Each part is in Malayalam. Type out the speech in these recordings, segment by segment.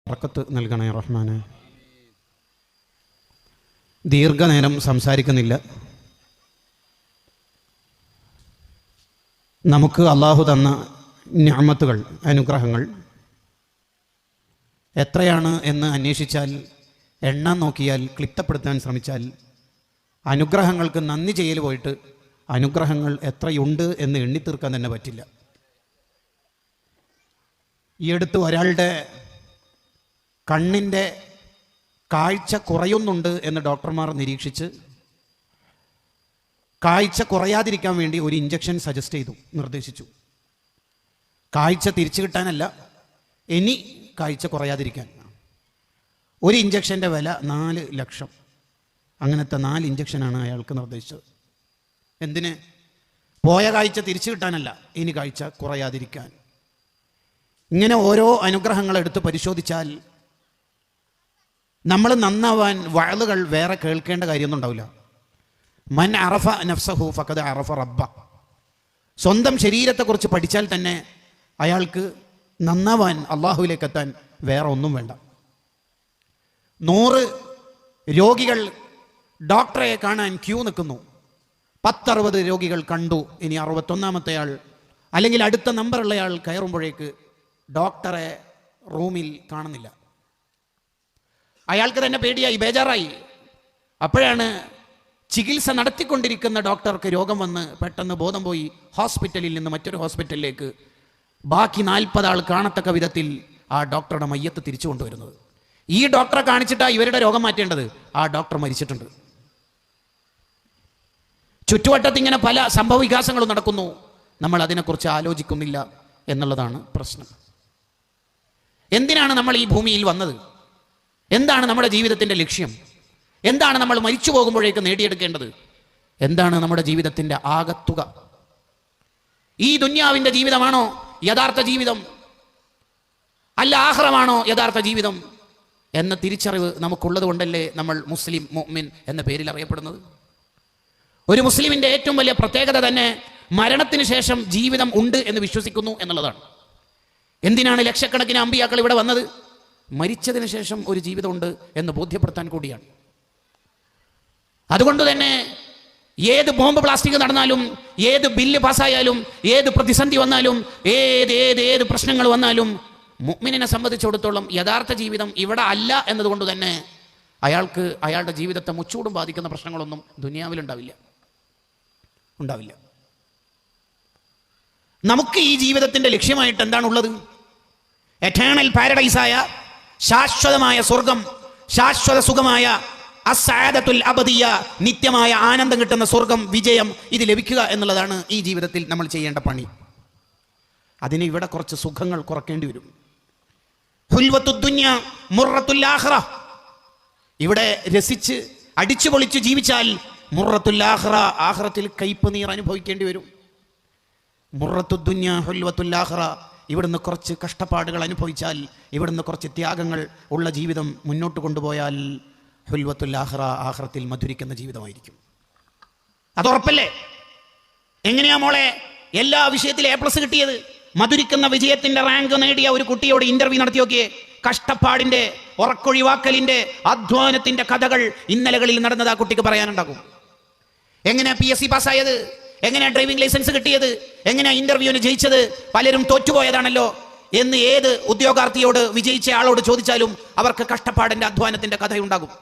ബർക്കത്ത് നൽകണേ റഹ്മാനെ. ദീർഘനേരം സംസാരിക്കുന്നില്ല. നമുക്ക് അള്ളാഹു തന്ന നിഅമത്തുകൾ, അനുഗ്രഹങ്ങൾ എത്രയാണ് എന്ന് അന്വേഷിച്ചാൽ, എണ്ണം നോക്കിയാൽ, ക്ലിപ്തപ്പെടുത്താൻ ശ്രമിച്ചാൽ അനുഗ്രഹങ്ങൾക്ക് നന്ദി ചെയ്യൽ പോയിട്ട് അനുഗ്രഹങ്ങൾ എത്രയുണ്ട് എന്ന് എണ്ണിത്തീർക്കാൻ തന്നെ പറ്റില്ല. ഈ അടുത്ത് ഒരാളുടെ കണ്ണിൻ്റെ കാഴ്ച കുറയുന്നുണ്ട് എന്ന് ഡോക്ടർമാർ നിരീക്ഷിച്ച് കാഴ്ച കുറയാതിരിക്കാൻ വേണ്ടി ഒരു ഇഞ്ചക്ഷൻ സജസ്റ്റ് ചെയ്തു, നിർദ്ദേശിച്ചു. കാഴ്ച തിരിച്ചു കിട്ടാനല്ല, ഇനി കാഴ്ച കുറയാതിരിക്കാൻ. ഒരു ഇഞ്ചക്ഷൻ്റെ വില 4 ലക്ഷം. അങ്ങനത്തെ 4 ഇഞ്ചക്ഷനാണ് അയാൾക്ക് നിർദ്ദേശിച്ചത്. എന്തിന്? പോയ കാഴ്ച തിരിച്ചു കിട്ടാനല്ല, ഇനി കാഴ്ച കുറയാതിരിക്കാൻ. ഇങ്ങനെ ഓരോ അനുഗ്രഹങ്ങൾ എടുത്ത് പരിശോധിച്ചാൽ നമ്മൾ നന്നാവാൻ വഅളുകൾ വേറെ കേൾക്കേണ്ട കാര്യമൊന്നും ഉണ്ടാവില്ല. മൻ അറഫ നഫ്സഹു ഫഖദ് അറഫ റബ്ബ. സ്വന്തം ശരീരത്തെക്കുറിച്ച് പഠിച്ചാൽ തന്നെ അയാൾക്ക് നന്നാവാൻ, അള്ളാഹുവിലേക്ക് എത്താൻ വേറെ ഒന്നും വേണ്ട. 100 രോഗികൾ ഡോക്ടറെ കാണാൻ ക്യൂ നിൽക്കുന്നു. 10-60 രോഗികൾ കണ്ടു. ഇനി 61ാമത്തെ ആൾ അല്ലെങ്കിൽ അടുത്ത നമ്പറുള്ളയാൾ കയറുമ്പോഴേക്ക് ഡോക്ടറെ റൂമിൽ കാണുന്നില്ല. അയാൾക്ക് തന്നെ പേടിയായി, ബേജാറായി. അപ്പോഴാണ് ചികിത്സ നടത്തിക്കൊണ്ടിരിക്കുന്ന ഡോക്ടർക്ക് രോഗം വന്ന് പെട്ടെന്ന് ബോധം പോയി ഹോസ്പിറ്റലിൽ നിന്ന് മറ്റൊരു ഹോസ്പിറ്റലിലേക്ക് ബാക്കി 40 ആൾ കാണത്തക്ക വിധത്തിൽ ആ ഡോക്ടറുടെ മയ്യത്ത് തിരിച്ചു കൊണ്ടുവരുന്നത്. ഈ ഡോക്ടറെ കാണിച്ചിട്ടാണ് ഇവരുടെ രോഗം മാറ്റേണ്ടത്. ആ ഡോക്ടർ മരിച്ചിട്ടുണ്ട്. ചുറ്റുവട്ടത്ത് ഇങ്ങനെ പല സംഭവ വികാസങ്ങളും നടക്കുന്നു. നമ്മൾ അതിനെക്കുറിച്ച് ആലോചിക്കുന്നില്ല എന്നുള്ളതാണ് പ്രശ്നം. എന്തിനാണ് നമ്മൾ ഈ ഭൂമിയിൽ വന്നത്? എന്താണ് നമ്മുടെ ജീവിതത്തിൻ്റെ ലക്ഷ്യം? എന്താണ് നമ്മൾ മരിച്ചു പോകുമ്പോഴേക്ക് നേടിയെടുക്കേണ്ടത്? എന്താണ് നമ്മുടെ ജീവിതത്തിൻ്റെ ആകത്തുക? ഈ ദുന്യാവിൻ്റെ ജീവിതമാണോ യഥാർത്ഥ ജീവിതം, അല്ല ആഖിറമാണോ യഥാർത്ഥ ജീവിതം എന്ന തിരിച്ചറിവ് നമുക്കുള്ളത് കൊണ്ടല്ലേ നമ്മൾ മുസ്ലിം മുഅ്മിൻ എന്ന പേരിൽ അറിയപ്പെടുന്നത്. ഒരു മുസ്ലിമിൻ്റെ ഏറ്റവും വലിയ പ്രത്യേകത തന്നെ മരണത്തിന് ശേഷം ജീവിതം ഉണ്ട് എന്ന് വിശ്വസിക്കുന്നു എന്നുള്ളതാണ്. എന്തിനാണ് ലക്ഷക്കണക്കിന് അമ്പിയാക്കൾ ഇവിടെ വന്നത്? മരിച്ചതിന് ശേഷം ഒരു ജീവിതമുണ്ട് എന്ന് ബോധ്യപ്പെടുത്താൻ കൂടിയാണ്. അതുകൊണ്ട് തന്നെ ഏത് ബോംബ് പ്ലാസ്റ്റിക് നടന്നാലും, ഏത് ബില്ല് പാസ്സായാലും, ഏത് പ്രതിസന്ധി വന്നാലും, ഏത് പ്രശ്നങ്ങൾ വന്നാലും മുഅ്മിനിനെ സംബന്ധിച്ചിടത്തോളം യഥാർത്ഥ ജീവിതം ഇവിടെ അല്ല എന്നതുകൊണ്ട് തന്നെ അയാൾക്ക് അയാളുടെ ജീവിതത്തെ മുച്ചൂടും ബാധിക്കുന്ന പ്രശ്നങ്ങളൊന്നും ദുനിയാവിലുണ്ടാവില്ല. നമുക്ക് ഈ ജീവിതത്തിൻ്റെ ലക്ഷ്യമായിട്ട് എന്താണുള്ളത്? എറ്റേണൽ പാരഡൈസായ ശാശ്വതമായ സ്വർഗം, ശാശ്വത സുഖമായ അസ്സഅദത്തുൽ അബദിയ, നിത്യമായ ആനന്ദം കിട്ടുന്ന സ്വർഗം, വിജയം, ഇത് ലഭിക്കുക എന്നുള്ളതാണ് ഈ ജീവിതത്തിൽ നമ്മൾ ചെയ്യേണ്ട പണി. അതിന് ഇവിടെ കുറച്ച് സുഖങ്ങൾ കുറയ്ക്കേണ്ടി വരും. ഹുൽവത്തുദ് ദുനിയ മുറത്തുൽ ആഖിറ. ഇവിടെ രസിച്ച് അടിച്ചു പൊളിച്ച് ജീവിച്ചാൽ മുറത്തുൽ ആഖിറ, ആഖിറത്തിൽ കയ്പ് നീർ അനുഭവിക്കേണ്ടി വരും. മുറത്തുദ് ദുനിയ ഹുൽവത്തുൽ ആഖിറ. ഇവിടുന്ന് കുറച്ച് കഷ്ടപ്പാടുകൾ അനുഭവിച്ചാൽ, ഇവിടുന്ന് കുറച്ച് ത്യാഗങ്ങൾ ഉള്ള ജീവിതം മുന്നോട്ട് കൊണ്ടുപോയാൽ ഹുൽവത്തുൽ ആഖിറ, ആഖിറത്തിൽ മധുരിക്കുന്ന ജീവിതമായിരിക്കും. അതുറപ്പല്ലേ? എങ്ങനെയാ മോളെ എല്ലാ വിഷയത്തിലും A+ കിട്ടിയത്? മധുരിക്കുന്ന വിജയത്തിന്റെ റാങ്ക് നേടിയ ഒരു കുട്ടിയോട് ഇന്റർവ്യൂ നടത്തി നോക്കിയേ. കഷ്ടപ്പാടിന്റെ, ഉറക്കൊഴിവാക്കലിന്റെ, അധ്വാനത്തിന്റെ കഥകൾ ഇന്നലകളിൽ നടന്നത് ആ കുട്ടിക്ക് പറയാനുണ്ടാകും. എങ്ങനെയാ PSC പാസ്സായത്? എങ്ങനെയാ ഡ്രൈവിംഗ് ലൈസൻസ് കിട്ടിയത്? എങ്ങനെയാ ഇന്റർവ്യൂവിന് ജയിച്ചത്? പലരും തോറ്റുപോയതാണല്ലോ എന്ന് ഏത് ഉദ്യോഗാർത്ഥിയോട്, വിജയിച്ച ആളോട് ചോദിച്ചാലും അവർക്ക് കഷ്ടപ്പാടിന്റെ, അധ്വാനത്തിന്റെ കഥയുണ്ടാകും.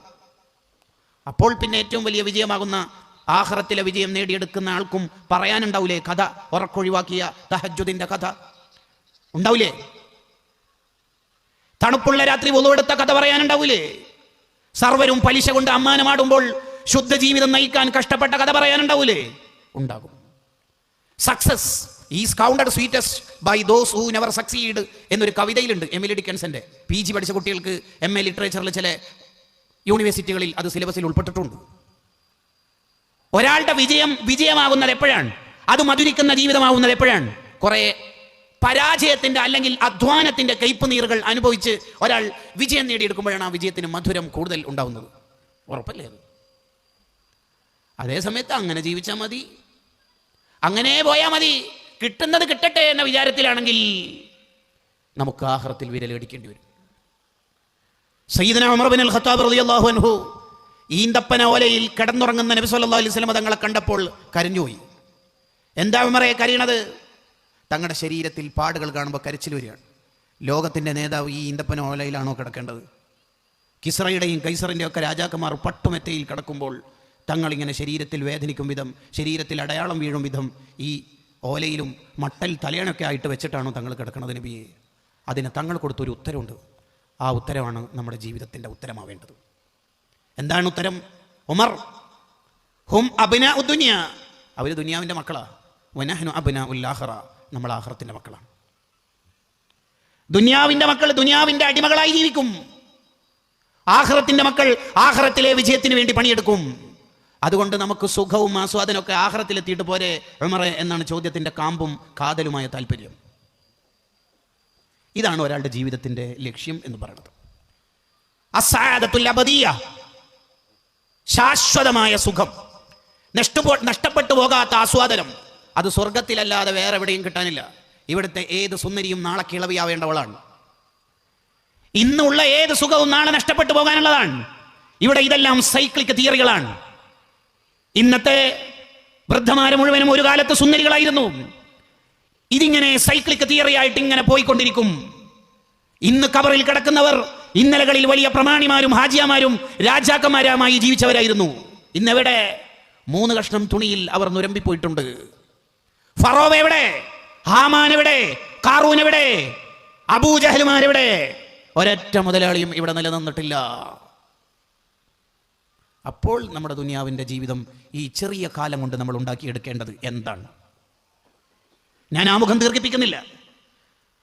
അപ്പോൾ പിന്നെ ഏറ്റവും വലിയ വിജയമാകുന്ന ആഖിറത്തിലെ വിജയം നേടിയെടുക്കുന്ന ആൾക്കും പറയാനുണ്ടാവില്ലേ കഥ? ഉറക്കൊഴിവാക്കിയ തഹജ്ജുദിന്റെ കഥ ഉണ്ടാവില്ലേ? തണുപ്പുള്ള രാത്രി വുളുവെടുത്ത കഥ പറയാനുണ്ടാവില്ലേ? സർവരും പലിശ കൊണ്ട് അമ്മാനമാടുമ്പോൾ ശുദ്ധ ജീവിതം നയിക്കാൻ കഷ്ടപ്പെട്ട കഥ പറയാനുണ്ടാവില്ലേ? ഉണ്ടാകും. Success is counted sweetest by those who never succeed എന്നൊരു കവിതയിലുണ്ട് എമിലി ഡിക്കൻസന്റെ. PG പഠിച്ച കുട്ടികൾക്ക് MA ലിറ്ററേച്ചറിൽ ചില യൂണിവേഴ്സിറ്റികളിൽ അത് സിലബസിൽ ഉൾപ്പെട്ടിട്ടുണ്ട്. ഒരാളുടെ വിജയമാകുന്നത് എപ്പോഴാണ്? അത് മധുരിക്കുന്ന ജീവിതമാകുന്നത് എപ്പോഴാണ്? കുറെ പരാജയത്തിന്റെ അല്ലെങ്കിൽ അധ്വാനത്തിന്റെ കയ്പ് നീറുകൾ അനുഭവിച്ച് ഒരാൾ വിജയം നേടിയെടുക്കുമ്പോഴാണ് ആ വിജയത്തിന് മധുരം കൂടുതൽ ഉണ്ടാവുന്നത്. ഉറപ്പല്ലേ അത്? അതേ സമയത്ത് അങ്ങനെ ജീവിച്ചാൽ മതി, അങ്ങനെ പോയാൽ മതി, കിട്ടുന്നത് കിട്ടട്ടെ എന്ന വിചാരത്തിലാണെങ്കിൽ നമുക്ക് ആഖിറത്തിൽ വിരലടിക്കേണ്ടി വരും. സയ്യിദന ഉമർ ബിൻ അൽ ഖത്താബ് റളിയല്ലാഹു അൻഹു ഈന്തപ്പന ഓലയിൽ കിടന്നുറങ്ങുന്ന നബി സല്ലല്ലാഹു അലൈഹി വസല്ലം തങ്ങളെ കണ്ടപ്പോൾ കരഞ്ഞുപോയി. എന്താ ഉമറേ കരയണത്? തങ്ങളുടെ ശരീരത്തിൽ പാടുകൾ കാണുമ്പോൾ കരച്ചിൽ വരികയാണ്. ലോകത്തിൻ്റെ നേതാവ് ഈ ഈന്തപ്പന ഓലയിലാണോ കിടക്കേണ്ടത്? കിസ്റയുടെയും കൈസറിൻ്റെയും ഒക്കെ രാജാക്കന്മാർ പട്ടുമെത്തയിൽ കിടക്കുമ്പോൾ തങ്ങളിങ്ങനെ ശരീരത്തിൽ വേദനിക്കും വിധം, ശരീരത്തിൽ അടയാളം വീഴും വിധം ഈ ഓലയിലും മട്ടൽ തലയണൊക്കെ ആയിട്ട് വെച്ചിട്ടാണോ തങ്ങൾ കിടക്കുന്നത് നബിയെ? അതിന് തങ്ങൾ കൊടുത്തൊരു ഉത്തരവുണ്ട്. ആ ഉത്തരവാണ് നമ്മുടെ ജീവിതത്തിൻ്റെ ഉത്തരമാവേണ്ടത്. എന്താണ് ഉത്തരം? ഉമർ ഹും അബ്നാ ഉദ്ദുനിയ, അവർ ദുനിയാവിൻ്റെ മക്കളാണ്. വനഹ്നു അബ്നാ ഉൽ ആഖിറ, നമ്മൾ ആഖിറത്തിൻ്റെ മക്കളാണ്. ദുനിയാവിൻ്റെ മക്കൾ ദുനിയാവിൻ്റെ അടിമകളായി ജീവിക്കും. ആഖിറത്തിൻ്റെ മക്കൾ ആഖിറത്തിലെ വിജയത്തിന് വേണ്ടി പണിയെടുക്കും. അതുകൊണ്ട് നമുക്ക് സുഖവും ആസ്വാദനമൊക്കെ ആഖിറത്തിലെത്തിയിട്ട് പോരെ ഉമറേ എന്നാണ് ചോദ്യത്തിൻ്റെ കാമ്പും കാതലുമായ താല്പര്യം. ഇതാണ് ഒരാളുടെ ജീവിതത്തിൻ്റെ ലക്ഷ്യം എന്ന് പറയുന്നത്. അസ്സഅദത്തുൽ അബദിയ്യ, ശാശ്വതമായ സുഖം, നഷ്ടപ്പെട്ടു പോകാത്ത ആസ്വാദനം. അത് സ്വർഗത്തിലല്ലാതെ വേറെ എവിടെയും കിട്ടാനില്ല. ഇവിടുത്തെ ഏത് സുന്ദരിയും നാളെ കിളവിയാവേണ്ടവളാണ്. ഇന്നുള്ള ഏത് സുഖവും നാളെ നഷ്ടപ്പെട്ടു പോകാനുള്ളതാണ്. ഇവിടെ ഇതെല്ലാം സൈക്ലിക് തിയറികളാണ്. ഇന്നത്തെ വൃദ്ധമാര് മുഴുവനും ഒരു കാലത്ത് സുന്ദരികളായിരുന്നു. ഇതിങ്ങനെ സൈക്ലിക് തിയറി ആയിട്ട് ഇങ്ങനെ പോയിക്കൊണ്ടിരിക്കും. ഇന്ന് കബറിൽ കിടക്കുന്നവർ ഇന്നലകളിൽ വലിയ പ്രമാണിമാരും ഹാജിയാമാരും രാജാക്കന്മാരുമായി ജീവിച്ചവരായിരുന്നു. ഇന്നെവിടെ? 3 കഷ്ണം തുണിയിൽ അവർ നുരമ്പിപ്പോയിട്ടുണ്ട്. ഫറോവ എവിടെ? ഹാമാൻ എവിടെ? കാറൂൻ എവിടെ? അബൂജഹലുമാരെവിടെ? ഒരൊറ്റ മുതലാളിയും ഇവിടെ നിലനിന്നിട്ടില്ല. അപ്പോൾ നമ്മുടെ ദുനിയാവിൻ്റെ ജീവിതം ഈ ചെറിയ കാലം കൊണ്ട് നമ്മൾ ഉണ്ടാക്കിയെടുക്കേണ്ടത് എന്താണ്? ഞാൻ ആമുഖം ദീർഘിപ്പിക്കുന്നില്ല.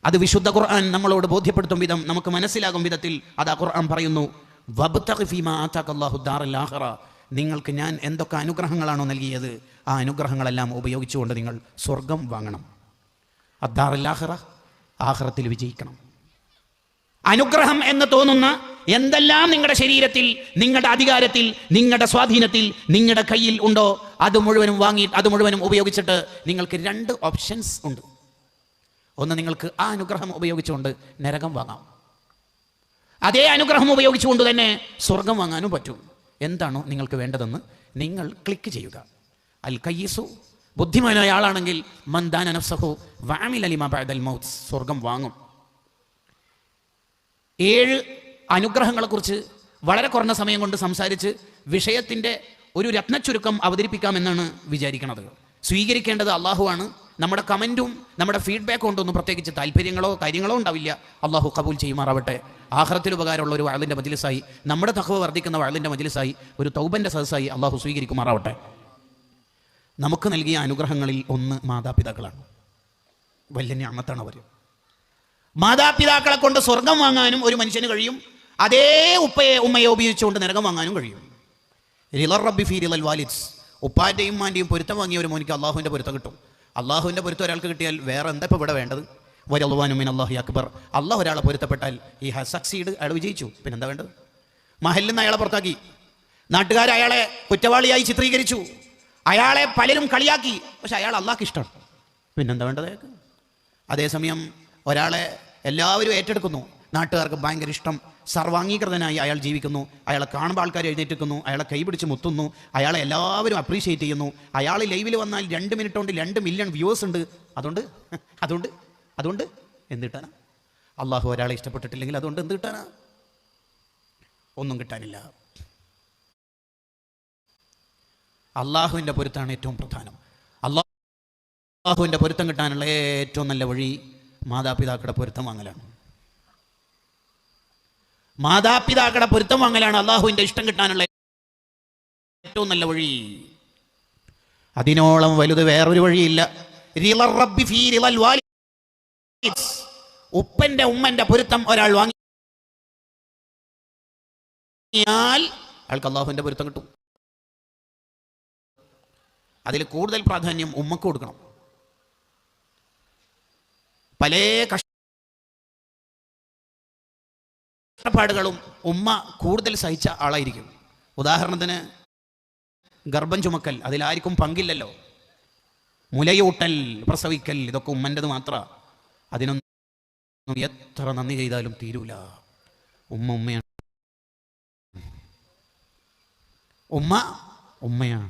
അത് വിശുദ്ധ ഖുർആൻ നമ്മളോട് ബോധ്യപ്പെടുത്തും വിധം, നമുക്ക് മനസ്സിലാകും വിധത്തിൽ അത് ഖുർആൻ പറയുന്നു. വബ്തഗി ഫീമാ ആതാകല്ലാഹു ദാറൽ ആഖിറ, നിങ്ങൾക്ക് ഞാൻ എന്തൊക്കെ അനുഗ്രഹങ്ങളാണോ നൽകിയത് ആ അനുഗ്രഹങ്ങളെല്ലാം ഉപയോഗിച്ചുകൊണ്ട് നിങ്ങൾ സ്വർഗം വാങ്ങണം. അദ്ദാറൽ ആഖിറ, ആഖിറത്തിൽ വിജയിക്കണം. അനുഗ്രഹം എന്ന് തോന്നുന്ന എന്തെല്ലാം നിങ്ങളുടെ ശരീരത്തിൽ, നിങ്ങളുടെ അധികാരത്തിൽ, നിങ്ങളുടെ സ്വാധീനത്തിൽ, നിങ്ങളുടെ കയ്യിൽ ഉണ്ടോ അത് മുഴുവനും വാങ്ങി, അത് മുഴുവനും ഉപയോഗിച്ചിട്ട് നിങ്ങൾക്ക് 2 ഓപ്ഷൻസ് ഉണ്ട്. ഒന്ന്, നിങ്ങൾക്ക് ആ അനുഗ്രഹം ഉപയോഗിച്ചുകൊണ്ട് നരകം വാങ്ങാം. അതേ അനുഗ്രഹം ഉപയോഗിച്ചുകൊണ്ട് തന്നെ സ്വർഗം വാങ്ങാനും പറ്റും. എന്താണോ നിങ്ങൾക്ക് വേണ്ടതെന്ന് നിങ്ങൾ ക്ലിക്ക് ചെയ്യുക. അൽ കയ്യിസു, ബുദ്ധിമാനായ ആളാണെങ്കിൽ മൻ ദാന നഫ്സഹു വഅമില ലിമാ ബഅദൽ മൗത്ത്, സ്വർഗം വാങ്ങും. 7 അനുഗ്രഹങ്ങളെക്കുറിച്ച് വളരെ കുറഞ്ഞ സമയം കൊണ്ട് സംസാരിച്ച് വിഷയത്തിൻ്റെ ഒരു രത്നച്ചുരുക്കം അവതരിപ്പിക്കാമെന്നാണ് വിചാരിക്കുന്നത്. സ്വീകരിക്കേണ്ടത് അള്ളാഹുവാണ്. നമ്മുടെ കമൻറ്റും നമ്മുടെ ഫീഡ്ബാക്കും കൊണ്ടൊന്നും പ്രത്യേകിച്ച് താല്പര്യങ്ങളോ കാര്യങ്ങളോ ഉണ്ടാവില്ല. അള്ളാഹു കബൂൽ ചെയ്യുമാറാവട്ടെ. ആഖിറത്തിൽ ഉപകാരമുള്ള ഒരു വഅലിൻ്റെ മജ്ലിസായി, നമ്മുടെ തഖ്വ വർദ്ധിക്കുന്ന വഅലിൻ്റെ മജ്ലിസായി, ഒരു തൗബൻ്റെ സദസ്സായി അള്ളാഹു സ്വീകരിക്കുമാറാവട്ടെ. നമുക്ക് നൽകിയ അനുഗ്രഹങ്ങളിൽ ഒന്ന് മാതാപിതാക്കളാണ്. വലിയ നിഅമത്താണ് അവർ. മാതാപിതാക്കളെ കൊണ്ട് സ്വർഗം വാങ്ങാനും ഒരു മനുഷ്യന് കഴിയും. അതേ ഉമ്മയെ ഉപയോഗിച്ചുകൊണ്ട് നരകം വാങ്ങാനും കഴിയും. റിളർ റബ്ബി ഫീ റിളൽ വാലിദ്സ്, ഉപ്പാൻ്റെയും ഉമ്മാൻ്റെയും പൊരുത്തം വാങ്ങിയ ഒരു മോനിക്ക് അള്ളാഹുവിൻ്റെ പൊരുത്തം കിട്ടും. അള്ളാഹുവിൻ്റെ പൊരുത്തം ഒരാൾക്ക് കിട്ടിയാൽ വേറെ എന്താ ഇപ്പോൾ ഇവിടെ വേണ്ടത്? വറദ്വാനും മിൻ അല്ലാഹി അക്ബർ. അള്ളാഹു ഒരാളെ പൊരുത്തപ്പെട്ടാൽ ഈ ഹാസ് സക്സീഡ്, അയാൾ വിജയിച്ചു. പിന്നെന്താ വേണ്ടത്? മഹലിൽ നിന്ന് അയാളെ പുറത്താക്കി, നാട്ടുകാർ അയാളെ കുറ്റവാളിയായി ചിത്രീകരിച്ചു, അയാളെ പലരും കളിയാക്കി, പക്ഷെ അയാൾ അള്ളാഹ്ക്ക് ഇഷ്ടമാണ്. പിന്നെന്താ വേണ്ടത് അയാൾക്ക്? അതേസമയം ഒരാളെ എല്ലാവരും ഏറ്റെടുക്കുന്നു, നാട്ടുകാർക്ക് ഭയങ്കര ഇഷ്ടം, സർവാംഗീകൃതനായി അയാൾ ജീവിക്കുന്നു, അയാളെ കാണുമ്പോൾ ആൾക്കാർ എഴുന്നേറ്റിരിക്കുന്നു, അയാളെ കൈപിടിച്ച് മുത്തുന്നു, അയാളെ എല്ലാവരും അപ്രീഷിയേറ്റ് ചെയ്യുന്നു. അയാൾ ലൈവിൽ വന്നാൽ 2 മിനിറ്റ് കൊണ്ട് 2 മില്യൺ വ്യൂവേഴ്സ് ഉണ്ട്. അതുകൊണ്ട് എന്ത് കിട്ടാനാ? അള്ളാഹു ഒരാളെ ഇഷ്ടപ്പെട്ടിട്ടില്ലെങ്കിൽ അതുകൊണ്ട് എന്ത് കിട്ടാനാ? ഒന്നും കിട്ടാനില്ല. അള്ളാഹുവിൻ്റെ പൊരുത്താണ് ഏറ്റവും പ്രധാനം. അള്ളാഹുവിൻ്റെ പൊരുത്തം കിട്ടാനുള്ള ഏറ്റവും നല്ല വഴി മാതാപിതാക്കളുടെ പൊരുത്തം വാങ്ങലാണ്. മാതാപിതാക്കളുടെ പൊരുത്തം വാങ്ങലാണ് അള്ളാഹുവിൻ്റെ ഇഷ്ടം കിട്ടാനുള്ള ഏറ്റവും നല്ല വഴി. അതിനോളം വലുത് വേറൊരു വഴിയില്ല. റിളർ റബ്ബി ഫീ റിളൽ വാലിദ്സ്, ഉപ്പന്റെ ഉമ്മന്റെ പൊരുത്തം ഒരാൾ വാങ്ങിയാൽ അയാൾക്ക് അള്ളാഹുവിൻ്റെ പൊരുത്തം കിട്ടും. അതിൽ കൂടുതൽ പ്രാധാന്യം ഉമ്മക്ക് കൊടുക്കണം. പല കഷ്ടപ്പാടുകളും ഉമ്മ കൂടുതൽ സഹിച്ച ആളായിരിക്കും. ഉദാഹരണത്തിന് ഗർഭം ചുമക്കൽ, അതിലാർക്കും പങ്കില്ലല്ലോ. മുലയൂട്ടൽ, പ്രസവിക്കൽ, ഇതൊക്കെ ഉമ്മൻ്റെത് മാത്രമാണ്. അതിനൊന്നും എത്ര നന്ദി ചെയ്താലും തീരൂല. ഉമ്മയാണ്. ഉമ്മ ഉമ്മയാണ്.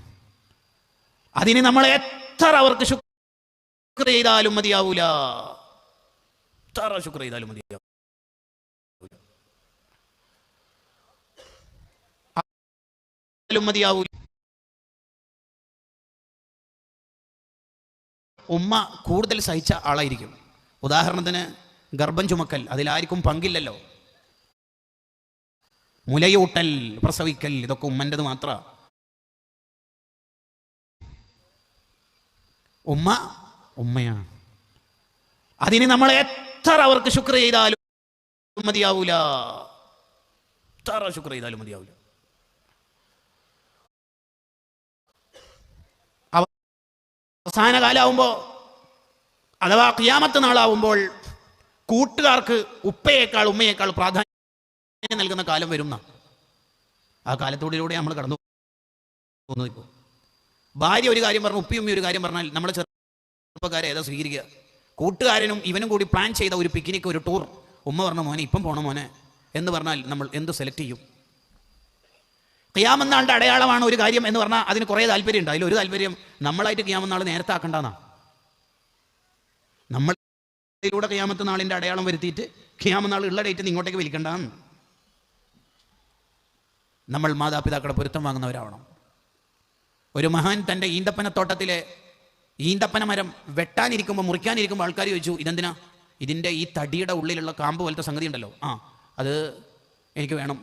അതിന് നമ്മൾ എത്ര അവർക്ക് ശുക്ർ ചെയ്താലും മതിയാവൂല, എത്ര ശുക്ർ ചെയ്താലും മതിയാവൂല. മതിയാവൂല. ഉമ്മ കൂടുതൽ സഹിച്ച ആളായിരിക്കും. ഉദാഹരണത്തിന് ഗർഭം ചുമക്കൽ, അതിലാർക്കും പങ്കില്ലല്ലോ. മുലയൂട്ടൽ, പ്രസവിക്കൽ, ഇതൊക്കെ ഉമ്മൻ്റെത് മാത്ര. ഉമ്മ ഉമ്മയാണ്. അതിന് നമ്മൾ എത്ര അവർക്ക് ശുക്ർ ചെയ്താലും മതിയാവൂല, എത്ര ശുക്ർ ചെയ്താലും മതിയാവൂല. അവസാന കാലാവുമ്പോ അഥവാ ഖിയാമത്ത് നാളാവുമ്പോൾ കൂട്ടുകാർക്ക് ഉപ്പയേക്കാൾ ഉമ്മയേക്കാൾ പ്രാധാന്യം നൽകുന്ന കാലം വരുന്ന ആ കാലത്തോടിലൂടെ നമ്മൾ കടന്നു പോകുന്നത്. ഇപ്പോൾ ഭാര്യ ഒരു കാര്യം പറഞ്ഞു, ഉപ്പയും ഒരു കാര്യം പറഞ്ഞാൽ നമ്മുടെ ചെറുപ്പക്കാരെ ഏതാ സ്വീകരിക്കുക? കൂട്ടുകാരനും ഇവനും കൂടി പ്ലാൻ ചെയ്ത ഒരു പിക്നിക്, ഒരു ടൂർ, ഉമ്മ പറഞ്ഞ മോനെ ഇപ്പം പോണം മോനെ എന്ന് പറഞ്ഞാൽ നമ്മൾ എന്ത് സെലക്ട് ചെയ്യും? ഖിയാമത്ത് അടയാളമാണ് ഒരു കാര്യം എന്ന് പറഞ്ഞാൽ അതിന് കുറേ താല്പര്യം ഉണ്ട്. അതിലൊരു താല്പര്യം നമ്മളായിട്ട് ഖിയാമത്ത് നാൾ നേരത്തെ ആക്കണ്ടെന്നാ. നമ്മളിലൂടെ ഖിയാമത്ത് നാളിൻ്റെ അടയാളം വരുത്തിയിട്ട് ഖിയാമത്ത് നാൾ ഉള്ള ഡേറ്റ് ഇങ്ങോട്ടേക്ക് വലിക്കണ്ടെന്ന്. നമ്മൾ മാതാപിതാക്കളുടെ പൊരുത്തം വാങ്ങുന്നവരാവണം. ഒരു മഹാൻ തൻ്റെ ഈന്തപ്പനത്തോട്ടത്തിലെ ഈന്തപ്പന മരം വെട്ടാനിരിക്കുമ്പോൾ, മുറിക്കാനിരിക്കുമ്പോൾ ആൾക്കാർ ചോദിച്ചു, ഇതെന്തിനാ? ഇതിൻ്റെ ഈ തടിയുടെ ഉള്ളിലുള്ള കാമ്പ് പോലത്തെ സംഗതി ഉണ്ടല്ലോ, അത് എനിക്ക് വേണം.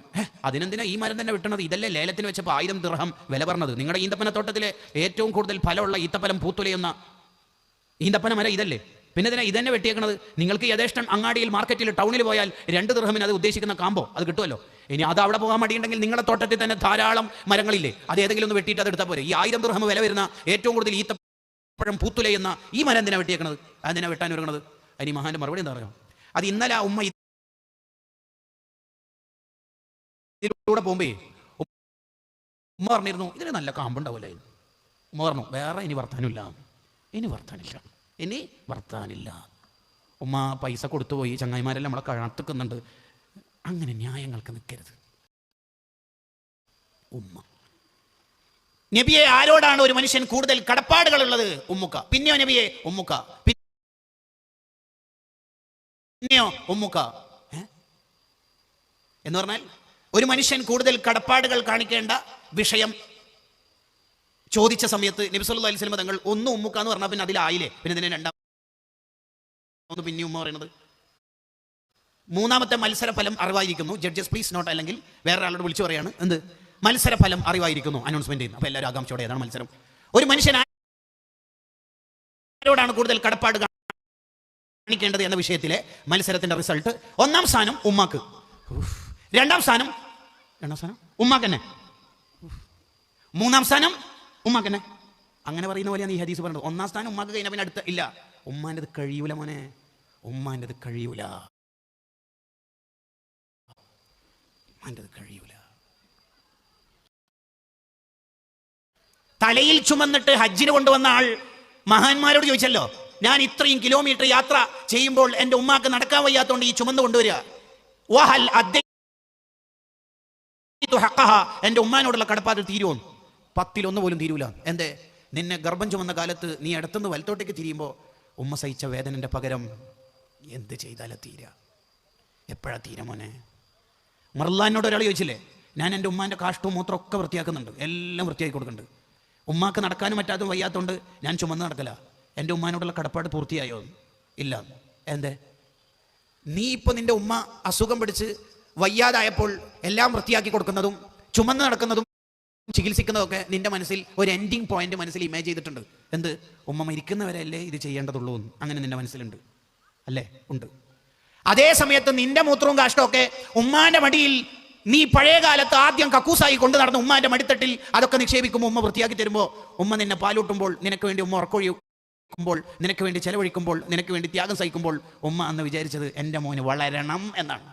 അതിനെന്തിനാ ഈ മരം തന്നെ വെട്ടണത്? ഇതല്ലേ ലേലത്തിന് വെച്ചപ്പോൾ 1000 ദിർഹം വില പറഞ്ഞത്? നിങ്ങളുടെ ഈന്തപ്പനത്തോട്ടത്തിലെ ഏറ്റവും കൂടുതൽ ഫലമുള്ള ഈത്തപ്പലം പൂത്തുലയുന്ന ഈന്തപ്പന മരം ഇതല്ലേ? പിന്നെ ഇതിനെ ഇതന്നെ വെട്ടിയേക്കണത്? നിങ്ങൾക്ക് യഥേഷ്ടം അങ്ങാടിയിൽ, മാർക്കറ്റിൽ, ടൗണിൽ പോയാൽ 2 ദിർഹമിന് അത് ഉദ്ദേശിക്കുന്ന കാമ്പോ അത് കിട്ടുമല്ലോ. ഇനി അത് അവിടെ പോകാൻ മടിയുണ്ടെങ്കിൽ നിങ്ങളുടെ തോട്ടത്തിൽ തന്നെ ധാരാളം മരങ്ങളില്ലേ, അത് ഏതെങ്കിലും ഒന്ന് വെട്ടിയിട്ട് അത് എടുത്താൽ പോരെ. ഈ 1000 ദിർഹം വില വരുന്ന ഏറ്റവും കൂടുതൽ ഈത്തപ്പഴം പൂത്തുലയുന്ന ഈ മരം എന്തിനാ വെട്ടിയേക്കണത്? അതിനെ വെട്ടാൻ ഒരുങ്ങണത്? അതിന് മഹാന്റെ മറുപടി എന്താ പറയുക? അത് ഇന്നലെ ആ ഉമ്മ ഇതിലൂടെ പോകുമ്പേ ഉമ്മ പറഞ്ഞിരുന്നു, ഇതിന് നല്ല കാമ്പുണ്ടാവില്ല. ഉമ്മ പറഞ്ഞു, വേറെ ഇനി വർത്താനില്ല, ഇനി വർത്താനില്ല. ഉമ്മ പൈസ കൊടുത്തുപോയി, ചങ്ങായിമാരെല്ലാം നമ്മളെ കഴത്തുക്കുന്നുണ്ട്, അങ്ങനെ ന്യായങ്ങൾക്ക് നിൽക്കരുത്. ഉമ്മ നബിയെ, ആരോടാണ് ഒരു മനുഷ്യൻ കൂടുതൽ കടപ്പാടുകൾ ഉള്ളത്? ഉമ്മുക്ക. പിന്നെയോ നബിയെ? ഉമ്മുക്ക. പിന്നെയോ ഉമ്മുക്ക. എന്ന് പറഞ്ഞാൽ ഒരു മനുഷ്യൻ കൂടുതൽ കടപ്പാടുകൾ കാണിക്കേണ്ട വിഷയം ചോദിച്ച സമയത്ത് നബി സല്ലല്ലാഹു അലൈഹി വസല്ലം തങ്ങൾ ഒന്ന് ഉമ്മുക്ക എന്ന് പറഞ്ഞാൽ പിന്നെ അതിലായില്ലേ? പിന്നെ ഇതിനെ രണ്ടാമത് പിന്നെ ഉമ്മ പറയുന്നത്. മൂന്നാമത്തെ മത്സരഫലം അറിവായിരിക്കുന്നു. ജഡ്ജസ് പ്ലീസ് നോട്ട്, അല്ലെങ്കിൽ വേറൊരാളോട് വിളിച്ചു പറയാണ്, എന്ത് മത്സരഫലം അറിവായിരിക്കുന്നു, അനൗൺസ്മെന്റ് ചെയ്യുന്നു. അപ്പോൾ എല്ലാവരും ആകാംക്ഷയോടെ ഏതാണ് മത്സരം? ഒരു മനുഷ്യൻ ആരോടാണ് കൂടുതൽ കടപ്പാട് കാണിക്കേണ്ടത് എന്ന വിഷയത്തിലെ മത്സരത്തിന്റെ റിസൾട്ട്, 1ാം സ്ഥാനം ഉമ്മാക്ക്, 2ാം സ്ഥാനം ഉമ്മാക്കന്നെ, 3ാം സ്ഥാനം ഉമ്മാക്കന്നെ. അങ്ങനെ പറയുന്ന പോലെയാണ് ഈ ഹദീസ് പറയുന്നത്. 1ാം സ്ഥാനം ഉമ്മാക്ക് കഴിഞ്ഞാൽ പിന്നെ അടുത്ത ഇല്ല. ഉമ്മാൻ്റെത് കഴിയൂല മോനെ, ഉമ്മാൻ്റെത് കഴിയൂല. തലയിൽ ചുമന്നിട്ട് ഹജ്ജിന് കൊണ്ടുവന്ന ആൾ മഹാന്മാരോട് ചോദിച്ചല്ലോ, ഞാൻ ഇത്രയും കിലോമീറ്റർ യാത്ര ചെയ്യുമ്പോൾ എൻ്റെ ഉമ്മാക്ക് നടക്കാൻ വയ്യാത്തതുകൊണ്ട് ഈ ചുമന്ന് കൊണ്ടുവരിക, എൻ്റെ ഉമ്മാനോടുള്ള കടപ്പാട് തീരുമോ? 10-1 പോലും തീരൂല. എന്തേ? നിന്നെ ഗർഭം ചുമന്ന കാലത്ത് നീ അടുത്തുനിന്ന് വലത്തോട്ടേക്ക് തിരിയുമ്പോൾ ഉമ്മ സഹിച്ച വേദനൻ്റെ പകരം എന്ത് ചെയ്താലാ തീരാ? എപ്പോഴാ തീരാ മോനെ? മർലാനോട് ഒരാൾ ചോദിച്ചില്ലേ, ഞാൻ എൻ്റെ ഉമ്മാൻ്റെ കാഷ്ടവും മൂത്രവും ഒക്കെ വൃത്തിയാക്കുന്നുണ്ട്, എല്ലാം വൃത്തിയാക്കി കൊടുക്കുന്നുണ്ട്, ഉമ്മാക്ക് നടക്കാനും പറ്റാത്തതും വയ്യാത്തതുകൊണ്ട് ഞാൻ ചുമന്ന് നടക്കല, എൻ്റെ ഉമ്മാനോടുള്ള കടപ്പാട് പൂർത്തിയായോ? ഇല്ല. എന്തേ? നീ ഇപ്പോൾ നിൻ്റെ ഉമ്മ അസുഖം പിടിച്ച് വയ്യാതായപ്പോൾ എല്ലാം വൃത്തിയാക്കി കൊടുക്കുന്നതും ചുമന്ന് നടക്കുന്നതും ചികിത്സിക്കുന്നതൊക്കെ നിന്റെ മനസ്സിൽ ഒരു എൻഡിങ് പോയിന്റ് മനസ്സിൽ ഇമേജ് ചെയ്തിട്ടുണ്ട്. എന്ത്? ഉമ്മ മരിക്കുന്നവരല്ലേ ഇത് ചെയ്യേണ്ടതുള്ളൂ എന്ന്. അങ്ങനെ നിന്റെ മനസ്സിലുണ്ട് അല്ലേ? ഉണ്ട്. അതേ സമയത്ത് നിന്റെ മൂത്രവും കാഷ്ടമൊക്കെ ഉമ്മാന്റെ മടിയിൽ നീ പഴയ കാലത്ത് ആദ്യം കക്കൂസായി കൊണ്ടു നടന്ന ഉമ്മാന്റെ മടിത്തട്ടിൽ അതൊക്കെ നിക്ഷേപിക്കുമ്പോൾ, ഉമ്മ വൃത്തിയാക്കി തരുമ്പോൾ, ഉമ്മ നിന്നെ പാലൂട്ടുമ്പോൾ, നിനക്ക് വേണ്ടി ഉമ്മ ഉറക്കൊഴിക്കുമ്പോൾ, നിനക്ക് വേണ്ടി ചെലവഴിക്കുമ്പോൾ, നിനക്ക് വേണ്ടി ത്യാഗം സഹിക്കുമ്പോൾ ഉമ്മ അന്ന് വിചാരിച്ചത് എൻ്റെ മോന് വളരണം എന്നാണ്.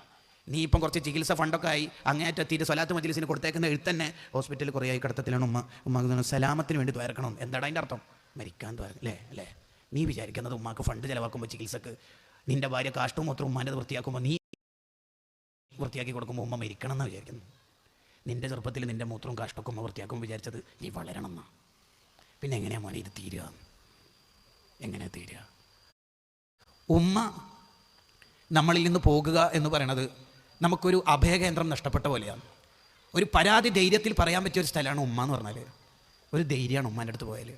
നീ ഇപ്പം കുറച്ച് ചികിത്സ ഫണ്ടൊക്കെ ആയി അങ്ങേറ്റെത്തിയിട്ട് സ്വലാത്ത് മജ്ലിസിന് കൊടുത്തേക്കുന്ന എഴുത്തന്നെ ഹോസ്പിറ്റലിൽ കുറേ ആയി കിടത്തത്തിലാണ്. ഉമ്മ സലാമത്തിന് വേണ്ടി ദ്വാരക്കണം. എന്താണ് അതിൻ്റെ അർത്ഥം? മരിക്കാൻ ദ്വാരം അല്ലേ? നീ വിചാരിക്കുന്നത് ഉമ്മാക്ക് ഫണ്ട് ചിലവാക്കുമ്പോൾ ചികിത്സക്ക് നിന്റെ ഭാര്യ കാഷ്ടവും മൂത്രവും ഉമ്മാൻ്റെ വൃത്തിയാക്കുമ്പോൾ നീ വൃത്തിയാക്കി കൊടുക്കുമ്പോൾ ഉമ്മ മരിക്കണം എന്ന് വിചാരിക്കുന്നു. നിൻ്റെ ചെറുപ്പത്തിൽ നിൻ്റെ മൂത്രവും കാഷ്ടൊക്കെ ഉമ്മ വൃത്തിയാക്കും വിചാരിച്ചത് നീ വളരണം എന്നാ. പിന്നെ എങ്ങനെയാ മോനെ ഇത് തീരുക? എങ്ങനെയാ തീരുക? ഉമ്മ നമ്മളിൽ നിന്ന് പോകുക എന്ന് പറയണത് നമുക്കൊരു അഭയകേന്ദ്രം നഷ്ടപ്പെട്ട പോലെയാണ്. ഒരു പരാതി ധൈര്യത്തിൽ പറയാൻ പറ്റിയ ഒരു സ്ഥലമാണ് ഉമ്മ എന്ന് പറഞ്ഞാൽ. ഒരു ധൈര്യമാണ് ഉമ്മാൻ്റെ അടുത്ത് പോയാൽ.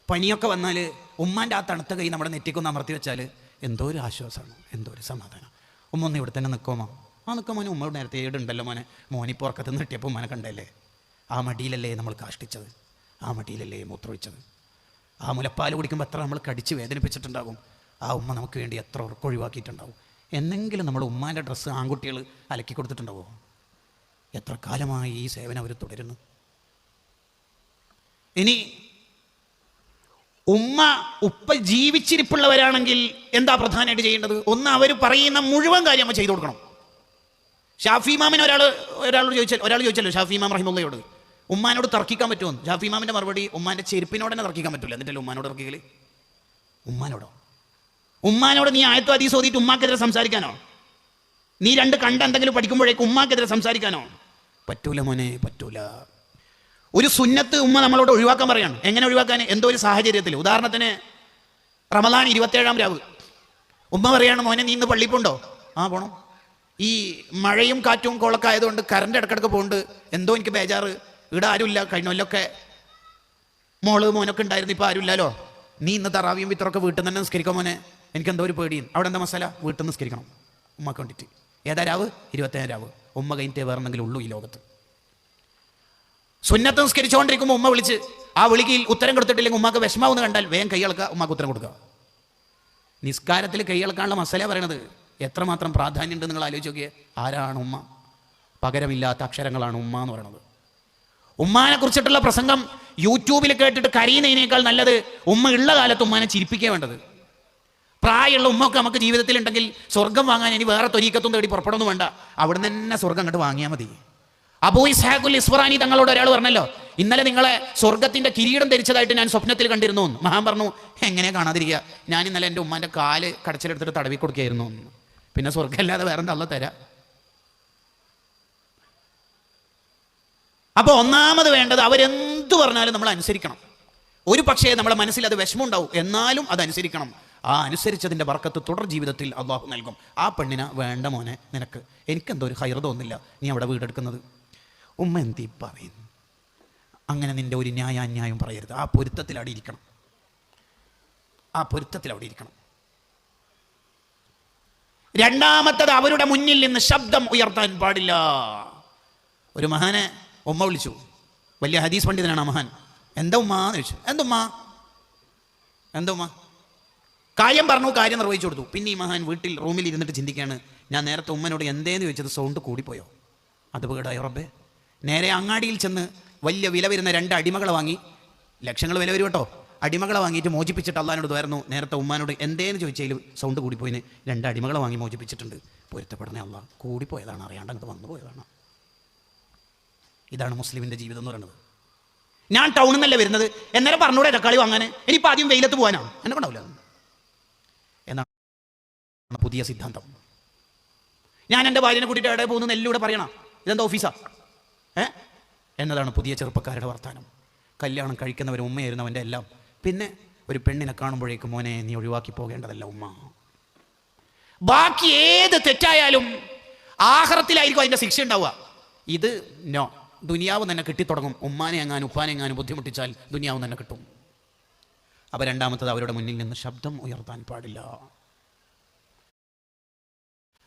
പനിയൊക്കെ വന്നാൽ ഉമ്മാൻ്റെ ആ തണുത്ത കൈ നമ്മുടെ നെറ്റിക്കൊന്ന് അമർത്തി വെച്ചാൽ എന്തോ ഒരു ആശ്വാസമാണ്, എന്തോ ഒരു സമാധാനം. ഉമ്മ ഒന്ന് ഇവിടെ തന്നെ നിൽക്കുമോ? ആ നിൽക്കാം മോനെ, ഉമ്മ നേരത്തെ ഏടുണ്ടല്ലോ മോനെ, മോനിപ്പോൾ ഉറക്കത്ത് നിന്ന് കിട്ടിയപ്പോൾ ഉമ്മനെ കണ്ടല്ലേ. ആ മടിയിലല്ലേ നമ്മൾ കാഷ്ടിച്ചത്, ആ മടിയിലല്ലേ മൂത്രമൊഴിച്ചത്. ആ മുലപ്പാൽ കുടിക്കുമ്പോൾ എത്ര നമ്മൾ കടിച്ച് വേദനിപ്പിച്ചിട്ടുണ്ടാകും. ആ ഉമ്മ നമുക്ക് വേണ്ടി എത്ര ഉറക്കൊഴിവാക്കിയിട്ടുണ്ടാവും. എന്നെങ്കിലും നമ്മൾ ഉമ്മാൻ്റെ ഡ്രസ്സ് ആൺകുട്ടികൾ അലക്കി കൊടുത്തിട്ടുണ്ടാവോ? എത്ര കാലമായി ഈ സേവനം അവർ തുടരുന്നു. ഇനി ഉപ്പ ജീവിച്ചിരിപ്പുള്ളവരാണെങ്കിൽ എന്താ പ്രധാനമായിട്ട് ചെയ്യേണ്ടത്? ഒന്ന്, അവർ പറയുന്ന മുഴുവൻ കാര്യം നമ്മൾ ചെയ്തു കൊടുക്കണം. ഷാഫി ഇമാമിന് ഒരാൾ ചോദിച്ചല്ലോ, ഷാഫി ഇമാം റഹിമുള്ളയോട് ഉമ്മാനോട് തർക്കിക്കാൻ പറ്റുമോ? ഷാഫി ഇമാമിൻ്റെ മറുപടി, ഉമ്മാൻ്റെ ചെരുപ്പിനോട് തന്നെ തർക്കിക്കാൻ പറ്റില്ല. എന്നിട്ടല്ലേ ഉമ്മാനോട് തർക്കിക്കൽ? ഉമ്മാനോട് നീ ആയത്തോ ഹദീസ് ഓതിയിട്ട് ഉമ്മാക്കെതിരെ സംസാരിക്കാനോ? നീ രണ്ട് കണ്ട എന്തെങ്കിലും പഠിക്കുമ്പോഴേക്കും ഉമ്മാക്കെതിരെ സംസാരിക്കാനോ? പറ്റൂല മോനെ, പറ്റൂല. ഒരു സുന്നത്ത് ഉമ്മ നമ്മളോട് ഒഴിവാക്കാൻ പറയാണ്. എങ്ങനെ ഒഴിവാക്കാൻ? എന്തോ ഒരു സാഹചര്യത്തിൽ, ഉദാഹരണത്തിന് റമദാൻ 27-ാം രാവ് ഉമ്മ പറയാണ്, മോനെ നീ ഇന്ന് പള്ളിയിൽ പോണ്ടോ? ആ പോണം. ഈ മഴയും കാറ്റും കോളൊക്കെ ആയതുകൊണ്ട് കറണ്ട് ഇടക്കിടക്ക് പോകുന്നുണ്ട്, എന്തോ എനിക്ക് ബേജാറ്, ഇവിടെ ആരുമില്ല, കഴിഞ്ഞൊല്ലൊക്കെ മോനൊക്കെ ഉണ്ടായിരുന്നു, ഇപ്പോൾ ആരുമില്ലല്ലോ. നീ ഇന്ന് തറാവിയും വിത്തറൊക്കെ വീട്ടിൽ നിന്ന് തന്നെ നിസ്കരിക്കാം മോനെ, എനിക്കെന്തോ ഒരു പേടിയും. അവിടെ എന്താ മസാല? വീട്ടിൽ നിന്ന് നിസ്കരിക്കണം ഉമ്മക്ക് വേണ്ടിയിട്ട്. ഏതാ രാവ്? 27-ാം രാവ്. ഉമ്മ കഴിഞ്ഞിട്ടേ വേറെന്തെങ്കിലും ഉള്ളൂ ഈ ലോകത്ത്. സുന്നത്ത് നിസ്കരിച്ചുകൊണ്ടിരിക്കുമ്പോൾ ഉമ്മ വിളിച്ച് ആ വിളിക്ക് ഉത്തരം കൊടുത്തിട്ടില്ലെങ്കിൽ ഉമ്മക്ക് വിഷമാവെന്ന് കണ്ടാൽ വേഗം കൈയളക്കുക, ഉമ്മക്ക് ഉത്തരം കൊടുക്കുക. നിസ്കാരത്തിൽ കൈയളക്കാനുള്ള മസാല പറയണത് എത്രമാത്രം പ്രാധാന്യമുണ്ട് നിങ്ങൾ ആലോചിച്ച് നോക്കിയേ. ആരാണ് ഉമ്മ? പകരമില്ലാത്ത അക്ഷരങ്ങളാണ് ഉമ്മ എന്ന് പറയുന്നത്. ഉമ്മാനെ കുറിച്ചിട്ടുള്ള പ്രസംഗം യൂട്യൂബിൽ കേട്ടിട്ട് കരയുന്നതിനേക്കാൾ നല്ലത് ഉമ്മ ഉള്ള കാലത്ത് ഉമ്മാനെ ചിരിപ്പിക്കുക വേണ്ടത്. പ്രായമുള്ള ഉമ്മയൊക്കെ നമുക്ക് ജീവിതത്തിലുണ്ടെങ്കിൽ സ്വർഗം വാങ്ങാൻ ഇനി വേറെ തൊരീക്കത്തും തേടി പുറപ്പെടൊന്നും വേണ്ട, അവിടെ നിന്ന് തന്നെ സ്വർഗം അങ്ങോട്ട് വാങ്ങിയാൽ മതി. അബൂ ഇസ്ഹാഖുൽ ഇസ്ഫറാനി തങ്ങളോട് ഒരാൾ പറഞ്ഞല്ലോ, ഇന്നലെ നിങ്ങളെ സ്വർഗത്തിന്റെ കിരീടം ധരിച്ചതായിട്ട് ഞാൻ സ്വപ്നത്തിൽ കണ്ടിരുന്നു. മഹാൻ പറഞ്ഞു, എങ്ങനെ കാണാതിരിക്കുക, ഞാൻ ഇന്നലെ എൻ്റെ ഉമ്മാൻ്റെ കാല് കടച്ചിലെടുത്തിട്ട് തടവി കൊടുക്കുകയായിരുന്നു. പിന്നെ സ്വർഗ്ഗമല്ലാതെ വേറെന്താ അള്ളാഹ് തരാം? അപ്പോൾ ഒന്നാമത് വേണ്ടത് അവരെന്തു പറഞ്ഞാലും നമ്മൾ അനുസരിക്കണം. ഒരു പക്ഷേ നമ്മളെ മനസ്സിൽ അത് വിഷമമുണ്ടാവും, എന്നാലും അത് അനുസരിക്കണം. ആ അനുസരിച്ചതിൻ്റെ ബർക്കത്ത് തുടർ ജീവിതത്തിൽ അള്ളാഹു നൽകും. ആ പെണ്ണിനെ വേണ്ട മോനെ, നിനക്ക് എനിക്കെന്തോ ഒരു ഹൈർ തോന്നില്ല നീ അവിടെ വീടെടുക്കുന്നത്. ഉമ്മ എന്തി പറയുന്നു? അങ്ങനെ നിൻ്റെ ഒരു ന്യായാന്യായം പറയരുത്. ആ പൊരുത്തത്തിൽ അവിടെ ഇരിക്കണം, ആ പൊരുത്തത്തിൽ അവിടെ ഇരിക്കണം. രണ്ടാമത്തത്, അവരുടെ മുന്നിൽ നിന്ന് ശബ്ദം ഉയർത്താൻ പാടില്ല. ഒരു മഹാനെ ഉമ്മ വിളിച്ചു, വലിയ ഹദീസ് പണ്ഡിതനാണ് ആ മഹാൻ. എന്താ ഉമ്മ എന്ന് ചോദിച്ചു. എന്തുമ്മ കാര്യം പറഞ്ഞു, കാര്യം നിർവഹിച്ചു കൊടുത്തു. പിന്നെ ഈ മഹാൻ വീട്ടിൽ റൂമിൽ ഇരുന്നിട്ട് ചിന്തിക്കുകയാണ്, ഞാൻ നേരത്തെ ഉമ്മനോട് എന്തേന്ന് ചോദിച്ചത് സൗണ്ട് കൂടിപ്പോയോ? അത് പേടായോ റബ്ബേ. നേരെ അങ്ങാടിയിൽ ചെന്ന് വലിയ വില വരുന്ന 2 അടിമകളെ വാങ്ങി, ലക്ഷങ്ങൾ വില വരും കേട്ടോ, അടിമകളെ വാങ്ങിയിട്ട് മോചിപ്പിച്ചിട്ട് അള്ളാഹിനോട് വരുന്നു. നേരത്തെ ഉമ്മാനോട് എന്തേന്ന് ചോദിച്ചതിൽ സൗണ്ട് കൂടിപ്പോയിന് 2 അടിമകളെ വാങ്ങി മോചിപ്പിച്ചിട്ടുണ്ട്. പൊരുത്തപ്പെടണേ അള്ളാഹ്, കൂടിപ്പോയതാണ്, അറിയാണ്ടത് വന്നു പോയതാണ്. ഇതാണ് മുസ്ലിമിൻ്റെ ജീവിതം എന്ന് പറയുന്നത്. ഞാൻ ടൗണിൽ നിന്നല്ല വരുന്നത്, എന്നാലും പറഞ്ഞൂടെ തക്കാളി വാങ്ങാൻ, ഇനിയിപ്പോൾ ആദ്യം വെയിലത്ത് പോകാനാണ്, എന്നെ കൊണ്ടാവില്ല എന്നാണ് പുതിയ സിദ്ധാന്തം. ഞാൻ എൻ്റെ ഭാര്യനെ കൂട്ടിയിട്ട് എവിടെ പോകുന്ന എല്ലൂടെ പറയണം, ഇതെന്താ ഓഫീസാ എന്നതാണ് പുതിയ ചെറുപ്പക്കാരുടെ വർത്താനം. കല്യാണം കഴിക്കുന്നവർ ഉമ്മയായിരുന്നവൻ്റെ എല്ലാം. പിന്നെ ഒരു പെണ്ണിനെ കാണുമ്പോഴേക്കും മോനെ നീ ഒഴിവാക്കി പോകേണ്ടതല്ല ഉമ്മ. ബാക്കി ഏത് തെറ്റായാലും ആഖിറത്തിലായിരിക്കും അതിൻ്റെ ശിക്ഷ ഉണ്ടാവുക. ഇത് നോ, ദുനിയാവ് തന്നെ കിട്ടിത്തുടങ്ങും. ഉമ്മാനെ എങ്ങാനും ഉപ്പാനെ എങ്ങാനും ബുദ്ധിമുട്ടിച്ചാൽ ദുനിയാവ് തന്നെ കിട്ടും. അപ്പോൾ രണ്ടാമത്തത്, അവരുടെ മുന്നിൽ നിന്ന് ശബ്ദം ഉയർത്താൻ പാടില്ല.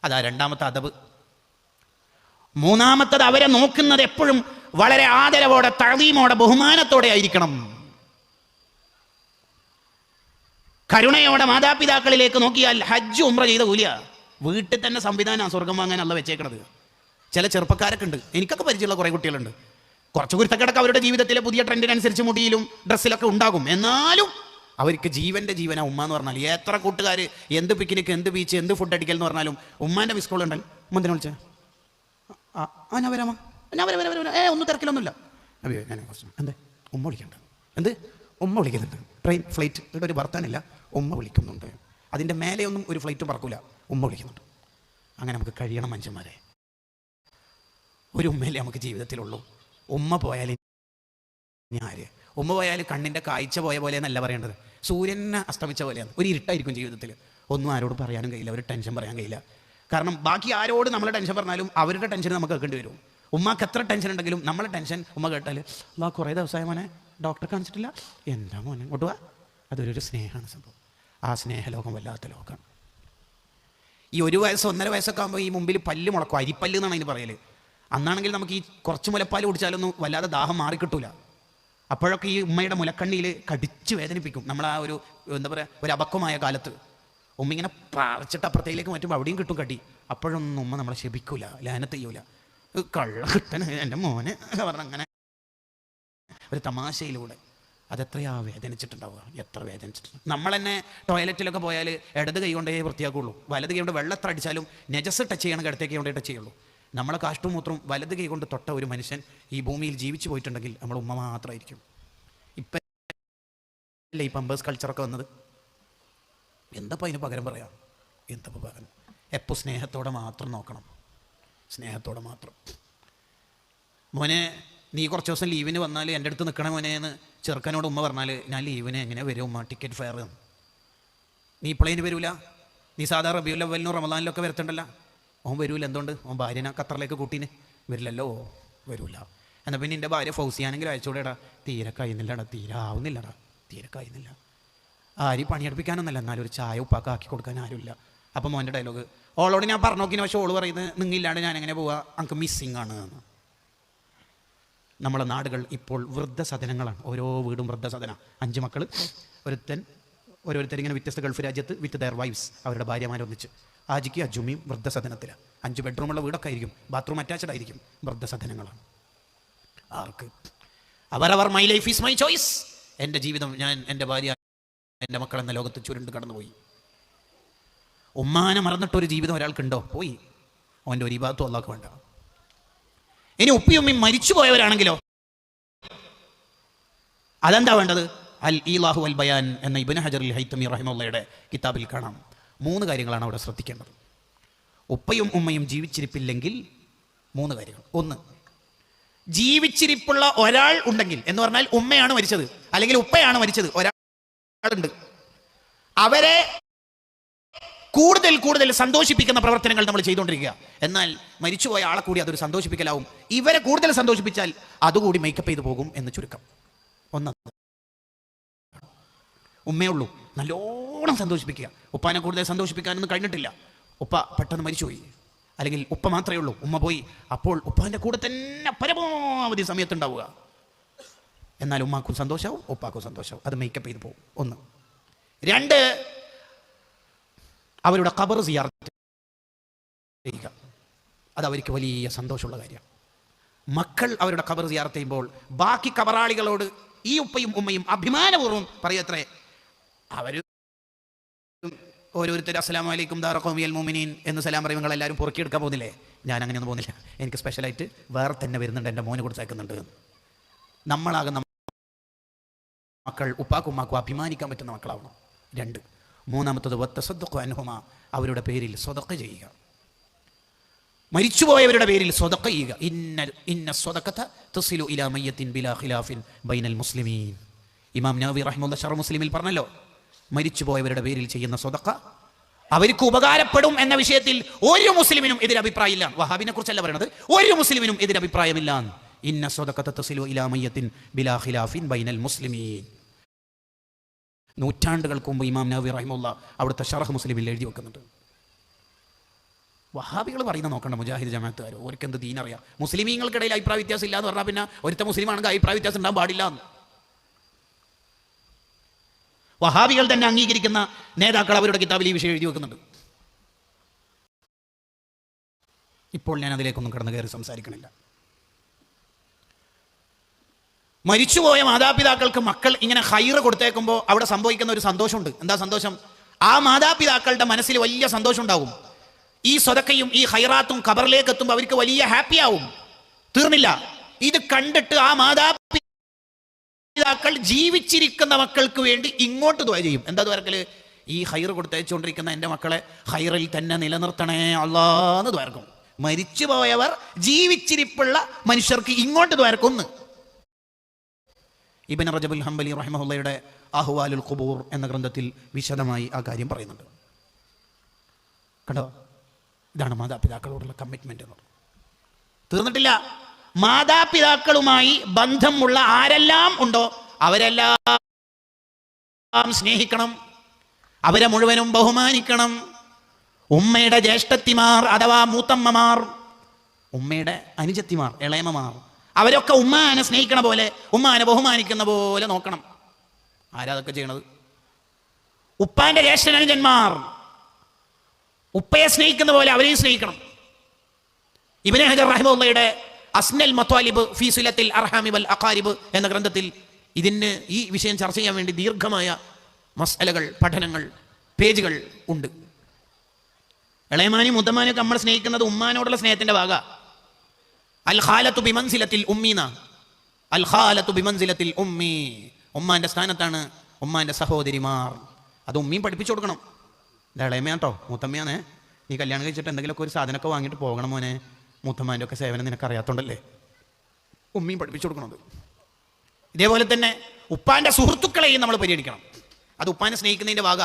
അതാ രണ്ടാമത്തെ അദബ്. മൂന്നാമത്തത്, അവരെ നോക്കുന്നത് എപ്പോഴും വളരെ ആദരവോടെ, തഅദീമോടെ, ബഹുമാനത്തോടെ ആയിരിക്കണം. കരുണയോടെ മാതാപിതാക്കളിലേക്ക് നോക്കിയാൽ ഹജ്ജ് ഉംറ ചെയ്ത കൂലിയ. വീട്ടിൽ തന്നെ സംവിധാനം സ്വർഗം വാങ്ങാൻ അല്ല വെച്ചേക്കണത്. ചില ചെറുപ്പക്കാരൊക്കെ ഉണ്ട്, എനിക്കൊക്കെ പരിചയമുള്ള കുറേ കുട്ടികളുണ്ട്, കുറച്ച് കുരുത്തക്കിടക്ക് അവരുടെ ജീവിതത്തിലെ പുതിയ ട്രെൻഡിനനുസരിച്ച് മുടിയിലും ഡ്രസ്സിലൊക്കെ ഉണ്ടാകും. എന്നാലും അവർക്ക് ജീവൻ്റെ ജീവനാ ഉമ്മ എന്ന് പറഞ്ഞാൽ. എത്ര കൂട്ടുകാർ എന്ത് പിക്നിക്ക്, എന്ത് ബീച്ച്, എന്ത് ഫുഡ് അടിക്കൽ എന്ന് പറഞ്ഞാലും ഉമ്മാൻ്റെ മിസ് കോൾ ഉണ്ടല്ലോ, ഉമ്മന്തിനെ വിളിച്ചേ, ഞാൻ വരാമോ, ഞാൻ വരാം, ഒന്നും തിരക്കിലൊന്നുമില്ല. അയ്യോ ഞാൻ എന്തേ ഉമ്മ വിളിക്കണ്ട, എന്ത് ഉമ്മ വിളിക്കുന്നുണ്ട്, ട്രെയിൻ ഫ്ലൈറ്റ് ഇവിടെ ഒരു ഭർത്താനില്ല, ഉമ്മ വിളിക്കുന്നുണ്ട്, അതിൻ്റെ മേലെയൊന്നും ഒരു ഫ്ലൈറ്റും പറക്കൂല, ഉമ്മ വിളിക്കുന്നുണ്ട്. അങ്ങനെ നമുക്ക് കഴിയണം മനുഷ്യന്മാരെ. ഒരു ഉമ്മയല്ലേ നമുക്ക് ജീവിതത്തിലുള്ളൂ. ഉമ്മ പോയാൽ ആര്? ഉമ്മ പോയാൽ കണ്ണിൻ്റെ കാഴ്ച പോയ പോലെ എന്നല്ല പറയേണ്ടത്, സൂര്യനെ അസ്തമിച്ച പോലെയാണ്. ഒരു ഇരുട്ടായിരിക്കും ജീവിതത്തിൽ. ഒന്നും ആരോട് പറയാനും കഴിയില്ല, ഒരു ടെൻഷൻ പറയാൻ കഴിയില്ല. കാരണം ബാക്കി ആരോട് നമ്മൾ ടെൻഷൻ പറഞ്ഞാലും അവരുടെ ടെൻഷൻ നമുക്ക് കേൾക്കേണ്ടി വരും. ഉമ്മക്ക് എത്ര ടെൻഷൻ ഉണ്ടെങ്കിലും നമ്മളെ ടെൻഷൻ ഉമ്മ കേട്ടാൽ കുറേ ദിവസമായ മോനെ ഡോക്ടറെ കാണിച്ചിട്ടില്ല, എന്താ മോനെ ഇങ്ങോട്ട് വാ. അതൊരു സ്നേഹമാണ് സംഭവം. ആ സ്നേഹലോകം വല്ലാത്ത ലോകമാണ്. ഈ 1 വയസ്സ് 1.5 വയസ്സൊക്കെ ആകുമ്പോൾ ഈ മുമ്പിൽ പല്ല് മുളക്കും, അരിപ്പല്ല് എന്നാണ് അതിന് പറയൽ. അന്നാണെങ്കിൽ നമുക്ക് ഈ കുറച്ച് മുലപ്പാൽ കുടിച്ചാലൊന്നും വല്ലാതെ ദാഹം മാറിക്കിട്ടൂല. അപ്പോഴൊക്കെ ഈ ഉമ്മയുടെ മുലക്കണ്ണിയിൽ കടിച്ച് വേദനിപ്പിക്കും. നമ്മൾ ആ ഒരു എന്താ പറയുക, ഒരു അപക്വമായ കാലത്ത് ഉമ്മ ഇങ്ങനെ പ്രാർച്ചിട്ട് അപ്പുറത്തേക്ക് മാറ്റുമ്പോൾ അവിടെയും കിട്ടും കടി. അപ്പോഴൊന്നും ഉമ്മ നമ്മളെ ശപിക്കൂല, ലാനത്ത് ചെയ്യൂല. കള്ള കിട്ടണ എൻ്റെ മോനെ പറഞ്ഞ അങ്ങനെ ഒരു തമാശയിലൂടെ അതെത്രയാ വേദനിച്ചിട്ടുണ്ടാവുക, എത്ര വേദനിച്ചിട്ടുണ്ട്. നമ്മൾ തന്നെ ടോയ്ലറ്റിലൊക്കെ പോയാൽ ഇടത് കൈ കൊണ്ടേ വൃത്തിയാക്കുള്ളൂ, വലത് കൈ കൊണ്ട് വെള്ളം എത്ര അടിച്ചാലും നെജസ് ടച്ച് ചെയ്യണം, ഇടത്തേക്ക് കൊണ്ടേ ടച്ച് ചെയ്യുള്ളൂ. നമ്മളെ കാഷ്ടവും മൂത്രവും വലത് കൈ കൊണ്ട് തൊട്ട ഒരു മനുഷ്യൻ ഈ ഭൂമിയിൽ ജീവിച്ചു പോയിട്ടുണ്ടെങ്കിൽ നമ്മൾ ഉമ്മ മാത്രമായിരിക്കും. ഇപ്പം അല്ലേ ഈ പമ്പേഴ്സ് കൾച്ചറൊക്കെ വന്നത്? എന്തപ്പോൾ അതിന് പകരം പറയാം? എന്തപ്പോൾ പകരം? എപ്പോൾ സ്നേഹത്തോടെ മാത്രം നോക്കണം, സ്നേഹത്തോടെ മാത്രം. മോനെ നീ കുറച്ച് ദിവസം ലീവിന് വന്നാൽ എൻ്റെ അടുത്ത് നിൽക്കണ മോനെ എന്ന് ചെറുക്കനോട് ഉമ്മ പറഞ്ഞാൽ ഞാൻ ലീവിന് എങ്ങനെ വരും ഉമ്മ, ടിക്കറ്റ് ഫെയർ. നീ ഇപ്പോഴേന് വരൂല, നീ സാധാരണ റബീഉൽ അവ്വലിനും റമദാനിലൊക്കെ വരത്തുണ്ടല്ലോ. ഓൻ വരൂല, എന്തുകൊണ്ട്? ഓൻ ഭാര്യനെ ഖത്തറിലേക്ക് കൂട്ടീന് വരില്ലല്ലോ, വരൂല. എന്നാൽ പിന്നെ എൻ്റെ ഭാര്യ ഫൗസിയാണെങ്കിൽ അയച്ചോടെടാ, തീരെ കഴിയുന്നില്ലടാ, തീരെ ആവുന്നില്ലടാ, തീരെ കഴിയുന്നില്ല. ആരും പണിയെടുപ്പിക്കാനൊന്നല്ല, എന്നാലും ഒരു ചായ ഉപ്പാക്ക് ആക്കി കൊടുക്കാൻ ആരുമില്ല. അപ്പം മോൻ്റെ ഡയലോഗ്, ഓളോട് ഞാൻ പറഞ്ഞു നോക്കിന്, പക്ഷേ ഓള് പറയുന്നത് നിങ്ങില്ലാണ്ട് ഞാൻ എങ്ങനെ പോവാ, എനിക്ക് മിസ്സിങ് ആണ് എന്ന്. നമ്മളെ നാടുകൾ ഇപ്പോൾ വൃദ്ധസദനങ്ങളാണ്, ഓരോ വീടും വൃദ്ധസദന. 5 മക്കൾ, ഓരോരുത്തരിങ്ങനെ വ്യത്യസ്ത ഗൾഫ് രാജ്യത്ത് വിത്ത് ദയർ വൈഫ്സ്, അവരുടെ ഭാര്യമാരൊന്നിച്ച് ആജിക്ക് അജുമിയും വൃദ്ധസദനത്തിലാണ്. 5 ബെഡ്റൂമുള്ള വീടൊക്കെ ആയിരിക്കും, ബാത്റൂം അറ്റാച്ച്ഡ് ആയിരിക്കും, വൃദ്ധസദനങ്ങളാണ്. ആർക്ക്? അവരവർ my life is my choice. എൻ്റെ ജീവിതം, ഞാൻ, എൻ്റെ ഭാര്യ, എൻ്റെ മക്കൾ എന്ന ലോകത്ത് ചുരുണ്ട് കടന്നുപോയി. ഉമ്മാനെ മറന്നിട്ടൊരു ജീവിതം ഒരാൾക്കുണ്ടോ? പോയി. അവൻ്റെ ഒരു ഭാഗത്തും അല്ലാഹ് വേണ്ട. ഇനി ഉപ്പിയുമ്മയും മരിച്ചു പോയവരാണെങ്കിലോ അതെന്താ വേണ്ടത്? അൽ ഈലാഹു അൽ ബയാൻ എന്ന ഇബ്നു ഹജർ അൽ ഹൈതമി റഹിമഹുള്ളയുടെ കിതാബിൽ കാണാം. 3 കാര്യങ്ങളാണ് അവിടെ ശ്രദ്ധിക്കേണ്ടത്. ഉപ്പയും ഉമ്മയും ജീവിച്ചിരിപ്പില്ലെങ്കിൽ 3 കാര്യങ്ങൾ. 1, ജീവിച്ചിരിപ്പുള്ള ഒരാൾ ഉണ്ടെങ്കിൽ, എന്ന് പറഞ്ഞാൽ ഉമ്മയാണ് മരിച്ചത് അല്ലെങ്കിൽ ഉപ്പയാണ് മരിച്ചത്, ഒരാളുണ്ട്, അവരെ കൂടുതൽ കൂടുതൽ സന്തോഷിപ്പിക്കുന്ന പ്രവർത്തനങ്ങൾ നമ്മൾ ചെയ്തുകൊണ്ടിരിക്കുക. എന്നാൽ മരിച്ചുപോയ ആളെ കൂടി അതൊരു സന്തോഷിപ്പിക്കലാവും. ഇവരെ കൂടുതൽ സന്തോഷിപ്പിച്ചാൽ അതുകൂടി മേക്കപ്പ് ചെയ്തു പോകും എന്ന് ചുരുക്കം. 1, ഉമ്മയുള്ളൂ, നല്ലോണം സന്തോഷിപ്പിക്കുക. ഉപ്പാനെ കൂടുതൽ സന്തോഷിപ്പിക്കാനൊന്നും കഴിഞ്ഞിട്ടില്ല, ഉപ്പ പെട്ടെന്ന് മരിച്ചുപോയി, അല്ലെങ്കിൽ ഉപ്പ മാത്രമേ ഉള്ളൂ, ഉമ്മ പോയി, അപ്പോൾ ഉപ്പാൻ്റെ കൂടെ തന്നെ പരമാവധി സമയത്തുണ്ടാവുക. എന്നാൽ ഉമ്മാക്കും സന്തോഷമാവും, ഉപ്പാക്കും സന്തോഷമാവും, അത് മേക്കപ്പ് ചെയ്ത് പോകും. 1. 2, അവരുടെ ഖബർ സിയാറത്ത് ചെയ്യുക. അത് അവർക്ക് വലിയ സന്തോഷമുള്ള കാര്യമാണ്. മക്കൾ അവരുടെ ഖബർ സിയാറത്ത് ചെയ്യുമ്പോൾ ബാക്കി ഖബറാളികളോട് ഈ ഉപ്പയും ഉമ്മയും അഭിമാനപൂർവ്വം പറയത്രേ, അവർ ഓരോരുത്തർ അസ്സലാമു അലൈക്കും ദാറ ഖൗമിയൽ മുഅ്മിനീൻ എന്ന് സലാം പറയും, നിങ്ങളെല്ലാവരും പൊറുക്കിയെടുക്കാൻ പോകുന്നില്ലേ? ഞാൻ അങ്ങനെയൊന്നും പോകുന്നില്ല, എനിക്ക് സ്പെഷ്യലായിട്ട് വേറെ തന്നെ വരുന്നുണ്ട്, എൻ്റെ മോനെ കൊടുത്തേക്കുന്നുണ്ട്. നമ്മളാകുന്ന മക്കൾ ഉപ്പാക്കും ഉമ്മാക്കും അഭിമാനിക്കാൻ പറ്റുന്ന മക്കളാവണം. 2. 3, വത്തസദ്ദഖു അൻഹുമാ, അവരുടെ പേരിൽ സ്വദഖ ചെയ്യുക. മരിച്ചുപോയവരുടെ പേരിൽ സ്വദഖ ചെയ്യുക. ഇന്ന സ്വദഖത തസിലു ഇലാ മയ്യത്തിൻ ബിലാ ഖിലാഫിൻ ബൈനൽ മുസ്ലിമീൻ. ഇമാം നവവി റഹിമഹുല്ലാഹ് ശർഹ് മുസ്ലിമിൽ പറഞ്ഞല്ലോ, മരിച്ചുപോയവരുടെ പേരിൽ ചെയ്യുന്ന സ്വദഖ അവർക്ക് ഉപകാരപ്പെടും എന്ന വിഷയത്തിൽ ഒരു മുസ്ലിമിനും എതിരഭിപ്രായമില്ല. വഹാബിനെ കുറിച്ചല്ല പറയുന്നത്, ഒരു മുസ്ലിമിനും എതിരഭിപ്രായമില്ല. ഇന്ന സ്വദഖത തസിലു ഇലാ മയ്യത്തിൻ ബിലാ ഖിലാഫിൻ ബൈനൽ മുസ്ലിമീൻ. നൂറ്റാണ്ടുകൾക്ക് മുമ്പ് ഇമാം നവവി റഹിമഹുല്ലാഹ് അവിടുത്തെ ശർഹ് മുസ്ലിമിൽ എഴുതി വെക്കുന്നുണ്ട്. വഹാബികൾ പറയുന്ന നോക്കണ്ട, മുജാഹിദ് ജമാഅത്തുകാർ, ഓർക്ക് എന്ത് ദീൻ അറിയാം? മുസ്ലിമീങ്ങൾക്കിടയിൽ അഭിപ്രായ വ്യത്യാസം ഇല്ല എന്ന് പറഞ്ഞാൽ പിന്നെ ഒരുത്ത മുസ്ലിം ആണെങ്കിൽ അഭിപ്രായ വ്യത്യാസം ഉണ്ടാകാൻ പാടില്ല എന്ന് വഹാബികൾ തന്നെ അംഗീകരിക്കുന്ന നേതാക്കൾ അവരുടെ കിതാബിൽ ഈ വിഷയം എഴുതി വെക്കുന്നുണ്ട്. ഇപ്പോൾ ഞാൻ അതിലേക്കൊന്നും കടന്നു കയറി സംസാരിക്കണില്ല. മരിച്ചുപോയ മാതാപിതാക്കൾക്ക് മക്കൾ ഇങ്ങനെ ഖൈറ് കൊടുത്തേക്കുമ്പോൾ അവിടെ സംഭവിക്കുന്ന ഒരു സന്തോഷമുണ്ട്. എന്താ സന്തോഷം? ആ മാതാപിതാക്കളുടെ മനസ്സിൽ വലിയ സന്തോഷം ഉണ്ടാവും. ഈ സ്വതക്കയും ഈ ഖൈറാത്തും ഖബറിലേക്ക് എത്തുമ്പോൾ അവർക്ക് വലിയ ഹാപ്പി ആവും. തീർന്നില്ല, ഇത് കണ്ടിട്ട് ആ മാതാപിതാക്കൾ ജീവിച്ചിരിക്കുന്ന മക്കൾക്ക് വേണ്ടി ഇങ്ങോട്ട് ദുആ ചെയ്യും. എന്താ ദുആർക്കല്? ഈ ഖൈറ് കൊടുത്തയച്ചുകൊണ്ടിരിക്കുന്ന എൻ്റെ മക്കളെ ഖൈറിൽ തന്നെ നിലനിർത്തണേ അല്ലാഹ് എന്ന് ദുആർക്കും. മരിച്ചുപോയവർ ജീവിച്ചിരിപ്പുള്ള മനുഷ്യർക്ക് ഇങ്ങോട്ട് ദ്വാരക്കൊന്ന്. ഇബ്നു റജബുൽ ഹംബലി റഹിമഹുള്ളയുടെ അഹ്വാലുൽ ഖുബൂർ എന്ന ഗ്രന്ഥത്തിൽ വിശദമായി ആ കാര്യം പറയുന്നുണ്ട്. കണ്ടോ, ഇതാണ് മാതാപിതാക്കളോടുള്ള കമ്മിറ്റ്മെന്റ് എന്ന്. തീർന്നിട്ടില്ല. മാതാപിതാക്കളുമായി ബന്ധമുള്ള ആരെല്ലാം ഉണ്ടോ അവരെല്ലാം സ്നേഹിക്കണം, അവരെ മുഴുവനും ബഹുമാനിക്കണം. ഉമ്മയുടെ ജ്യേഷ്ഠത്തിമാർ അഥവാ മൂത്തമ്മമാർ, ഉമ്മയുടെ അനുജത്തിമാർ, ഇളയമ്മമാർ, അവരൊക്കെ ഉമ്മാനെ സ്നേഹിക്കണ പോലെ, ഉമ്മാനെ ബഹുമാനിക്കുന്ന പോലെ നോക്കണം. ആരാതൊക്കെ ചെയ്യണത്? ഉപ്പാന്റെ ജ്യേഷ്ഠനുജന്മാർ ഉപ്പയെ സ്നേഹിക്കുന്ന പോലെ അവരെയും സ്നേഹിക്കണം. ഇബ്നു ഹജർ റഹിമഹുള്ളയുടെ അസ്നൽ മത്വാലിബ് ഫീ സിലത്തിൽ അർഹാമി വൽ അഖാരിബ് എന്ന ഗ്രന്ഥത്തിൽ ഇതിന് ഈ വിഷയം ചർച്ച ചെയ്യാൻ വേണ്ടി ദീർഘമായ മസ്അലകൾ, പഠനങ്ങൾ, പേജുകൾ ഉണ്ട്. ഇളയമാനും മുത്തമാനൊക്കെ നമ്മൾ സ്നേഹിക്കുന്നത് ഉമ്മാനോടുള്ള സ്നേഹത്തിന്റെ ഭാഗ. അൽ ഖാലത്തു ബിമൻസിലത്തിൽ ഉമ്മീന, അൽ ഖാലത്തു ബിമൻസിലത്തിൽ ഉമ്മി, ഉമ്മാന്റെ സ്ഥാനത്താണ് ഉമ്മാന്റെ സഹോദരിമാർ. അത് ഉമ്മയും പഠിപ്പിച്ചു കൊടുക്കണം. ഇളയമ്മയാട്ടോ, മൂത്തമ്മയാണേ. നീ കല്യാണം കഴിച്ചിട്ട് എന്തെങ്കിലുമൊക്കെ ഒരു സാധനമൊക്കെ വാങ്ങിയിട്ട് പോകണം മോനെ. മൂത്തമ്മാൻ്റെ ഒക്കെ സേവനം നിനക്ക് അറിയാത്തോണ്ടല്ലേ. ഉമ്മയും പഠിപ്പിച്ചു കൊടുക്കണത്. ഇതേപോലെ തന്നെ ഉപ്പാന്റെ സുഹൃത്തുക്കളെയും നമ്മൾ പരിഗണിക്കണം. അത് ഉപ്പാനെ സ്നേഹിക്കുന്നതിന്റെ ഭാഗ.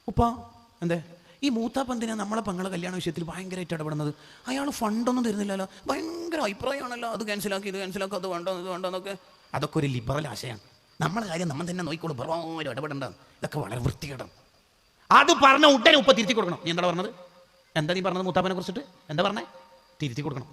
ഉപ്പ എന്തേ ഈ മൂത്താപ്പന്തിനെ നമ്മളെ പെങ്ങളെ കല്യാണ വിഷയത്തിൽ ഭയങ്കരമായിട്ട് ഇടപെടുന്നത്? അയാൾ ഫണ്ടൊന്നും തരുന്നില്ലല്ലോ, ഭയങ്കര അഭിപ്രായമാണല്ലോ, അത് ക്യാൻസലാക്കി, ഇത് ക്യാൻസലാക്കി, അത് വേണ്ടോ, ഇത് വേണ്ടോ എന്നൊക്കെ. അതൊക്കെ ഒരു ലിബറൽ ആശയമാണ്. നമ്മളെ കാര്യം നമ്മൾ തന്നെ നോക്കിക്കോളൂ, വെറുതെ ഇടപെടേണ്ട. ഇതൊക്കെ വളരെ വൃത്തികേടാണ്. അത് പറഞ്ഞ ഉടനെ ഉപ്പ തിരുത്തി കൊടുക്കണം. നീ എന്താ പറഞ്ഞത്? എന്താ നീ പറഞ്ഞത് മൂത്താപ്പനെ കുറിച്ചിട്ട്? എന്താ പറഞ്ഞേ? തിരുത്തി കൊടുക്കണം.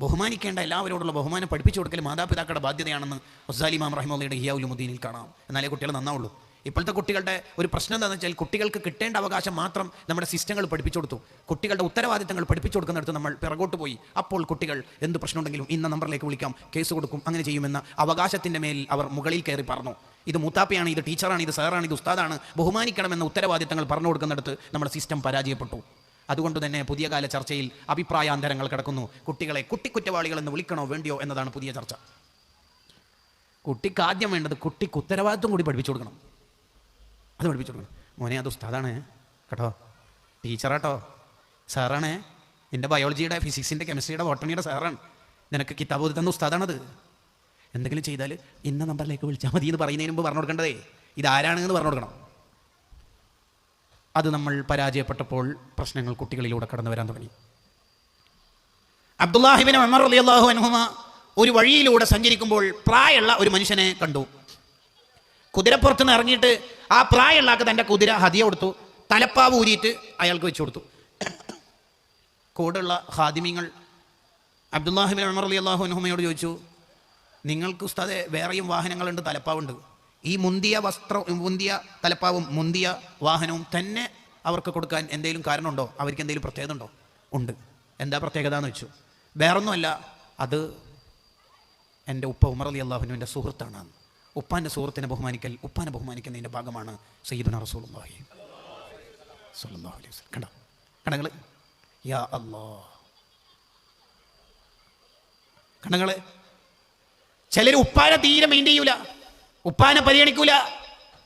ബഹുമാനിക്കേണ്ട എല്ലാവരോടുള്ള ബഹുമാനം പഠിപ്പിച്ചു കൊടുക്കൽ മാതാപിതാക്കളുടെ ബാധ്യതയാണെന്ന് ഗസാലി ഇമാം റഹിമഹുള്ളയുടെ ഇഹ്യാ ഉലുമുദ്ദീനിൽ കാണാം. എന്നാലേ കുട്ടികൾ നന്നാവുള്ളൂ. ഇപ്പോഴത്തെ കുട്ടികളുടെ ഒരു പ്രശ്നം എന്താണെന്ന് വെച്ചാൽ, കുട്ടികൾക്ക് കിട്ടേണ്ട അവകാശം മാത്രം നമ്മുടെ സിസ്റ്റങ്ങൾ പഠിപ്പിച്ചു കൊടുത്തു. കുട്ടികളുടെ ഉത്തരവാദിത്തങ്ങൾ പഠിപ്പിച്ചു കൊടുക്കുന്നിടത്ത് നമ്മൾ പിറകോട്ട് പോയി. അപ്പോൾ കുട്ടികൾ എന്ത് പ്രശ്നമുണ്ടെങ്കിലും ഇന്ന നമ്പറിലേക്ക് വിളിക്കാം, കേസ് കൊടുക്കും, അങ്ങനെ ചെയ്യുമെന്ന അവകാശത്തിൻ്റെ മേൽ അവർ മുകളിൽ കയറി പറഞ്ഞു. ഇത് മൂത്താപ്പയാണ്, ഇത് ടീച്ചറാണ്, ഇത് സാറാണ്, ഇത് ഉസ്താദാണ്, ബഹുമാനിക്കണമെന്ന ഉത്തരവാദിത്തങ്ങൾ പറഞ്ഞു കൊടുക്കുന്നിടത്ത് നമ്മുടെ സിസ്റ്റം പരാജയപ്പെട്ടു. അതുകൊണ്ട് തന്നെ പുതിയ കാല ചർച്ചയിൽ അഭിപ്രായാന്തരങ്ങൾ കിടക്കുന്നു. കുട്ടികളെ കുട്ടിക്കുറ്റവാളികൾ എന്ന് വിളിക്കണോ വേണ്ടിയോ എന്നതാണ് പുതിയ ചർച്ച. കുട്ടിക്ക് ആദ്യം വേണ്ടത് കുട്ടിക്ക് ഉത്തരവാദിത്വം കൂടി പഠിപ്പിച്ചു കൊടുക്കണം. അത് പഠിപ്പിച്ചു കൊടുക്കണം. മോനെ അത് ഉസ്താദാണ് കേട്ടോ, ടീച്ചറാട്ടോ, സാറാണ്, നിൻ്റെ ബയോളജിയുടെ, ഫിസിക്സിൻ്റെ, കെമിസ്ട്രിയുടെ, ബോട്ടണിയുടെ സാറാണ്, നിനക്ക് കിതാബ് തന്ന ഉസ്താദാണത്. എന്തെങ്കിലും ചെയ്താൽ ഇന്ന നമ്പറിലേക്ക് വിളിച്ചാൽ മതി എന്ന് പറയുന്നതിന് മുമ്പ് പറഞ്ഞു കൊടുക്കേണ്ടതേ ഇതാരാണെന്ന് പറഞ്ഞു കൊടുക്കണം. അത് നമ്മൾ പരാജയപ്പെട്ടപ്പോൾ പ്രശ്നങ്ങൾ കുട്ടികളിലൂടെ കടന്നു വരാൻ തുടങ്ങി. അബ്ദുല്ലാഹി ഇബ്നു ഉമർ റളിയല്ലാഹു അൻഹുമ ഒരു വഴിയിലൂടെ സഞ്ചരിക്കുമ്പോൾ പ്രായമുള്ള ഒരു മനുഷ്യനെ കണ്ടു. കുതിരപ്പുറത്ത് നിന്ന് ഇറങ്ങിയിട്ട് ആ പ്രായമുള്ള ആൾക്ക് തൻ്റെ കുതിര ഹദിയ കൊടുത്തു. തലപ്പാവ് ഊരിയിട്ട് അയാൾക്ക് വെച്ചു കൊടുത്തു. കൂടെയുള്ള ഖാദിമീങ്ങൾ അബ്ദുല്ലാഹി ഇബ്നു ഉമർ റളിയല്ലാഹു അൻഹുമയോട് ചോദിച്ചു, നിങ്ങൾക്ക് ഉസ്താദെ വേറെയും വാഹനങ്ങളുണ്ട്, തലപ്പാവുണ്ട്, ഈ മുന്തിയ തലപ്പാവും മുന്തിയ വാഹനവും തന്നെ അവർക്ക് കൊടുക്കാൻ എന്തെങ്കിലും കാരണമുണ്ടോ? അവർക്ക് എന്തെങ്കിലും പ്രത്യേകത ഉണ്ടോ? ഉണ്ട്. എന്താ പ്രത്യേകത എന്ന് വെച്ചു. വേറൊന്നുമല്ല, അത് എൻ്റെ ഉപ്പ ഉമർ റളിയല്ലാഹു അൻഹുവിൻ്റെ സുഹൃത്താണ്. ഉപ്പാൻ്റെ സുഹൃത്തിനെ ബഹുമാനിക്കൽ ഉപ്പാനെ ബഹുമാനിക്കുന്നതിൻ്റെ ഭാഗമാണ് സയ്യിദുനാ റസൂലുള്ളാഹി സ്വല്ലല്ലാഹു അലൈഹി വസല്ലം. കണ്ടങ്ങൾ, യാ അല്ലാഹ്, കണ്ടങ്ങൾ. ചിലർ ഉപ്പാനെ തീരെ മെയിൻ ചെയ്യൂല, ഉപ്പാനെ പരിഗണിക്കൂല.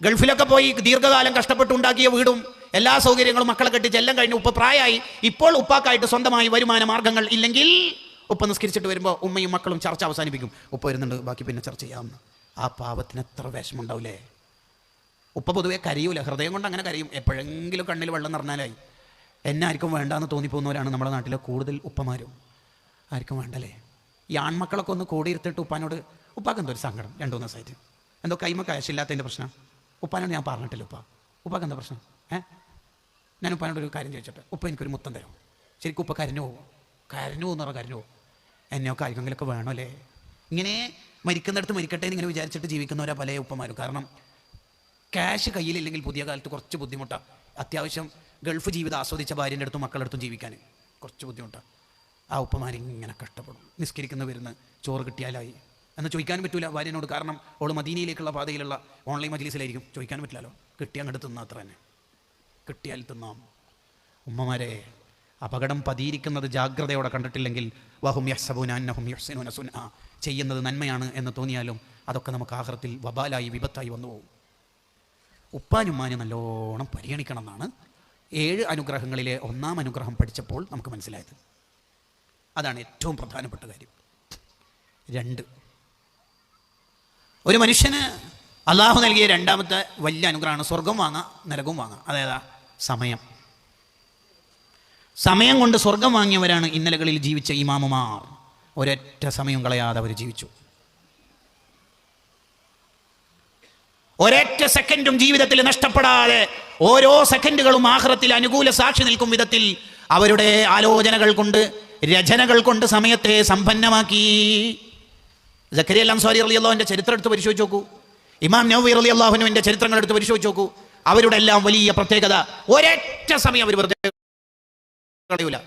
ഗൾഫിലൊക്കെ പോയി ദീർഘകാലം കഷ്ടപ്പെട്ടുണ്ടാക്കിയ വീടും എല്ലാ സൗകര്യങ്ങളും മക്കളെ കെട്ടിച്ച് എല്ലാം കഴിഞ്ഞ് ഉപ്പ പ്രായമായി. ഇപ്പോൾ ഉപ്പാക്കായിട്ട് സ്വന്തമായി വരുമാന മാർഗങ്ങൾ ഇല്ലെങ്കിൽ ഉപ്പ നിസ്കരിച്ചിട്ട് വരുമ്പോൾ ഉമ്മയും മക്കളും ചർച്ച അവസാനിപ്പിക്കും. ഉപ്പ വരുന്നുണ്ട്, ബാക്കി പിന്നെ ചർച്ച ചെയ്യാമെന്ന്. ആ പാവത്തിന് എത്ര വിഷമമുണ്ടാവില്ലേ? ഉപ്പ പൊതുവെ കരയൂല, ഹൃദയം കൊണ്ട് അങ്ങനെ കരയും. എപ്പോഴെങ്കിലും കണ്ണിൽ വെള്ളം നിറഞ്ഞാലായി. എന്നെ ആർക്കും വേണ്ടാന്ന് തോന്നിപ്പോകുന്നവരാണ് നമ്മുടെ നാട്ടിലെ കൂടുതൽ ഉപ്പമാരും. ആർക്കും വേണ്ടല്ലേ? ഈ ആൺമക്കളൊക്കെ ഒന്ന് കൂടിയിരുത്തിട്ട് ഉപ്പാനോട്, ഉപ്പാക്ക് എന്തോ ഒരു സങ്കടം 2-3 ദിവസമായിട്ട്, എന്തോ കൈമ കാശില്ലാത്തതിൻ്റെ പ്രശ്നം. ഉപ്പാനോട് ഞാൻ പറഞ്ഞിട്ടില്ല, ഉപ്പാക്ക് എന്താ പ്രശ്നം? ഞാൻ ഉപ്പാനോട് ഒരു കാര്യം ചോദിച്ചോട്ടെ, ഉപ്പ എനിക്കൊരു മുത്തം തരും. ശരിക്കും ഉപ്പ കരഞ്ഞു പോകും എന്ന് പറഞ്ഞാൽ കരഞ്ഞു പോകും. എന്നെയൊക്കെ ആർക്കെങ്കിലൊക്കെ വേണമല്ലേ? ഇങ്ങനെ മരിക്കുന്നിടത്ത് മരിക്കട്ടെ എന്ന് ഇങ്ങനെ വിചാരിച്ചിട്ട് ജീവിക്കുന്നവരാ പല ഉപ്പമാരും. കാരണം ക്യാഷ് കയ്യിലില്ലെങ്കിൽ പുതിയ കാലത്ത് കുറച്ച് ബുദ്ധിമുട്ടാണ്. അത്യാവശ്യം ഗൾഫ് ജീവിതം ആസ്വദിച്ച ഭാര്യൻ്റെ അടുത്തും മക്കളുടെ അടുത്തും ജീവിക്കാൻ കുറച്ച് ബുദ്ധിമുട്ടാണ്. ആ ഉപ്പമാരിങ്ങനെ കഷ്ടപ്പെടും. നിസ്കരിക്കുന്ന വരുന്ന ചോറ് കിട്ടിയാലായി എന്ന് ചോദിക്കാനും പറ്റില്ല ഭാര്യനോട്. കാരണം അവൾ മദീനയിലേക്കുള്ള പാതയിലുള്ള ഓൺലൈൻ മജ്ലിസിലായിരിക്കും. ചോദിക്കാനും പറ്റില്ലല്ലോ. കിട്ടിയാൽ അങ്ങോട്ട് തിന്നാ അത്ര തന്നെ, കിട്ടിയാൽ തിന്നാം. ഉമ്മമാരെ, അപകടം പതിയിരിക്കുന്നത് ജാഗ്രതയോടെ കണ്ടിട്ടില്ലെങ്കിൽ വഹും യഹ്സബൂന അന്നഹും യുഹ്സിനൂന സുൻആ, ചെയ്യുന്നത് നന്മയാണ് എന്ന് തോന്നിയാലും അതൊക്കെ നമുക്ക് ആഖിറത്തിൽ വബാലായി, വിപത്തായി വന്നു പോകും. ഉപ്പാനുമ്മാനെ നല്ലോണം പരിഗണിക്കണം എന്നാണ് 7 അനുഗ്രഹങ്ങളിലെ 1-ാം അനുഗ്രഹം പഠിച്ചപ്പോൾ നമുക്ക് മനസ്സിലായത്. അതാണ് ഏറ്റവും പ്രധാനപ്പെട്ട കാര്യം. 2, ഒരു മനുഷ്യന് അള്ളാഹു നൽകിയ 2ാമത്തെ വലിയ അനുഗ്രഹമാണ് സ്വർഗം വാങ്ങാം നരകവും വാങ്ങാം. അതേതാ? സമയം. സമയം കൊണ്ട് സ്വർഗം വാങ്ങിയവരാണ് ഇന്നലകളിൽ ജീവിച്ച ഇമാമുമാർ. ഒരൊറ്റ സമയം കളയാതെ അവർ ജീവിച്ചു. ഒരൊറ്റ സെക്കൻഡും ജീവിതത്തിൽ നഷ്ടപ്പെടാതെ ഓരോ സെക്കൻഡുകളും ആഖിറത്തിൽ അനുകൂല സാക്ഷി നിൽക്കും വിധത്തിൽ അവരുടെ ആലോചനകൾ കൊണ്ട്, രചനകൾ കൊണ്ട് സമയത്തെ സമ്പന്നമാക്കി. സക്കരിയ അൻസാരി റളിയല്ലാഹുവിന്റെ ചരിത്രം എടുത്ത് പരിശോധിച്ച് നോക്കൂ. ഇമാം നവവി റളിയല്ലാഹുവിന്റെ ചരിത്രങ്ങൾ എടുത്ത് പരിശോധിച്ച് നോക്കൂ. അവരുടെ എല്ലാം വലിയ പ്രത്യേകത, ഒരൊറ്റ സമയം അവർ വെറുതെ കളയൂല.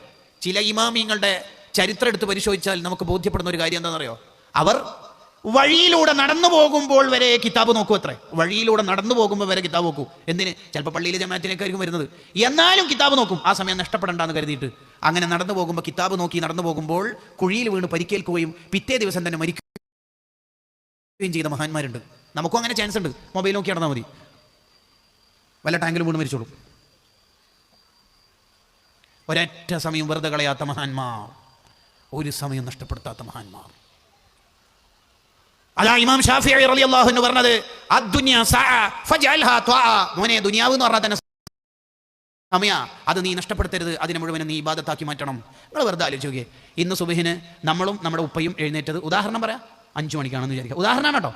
ചില ഇമാമിങ്ങളുടെ ചരിത്രം എടുത്ത് പരിശോധിച്ചാൽ നമുക്ക് ബോധ്യപ്പെടുന്ന ഒരു കാര്യം എന്താണെന്നറിയോ? അവർ വഴിയിലൂടെ നടന്നു പോകുമ്പോൾ വരെ കിതാബ് നോക്കൂ. അത്രേ, വഴിയിലൂടെ നടന്നു പോകുമ്പോൾ വരെ കിതാബ് നോക്കൂ. എന്തിന്? ചിലപ്പോൾ പള്ളിയിലെ ജമാഅത്തിലേക്കായിരിക്കും വരുന്നത്, എന്നാലും കിതാബ് നോക്കും. ആ സമയം നഷ്ടപ്പെടണ്ടെന്ന് കരുതിയിട്ട്. അങ്ങനെ നടന്നു പോകുമ്പോൾ, കിതാബ് നോക്കി നടന്നു പോകുമ്പോൾ കുഴിയിൽ വീണ് പരിക്കേൽക്കുകയും പിറ്റേ ദിവസം തന്നെ മരിക്കുകയും ചെയ്ത മഹാന്മാരുണ്ട്. നമുക്കും അങ്ങനെ ചാൻസ് ഉണ്ട്. മൊബൈൽ നോക്കി നടന്നാൽ മതി, വല്ല ടാങ്കിലും വീണ് മരിച്ചോളും. ഒരൊറ്റ സമയം വെറുതെ കളയാത്ത മഹാന്മാർ, ഒരു സമയം നഷ്ടപ്പെടുത്താത്ത മഹാന്മാർ. അതാ ഇമാം ഷാഫിഈ റളിയല്ലാഹു അൻഹു പറഞ്ഞത്, അദ്ദുനിയ സഅ ഫജഅൽഹാ ത്വഅ. മോനെ, ദുനിയാവ് എന്ന് പറഞ്ഞാൽ തന്നെ സമയ, അത് നീ നഷ്ടപ്പെടുത്തരുത്. അതിനെ മുഴുവനും നീ ഇബാദത്താക്കി മാറ്റണം. നിങ്ങൾ വെറുതെ ആലോചിച്ച് നോക്കിയേ, ഇന്ന് സുബഹിന് നമ്മളും നമ്മുടെ ഉപ്പയും എഴുന്നേറ്റത്, ഉദാഹരണം പറയാം, 5 മണിക്കാണെന്ന് വിചാരിക്കുക. ഉദാഹരണമാണ് കേട്ടോ.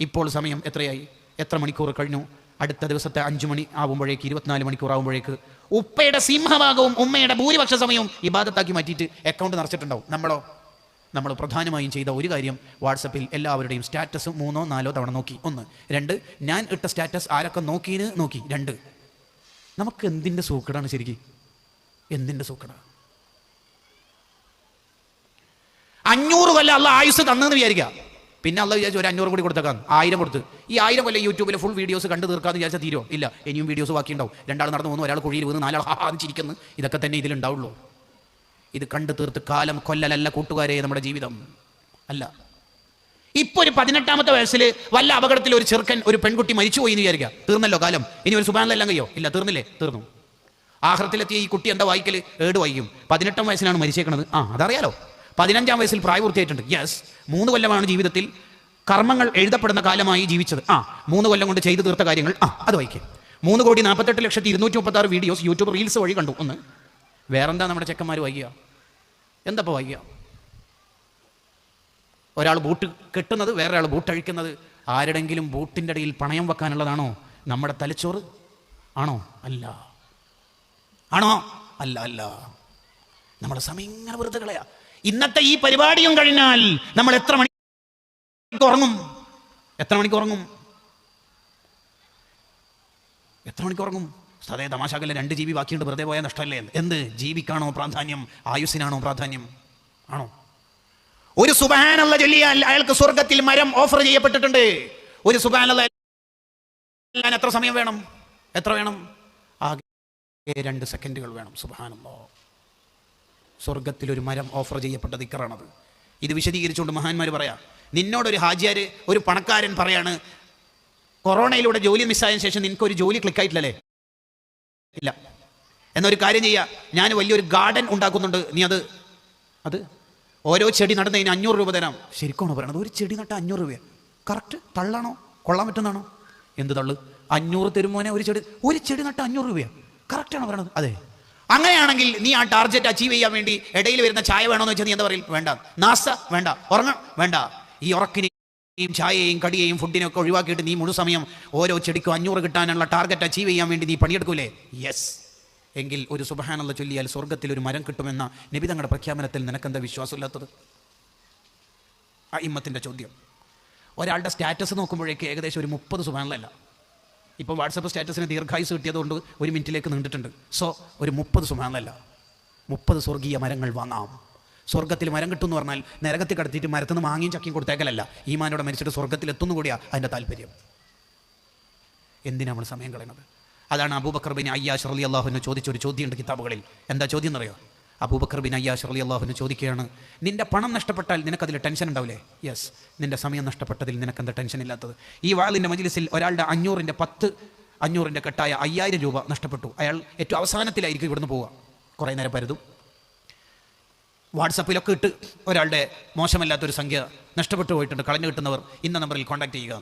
ഇപ്പോൾ സമയം എത്രയായി? എത്ര മണിക്കൂർ കഴിഞ്ഞു? അടുത്ത ദിവസത്തെ 5 മണി ആവുമ്പോഴേക്ക്, 24 മണിക്കൂർ ആവുമ്പോഴേക്ക് ഉപ്പയുടെ സിംഹഭാഗവും ഉമ്മയുടെ ഭൂരിപക്ഷ സമയവും ഇബാദത്താക്കി മാറ്റിയിട്ട് അക്കൗണ്ട് നിറച്ചിട്ടുണ്ടാവും. നമ്മൾ പ്രധാനമായും ചെയ്ത ഒരു കാര്യം, വാട്സപ്പിൽ എല്ലാവരുടെയും സ്റ്റാറ്റസ് 3-4 തവണ നോക്കി. 1. 2, ഞാൻ ഇട്ട സ്റ്റാറ്റസ് ആരൊക്കെ നോക്കി. 2, നമുക്ക് എന്തിൻ്റെ സൂക്കടാണ് ശരിക്കും? എന്തിൻ്റെ സൂക്കടാണ്? 500 കൊല്ലം അള്ളാഹ് ആയുസ് തന്നെന്ന് വിചാരിക്കുക. പിന്നെ അള്ളാഹ് വിചാരിച്ചു ഒരു 500 കൂടി കൊടുത്തേക്കാം, 1000 കൊടുത്ത്. ഈ 1000 കൊല്ലം യൂട്യൂബിൽ ഫുൾ വീഡിയോസ് കണ്ടു തീർക്കാമെന്ന് വിചാരിച്ചാൽ തീരോ? ഇല്ല, ഇനിയും വീഡിയോസ് ബാക്കിയുണ്ടാവും. 2 ആൾ നടന്നു പോകുന്നു, ഒരാൾ കുഴിയിൽ വീണ്, 4 ആൾ ചിരിക്കുന്നു. ഇതൊക്കെ തന്നെ ഇതിലുണ്ടാവുള്ളൂ. ഇത് കണ്ടു തീർത്ത് കാലം കൊല്ലലല്ല കൂട്ടുകാരെ നമ്മുടെ ജീവിതം. അല്ല, ഇപ്പൊ ഒരു 18ാമത്തെ വയസ്സിൽ വല്ല അപകടത്തിൽ ഒരു ചെറുക്കൻ, ഒരു പെൺകുട്ടി മരിച്ചുപോയി എന്ന് വിചാരിക്കുക. തീർന്നല്ലോ കാലം. ഇനി ഒരു സുബ്ഹാനല്ലാഹ് കഴിയോ? ഇല്ല, തീർന്നില്ലേ? തീർന്നു. ആഖിറത്തിലെത്തിയ ഈ കുട്ടി എന്താ വായിക്കൽ? ഏട് വായിക്കും. 18ാം വയസ്സിലാണ് മരിച്ചേക്കണത്. അതറിയാലോ. 15ാം വയസ്സിൽ പ്രായപൂർത്തിയായിട്ടുണ്ട്. യെസ്, 3 കൊല്ലമാണ് ജീവിതത്തിൽ കർമ്മങ്ങൾ എഴുതപ്പെടുന്ന കാലമായി ജീവിച്ചത്. 3 കൊല്ലം കൊണ്ട് ചെയ്തു തീർത്ത കാര്യങ്ങൾ അത് വായിക്കും. 3,48,236 വീഡിയോസ് യൂട്യൂബ് റീൽസ് വഴി കണ്ടു. 1. വേറെന്താ നമ്മുടെ ചെക്കന്മാർ വായിക്കുക? എന്തപ്പോൾ വായിക്കുക? ഒരാൾ ബൂട്ട് കെട്ടുന്നത്, വേറെ ആൾ ബൂട്ട് അഴിക്കുന്നത്. ആരുടെങ്കിലും ബൂട്ടിൻ്റെ ഇടയിൽ പണയം വെക്കാനുള്ളതാണോ നമ്മുടെ തലച്ചോറ്? ആണോ? അല്ല. ആണോ? അല്ല, അല്ല. നമ്മുടെ സമയം ഇങ്ങനെ വെറുതെ കളയാ. ഇന്നത്തെ ഈ പരിപാടിയും കഴിഞ്ഞാൽ നമ്മൾ എത്ര മണിക്ക് ഉറങ്ങും? എത്ര മണിക്ക് ഉറങ്ങും? അതേ തമാശാക്കല്ലേ, 2 GB ബാക്കിയുണ്ട്, വെറുതെ പോയാൽ നഷ്ടമല്ലേ? എന്ത് ജീവിക്കാണോ പ്രാധാന്യം? ആയുസ്സിനാണോ പ്രാധാന്യം? ആണോ? ഒരു സുബ്ഹാനല്ലാഹ് ചൊല്ലിയാൽ അയാൾക്ക് സ്വർഗത്തിൽ മരം ഓഫർ ചെയ്യപ്പെട്ടിട്ടുണ്ട്. ഒരു സുബ്ഹാനല്ലാഹ് എത്ര സമയം വേണം? എത്ര വേണം? ആകെ 2 സെക്കൻഡുകൾ വേണം. സുബ്ഹാനല്ലാഹ്. സ്വർഗത്തിൽ ഒരു മരം ഓഫർ ചെയ്യപ്പെട്ട ദിക്റാണത്. ഇത് വിശദീകരിച്ചുകൊണ്ട് മഹാന്മാർ പറയാം, നിന്നോടൊരു ഹാജിയാര്, ഒരു പണക്കാരൻ പറയാണ്, കൊറോണയിലൂടെ ജോലി മിസ്സായതിനു ശേഷം നിനക്കൊരു ജോലി ക്ലിക്കായിട്ടില്ലല്ലേ? ഇല്ല. എന്നൊരു കാര്യം ചെയ്യുക, ഞാൻ വലിയൊരു ഗാർഡൻ ഉണ്ടാക്കുന്നുണ്ട്, നീ അത് ഓരോ ചെടി നടുന്നതിന് 500 രൂപ തരാം. ശരിക്കാണോ പറയണത്? ഒരു ചെടി നട്ട 500 രൂപ കറക്റ്റ്? തള്ളാണോ? കൊള്ളാൻ പറ്റുന്നതാണോ? എന്ത് തള്ളു? 500 തരുമോനെ? ഒരു ചെടി നട്ട 500 രൂപയാണ്. കറക്റ്റാണോ പറയണത്? അതെ. അങ്ങനെയാണെങ്കിൽ നീ ആ ടാർഗറ്റ് അച്ചീവ് ചെയ്യാൻ വേണ്ടി ഇടയിൽ വരുന്ന ചായ വേണമെന്ന് വെച്ചാൽ നീ എന്താ പറയും? വേണ്ട. നാസ്ത വേണ്ട. ഉറങ്ങ വേണ്ട. ഈ ഉറക്കിനെയും ചായയെയും കടിയെയും ഫുഡിനെയൊക്കെ ഒഴിവാക്കിയിട്ട് നീ മുഴു സമയം ഓരോ ചെടിക്കും 500 കിട്ടാനുള്ള ടാർഗറ്റ് അച്ചീവ് ചെയ്യാൻ വേണ്ടി നീ പണിയെടുക്കൂലേ? യെസ്. എങ്കിൽ ഒരു സുബ്ഹാനല്ലാഹ് ചൊല്ലിയാൽ സ്വർഗത്തിൽ ഒരു മരം കിട്ടുമെന്ന നബി തങ്ങളുടെ പ്രഖ്യാപനത്തിൽ നിനക്കെന്താ വിശ്വാസമില്ലാത്തത്? ഇമ്മത്തിൻ്റെ ചോദ്യം. ഒരാളുടെ സ്റ്റാറ്റസ് നോക്കുമ്പോഴേക്ക് ഏകദേശം ഒരു 30 സുബ്ഹാനല്ലാഹ്. ഇപ്പോൾ വാട്സപ്പ് സ്റ്റാറ്റസിന് ദീർഘായുസ് കിട്ടിയതുകൊണ്ട് 1 മിനിറ്റിലേക്ക് നീണ്ടിട്ടുണ്ട്. സോ ഒരു 30 സുബ്ഹാനല്ലാഹ്. 30 സ്വർഗീയ മരങ്ങൾ വാങ്ങാം. സ്വർഗത്തിൽ മരം കിട്ടുമെന്ന് പറഞ്ഞാൽ നരകത്തിൽ കടത്തിയിട്ട് മരത്തുനിന്ന് മാങ്ങിയും ചക്കിയും കൊടുത്തേക്കലല്ല. ഈമാനോടെ മരിച്ചിട്ട് സ്വർഗത്തിൽ എത്തുന്നു കൂടിയാണ് അതിൻ്റെ താല്പര്യം. എന്തിനാണ് നമ്മൾ സമയം കളയുന്നത്? അതാണ് അബൂബക്കർ ബിൻ അയ്യാശ് റളിയല്ലാഹു അൻഹു ചോദിച്ചൊരു ചോദ്യമുണ്ട് കിതാബുകളിൽ. എന്താ ചോദ്യം എന്നറിയോ? അബൂബക്കർ ബിൻ അയ്യാശ് റളിയല്ലാഹു അൻഹു ചോദിക്കുകയാണ്, നിന്റെ പണം നഷ്ടപ്പെട്ടാൽ നിനക്കതിൽ ടെൻഷൻ ഉണ്ടാവില്ലേ? യെസ്. നിന്റെ സമയം നഷ്ടപ്പെട്ടതിൽ നിനക്കെന്താ ടെൻഷൻ ഇല്ലാത്തത്? ഈ വാളിൻ്റെ മജ്ലിസിൽ ഒരാളുടെ 500ൻ്റെ 10 500-ൻ്റെ കെട്ടായ 5000 രൂപ നഷ്ടപ്പെട്ടു. അയാൾ ഏറ്റവും അവസാനത്തിലായിരിക്കും ഇവിടുന്ന് പോവുക. കുറേ നേരം പരുതും. വാട്സപ്പിലൊക്കെ ഇട്ട് ഒരാളുടെ മോശമല്ലാത്തൊരു സംഖ്യ നഷ്ടപ്പെട്ടു പോയിട്ടുണ്ട്, കളഞ്ഞു കിട്ടുന്നവർ ഇന്ന നമ്പറിൽ കോൺടാക്ട് ചെയ്യുക.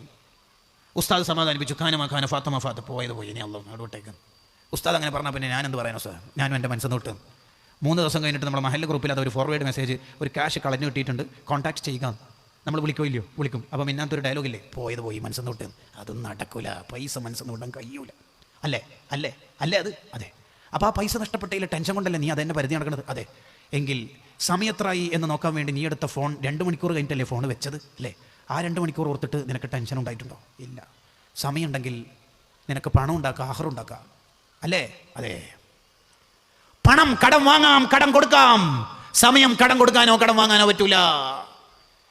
ഉസ്താദ് സമാധാനിപ്പിച്ചു. ഖാന ഫാത്തമ പോയത് പോയി, ഇനി അള്ളാഹു നടുവിട്ടേക്ക്. ഉസ്താദ് അങ്ങനെ പറഞ്ഞാൽ പിന്നെ ഞാനെന്ത് പറയാനോ സാർ, ഞാനും എൻ്റെ മനസ്സിൽ തൊട്ട് 3 ദിവസം കഴിഞ്ഞിട്ട് നമ്മുടെ മഹല്ല് ഗ്രൂപ്പിൽ അതൊരു ഫോർവേഡ് മെസ്സേജ്, ഒരു ക്യാഷ് കളഞ്ഞു കിട്ടിയിട്ടുണ്ട്, കോൺടാക്ട് ചെയ്യുക. നമ്മൾ വിളിക്കില്ലയോ? വിളിക്കും. അപ്പം ഇന്നത്തൊരു ഡയലോഗില്ലേ, പോയത് പോയി മനസ്സിൽ തൊട്ട്. അതൊന്നും നടക്കൂല, പൈസ മനസ്സിൽ തൊട്ടാൻ കഴിയൂല. അല്ലേ അല്ലേ അല്ലേ അത് അതെ. അപ്പോൾ ആ പൈസ നഷ്ടപ്പെട്ടതിൽ ടെൻഷൻ കൊണ്ടല്ലേ നീ അതെന്നെ പരിധി നടക്കുന്നത്? അതെ. എങ്കിൽ സമയത്രായി എന്ന് നോക്കാൻ വേണ്ടി നീ എടുത്ത ഫോൺ 2 മണിക്കൂർ കഴിഞ്ഞിട്ടല്ലേ ഫോൺ വെച്ചത് അല്ലേ? ആ 2 മണിക്കൂർ ഓർത്തിട്ട് നിനക്ക് ടെൻഷൻ ഉണ്ടായിട്ടുണ്ടോ? ഇല്ല. സമയമുണ്ടെങ്കിൽ നിനക്ക് പണം ഉണ്ടാക്കാം, ആഹാരം ഉണ്ടാക്കാം അല്ലേ? അതെ. പണം കടം വാങ്ങാം, കടം കൊടുക്കാം. സമയം കടം കൊടുക്കാനോ കടം വാങ്ങാനോ പറ്റൂല.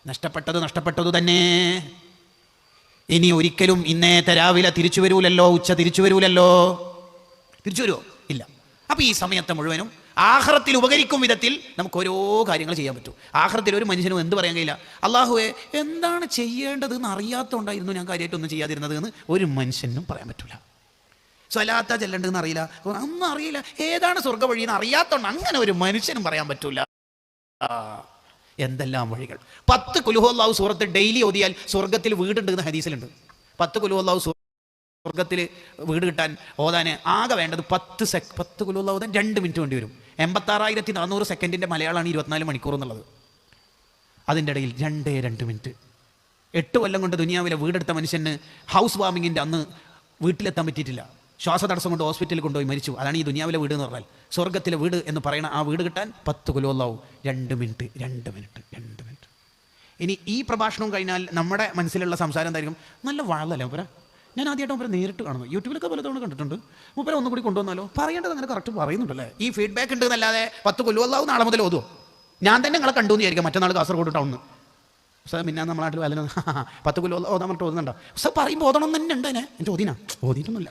നഷ്ടപ്പെട്ടത് തന്നെ. ഇനി ഒരിക്കലും ഇന്നേത്തെ രാവിലെ തിരിച്ചു വരൂലല്ലോ, ഉച്ച തിരിച്ചു വരൂലല്ലോ. തിരിച്ചു വരുമോ? ഇല്ല. അപ്പം ഈ സമയത്തെ മുഴുവനും ആഖിറത്തിൽ ഉപകരിക്കും വിധത്തിൽ നമുക്ക് ഓരോ കാര്യങ്ങൾ ചെയ്യാൻ പറ്റും. ആഖിറത്തിൽ ഒരു മനുഷ്യനും എന്ത് പറയാൻ കഴിയില്ല, അള്ളാഹുവെ എന്താണ് ചെയ്യേണ്ടതെന്ന് അറിയാത്തതുകൊണ്ടായിരുന്നു ഞാൻ കാര്യമായിട്ടൊന്നും ചെയ്യാതിരുന്നത് എന്ന് ഒരു മനുഷ്യനും പറയാൻ പറ്റില്ല. സ്വലാത്ത ചെല്ലേണ്ടതെന്ന് അറിയില്ല, ഒന്നും അറിയില്ല, ഏതാണ് സ്വർഗ്ഗ വഴിയെന്ന് അറിയാത്തതുകൊണ്ട് അങ്ങനെ ഒരു മനുഷ്യനും പറയാൻ പറ്റൂല. എന്തെല്ലാം വഴികൾ. 10 ഖുൽഹുവല്ലാഹു സൂറത്ത് ഡെയിലി ഓതിയാൽ സ്വർഗത്തിൽ വീടുണ്ട് എന്ന് ഹദീസിലുണ്ട്. 10 ഖുൽഹുവല്ലാഹു സ്വർഗത്തിൽ വീട് കിട്ടാൻ ഓതാൻ ആകെ വേണ്ടത് 10 ഖുൽഹുവല്ലാഹു ഓതാൻ 2 മിനിറ്റ് വേണ്ടി വരും. 86,400 സെക്കൻഡിൻ്റെ മലയാളമാണ് 24 മണിക്കൂർ എന്നുള്ളത്. അതിൻ്റെ ഇടയിൽ 2 മിനിറ്റ്. 8 കൊല്ലം കൊണ്ട് ദുനിയാവിലെ വീടെടുത്ത മനുഷ്യന് ഹൗസ് വാമിങ്ങിൻ്റെ അന്ന് വീട്ടിലെത്താൻ പറ്റിയിട്ടില്ല. ശ്വാസതടസ്സം കൊണ്ട് ഹോസ്പിറ്റലിൽ കൊണ്ടുപോയി മരിച്ചു. അതാണ് ഈ ദുനിയാവിലെ വീട് എന്ന് പറഞ്ഞാൽ. സ്വർഗത്തിലെ വീട് എന്ന് പറയുന്ന ആ വീട് കിട്ടാൻ 10 ഖുൽഹുവല്ലാഹു 2 മിനിറ്റ്. ഇനി ഈ പ്രഭാഷണം കഴിഞ്ഞാൽ നമ്മുടെ മനസ്സിലുള്ള സംസാരം എന്തായിരിക്കും? നല്ല വാഴല്ലേ മൂപ്പര, ഞാൻ ആദ്യമായിട്ട് മൂപ്പര നേരിട്ട് കാണുന്നു, യൂട്യൂബിലൊക്കെ പലതവണ കണ്ടിട്ടുണ്ട്, മൂപ്പര ഒന്നും കൂടി കൊണ്ടുവന്നാലോ, പറയേണ്ടത് അങ്ങനെ കറക്റ്റ് പറയുന്നുണ്ടല്ലേ. ഈ ഫീഡ്ബാക്ക് ഉണ്ട് എന്നല്ലാതെ 10 ഖുൽഹുവല്ലാഹു നാളെ മുതൽ ഓതുമോ? ഞാൻ തന്നെ നിങ്ങളെ കണ്ടു എന്ന് വിചാരിക്കാം. മറ്റന്നാൾ കാസർഗോഡ് ടൗണിൽ സാർ പിന്നെ നമ്മുടെ നാട്ടിൽ വല്ല 10 ഖുൽഹുവല്ലാഹു ഓതാൻ പറഞ്ഞിട്ട് ഓതുന്നുണ്ടോ? സാർ പറയുമ്പോൾ ഓതണം തന്നെ ഉണ്ട്. എൻ്റെ ഓതിയിട്ടൊന്നുമില്ല.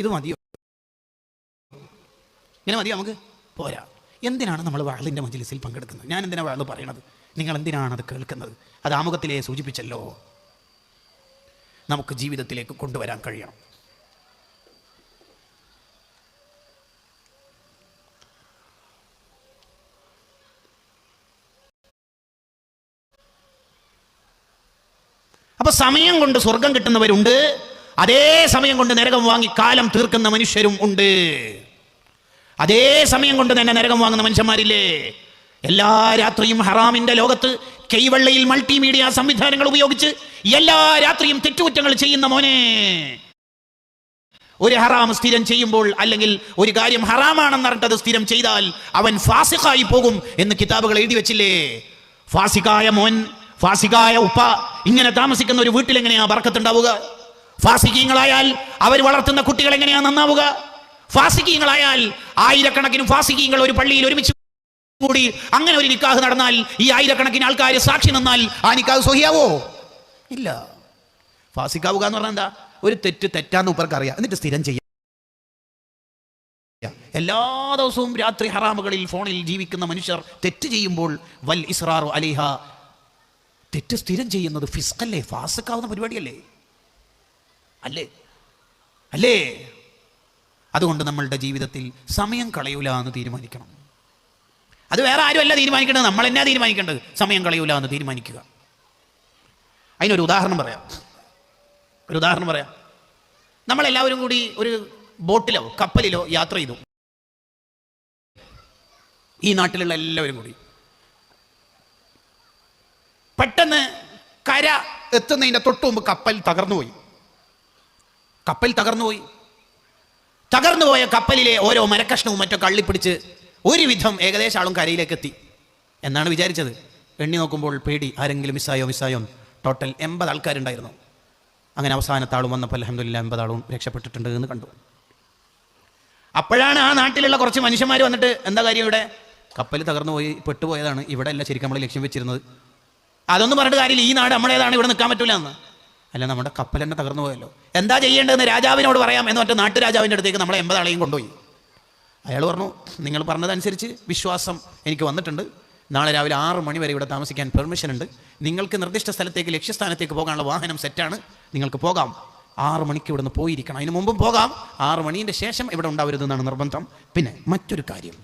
ഇത് മതിയോ? ഇങ്ങനെ മതിയോ? നമുക്ക് പോരാ. എന്തിനാണ് നമ്മൾ വഅളിൻ്റെ മജ്‌ലിസിൽ പങ്കെടുക്കുന്നത്? ഞാൻ എന്തിനാണ് വഅള് പറയണത്? നിങ്ങൾ എന്തിനാണ് അത് കേൾക്കുന്നത്? അത് ആമുഖത്തിലേ സൂചിപ്പിച്ചല്ലോ. നമുക്ക് ജീവിതത്തിലേക്ക് കൊണ്ടുവരാൻ കഴിയണം. അപ്പൊ സമയം കൊണ്ട് സ്വർഗം കിട്ടുന്നവരുണ്ട്, അതേ സമയം കൊണ്ട് നരകം വാങ്ങി കാലം തീർക്കുന്ന മനുഷ്യരും ഉണ്ട്. അതേ സമയം കൊണ്ട് തന്നെ നരകം വാങ്ങുന്ന മനുഷ്യന്മാരില്ലേ? എല്ലാ രാത്രിയും ഹറാമിന്റെ ലോകത്ത് കൈവെള്ളയിൽ മൾട്ടിമീഡിയ സംവിധാനങ്ങൾ ഉപയോഗിച്ച് എല്ലാ രാത്രിയും തെറ്റുകുറ്റങ്ങൾ ചെയ്യുന്ന മോനെ, ഒരു ഹറാം സ്ഥിരം ചെയ്യുമ്പോൾ, അല്ലെങ്കിൽ ഒരു കാര്യം ഹറാമാണെന്ന് പറഞ്ഞിട്ടത് സ്ഥിരം ചെയ്താൽ അവൻ ഫാസിഖായി പോകും എന്ന് കിതാബുകൾ എഴുതി വെച്ചില്ലേ? ഫാസിഖായ മോൻ, ഫാസിഖായ ഉപ്പ ഇങ്ങനെ താമസിക്കുന്ന ഒരു വീട്ടിൽ എങ്ങനെയാ ബർക്കത്തുണ്ടാവുക? ഫാസിഖീങ്ങളായാൽ അവർ വളർത്തുന്ന കുട്ടികൾ എങ്ങനെയാ നന്നാവുക? ഫാസിഖീങ്ങളായാൽ ആയിരക്കണക്കിന് ഫാസിഖീങ്ങൾ ഒരു പള്ളിയിൽ ഒരുമിച്ച് കൂടി അങ്ങനെ ഒരു നിക്കാഹ് നടന്നാൽ ഈ ആയിരക്കണക്കിന് ആൾക്കാർ സാക്ഷി നിന്നാൽ ആ നിക്കാഹ് സ്വഹിയാവോ? ഇല്ല. ഫാസിഖാവുക എന്ന് പറഞ്ഞാൽ എന്താ? ഒരു തെറ്റാന്ന് ഉപ്പർക്ക് അറിയാം, എന്നിട്ട് സ്ഥിരം ചെയ്യാം. എല്ലാ ദിവസവും രാത്രി ഹറാമുകളിൽ ഫോണിൽ ജീവിക്കുന്ന മനുഷ്യർ തെറ്റ് ചെയ്യുമ്പോൾ വൽ ഇസ്റാറു അലൈഹ, തെറ്റ് സ്ഥിരം ചെയ്യുന്നത് ഫിസ്ഖല്ലേ, ഫാസിഖാവുന്ന പരിപാടിയല്ലേ? അല്ലേ? അതുകൊണ്ട് നമ്മളുടെ ജീവിതത്തിൽ സമയം കളയൂല എന്ന് തീരുമാനിക്കണം. അത് വേറെ ആരുമല്ല തീരുമാനിക്കേണ്ടത്, നമ്മൾ എന്നാ തീരുമാനിക്കേണ്ടത്? സമയം കളയൂല എന്ന് തീരുമാനിക്കുക. അതിനൊരു ഉദാഹരണം പറയാം. നമ്മളെല്ലാവരും കൂടി ഒരു ബോട്ടിലോ കപ്പലിലോ യാത്ര ചെയ്തു. ഈ നാട്ടിലുള്ള എല്ലാവരും കൂടി പെട്ടെന്ന് കര എത്തുന്നതിൻ്റെ തൊട്ടു മുമ്പ് കപ്പൽ തകർന്നുപോയ കപ്പലിലെ ഓരോ മരക്കഷ്ണവും മറ്റോ കള്ളിപ്പിടിച്ച് ഒരുവിധം ഏകദേശം ആളും കരയിലേക്ക് എത്തി എന്നാണ് വിചാരിച്ചത്. എണ്ണി നോക്കുമ്പോൾ പേടി, ആരെങ്കിലും മിസ്സായോ. ടോട്ടൽ 80 ആൾക്കാരുണ്ടായിരുന്നു. അങ്ങനെ അവസാനത്തെ ആളും വന്നപ്പോൾ അൽഹംദുലില്ലാഹ് 80 ആളും രക്ഷപ്പെട്ടിട്ടുണ്ട് എന്ന് കണ്ടു. അപ്പോഴാണ് ആ നാട്ടിലുള്ള കുറച്ച് മനുഷ്യന്മാർ വന്നിട്ട്, എന്താ കാര്യം ഇവിടെ? കപ്പൽ തകർന്നുപോയി, പെട്ടുപോയതാണ്, ഇവിടെ അല്ല ശരിക്കും നമ്മൾ ലക്ഷ്യം വെച്ചിരുന്നത്. അതൊന്നും പറഞ്ഞിട്ട് കാര്യമില്ല, ഈ നാട് നമ്മളേതാണ്, ഇവിടെ നിൽക്കാൻ പറ്റില്ല എന്ന്. അല്ല, നമ്മുടെ കപ്പൽ തന്നെ തകർന്നു പോയല്ലോ, എന്താ ചെയ്യേണ്ടതെന്ന് രാജാവിനോട് പറയാം എന്ന് പറഞ്ഞിട്ട് നാട്ടുരാജാവിൻ്റെ അടുത്തേക്ക് നമ്മളെ 80 ആളെയും കൊണ്ടുപോയി. അയാൾ പറഞ്ഞു, നിങ്ങൾ പറഞ്ഞതനുസരിച്ച് വിശ്വാസം എനിക്ക് വന്നിട്ടുണ്ട്, നാളെ രാവിലെ 6 മണി വരെ ഇവിടെ താമസിക്കാൻ പെർമിഷൻ ഉണ്ട്. നിങ്ങൾക്ക് നിർദ്ദിഷ്ട സ്ഥലത്തേക്ക് ലക്ഷ്യസ്ഥാനത്തേക്ക് പോകാനുള്ള വാഹനം സെറ്റാണ്. നിങ്ങൾക്ക് പോകാം. 6 മണിക്ക് ഇവിടെ നിന്ന് പോയിരിക്കണം. അതിന് മുമ്പും പോകാം. 6 മണീൻ്റെ ശേഷം ഇവിടെ ഉണ്ടാവരുതെന്നാണ് നിർബന്ധം. പിന്നെ മറ്റൊരു കാര്യം,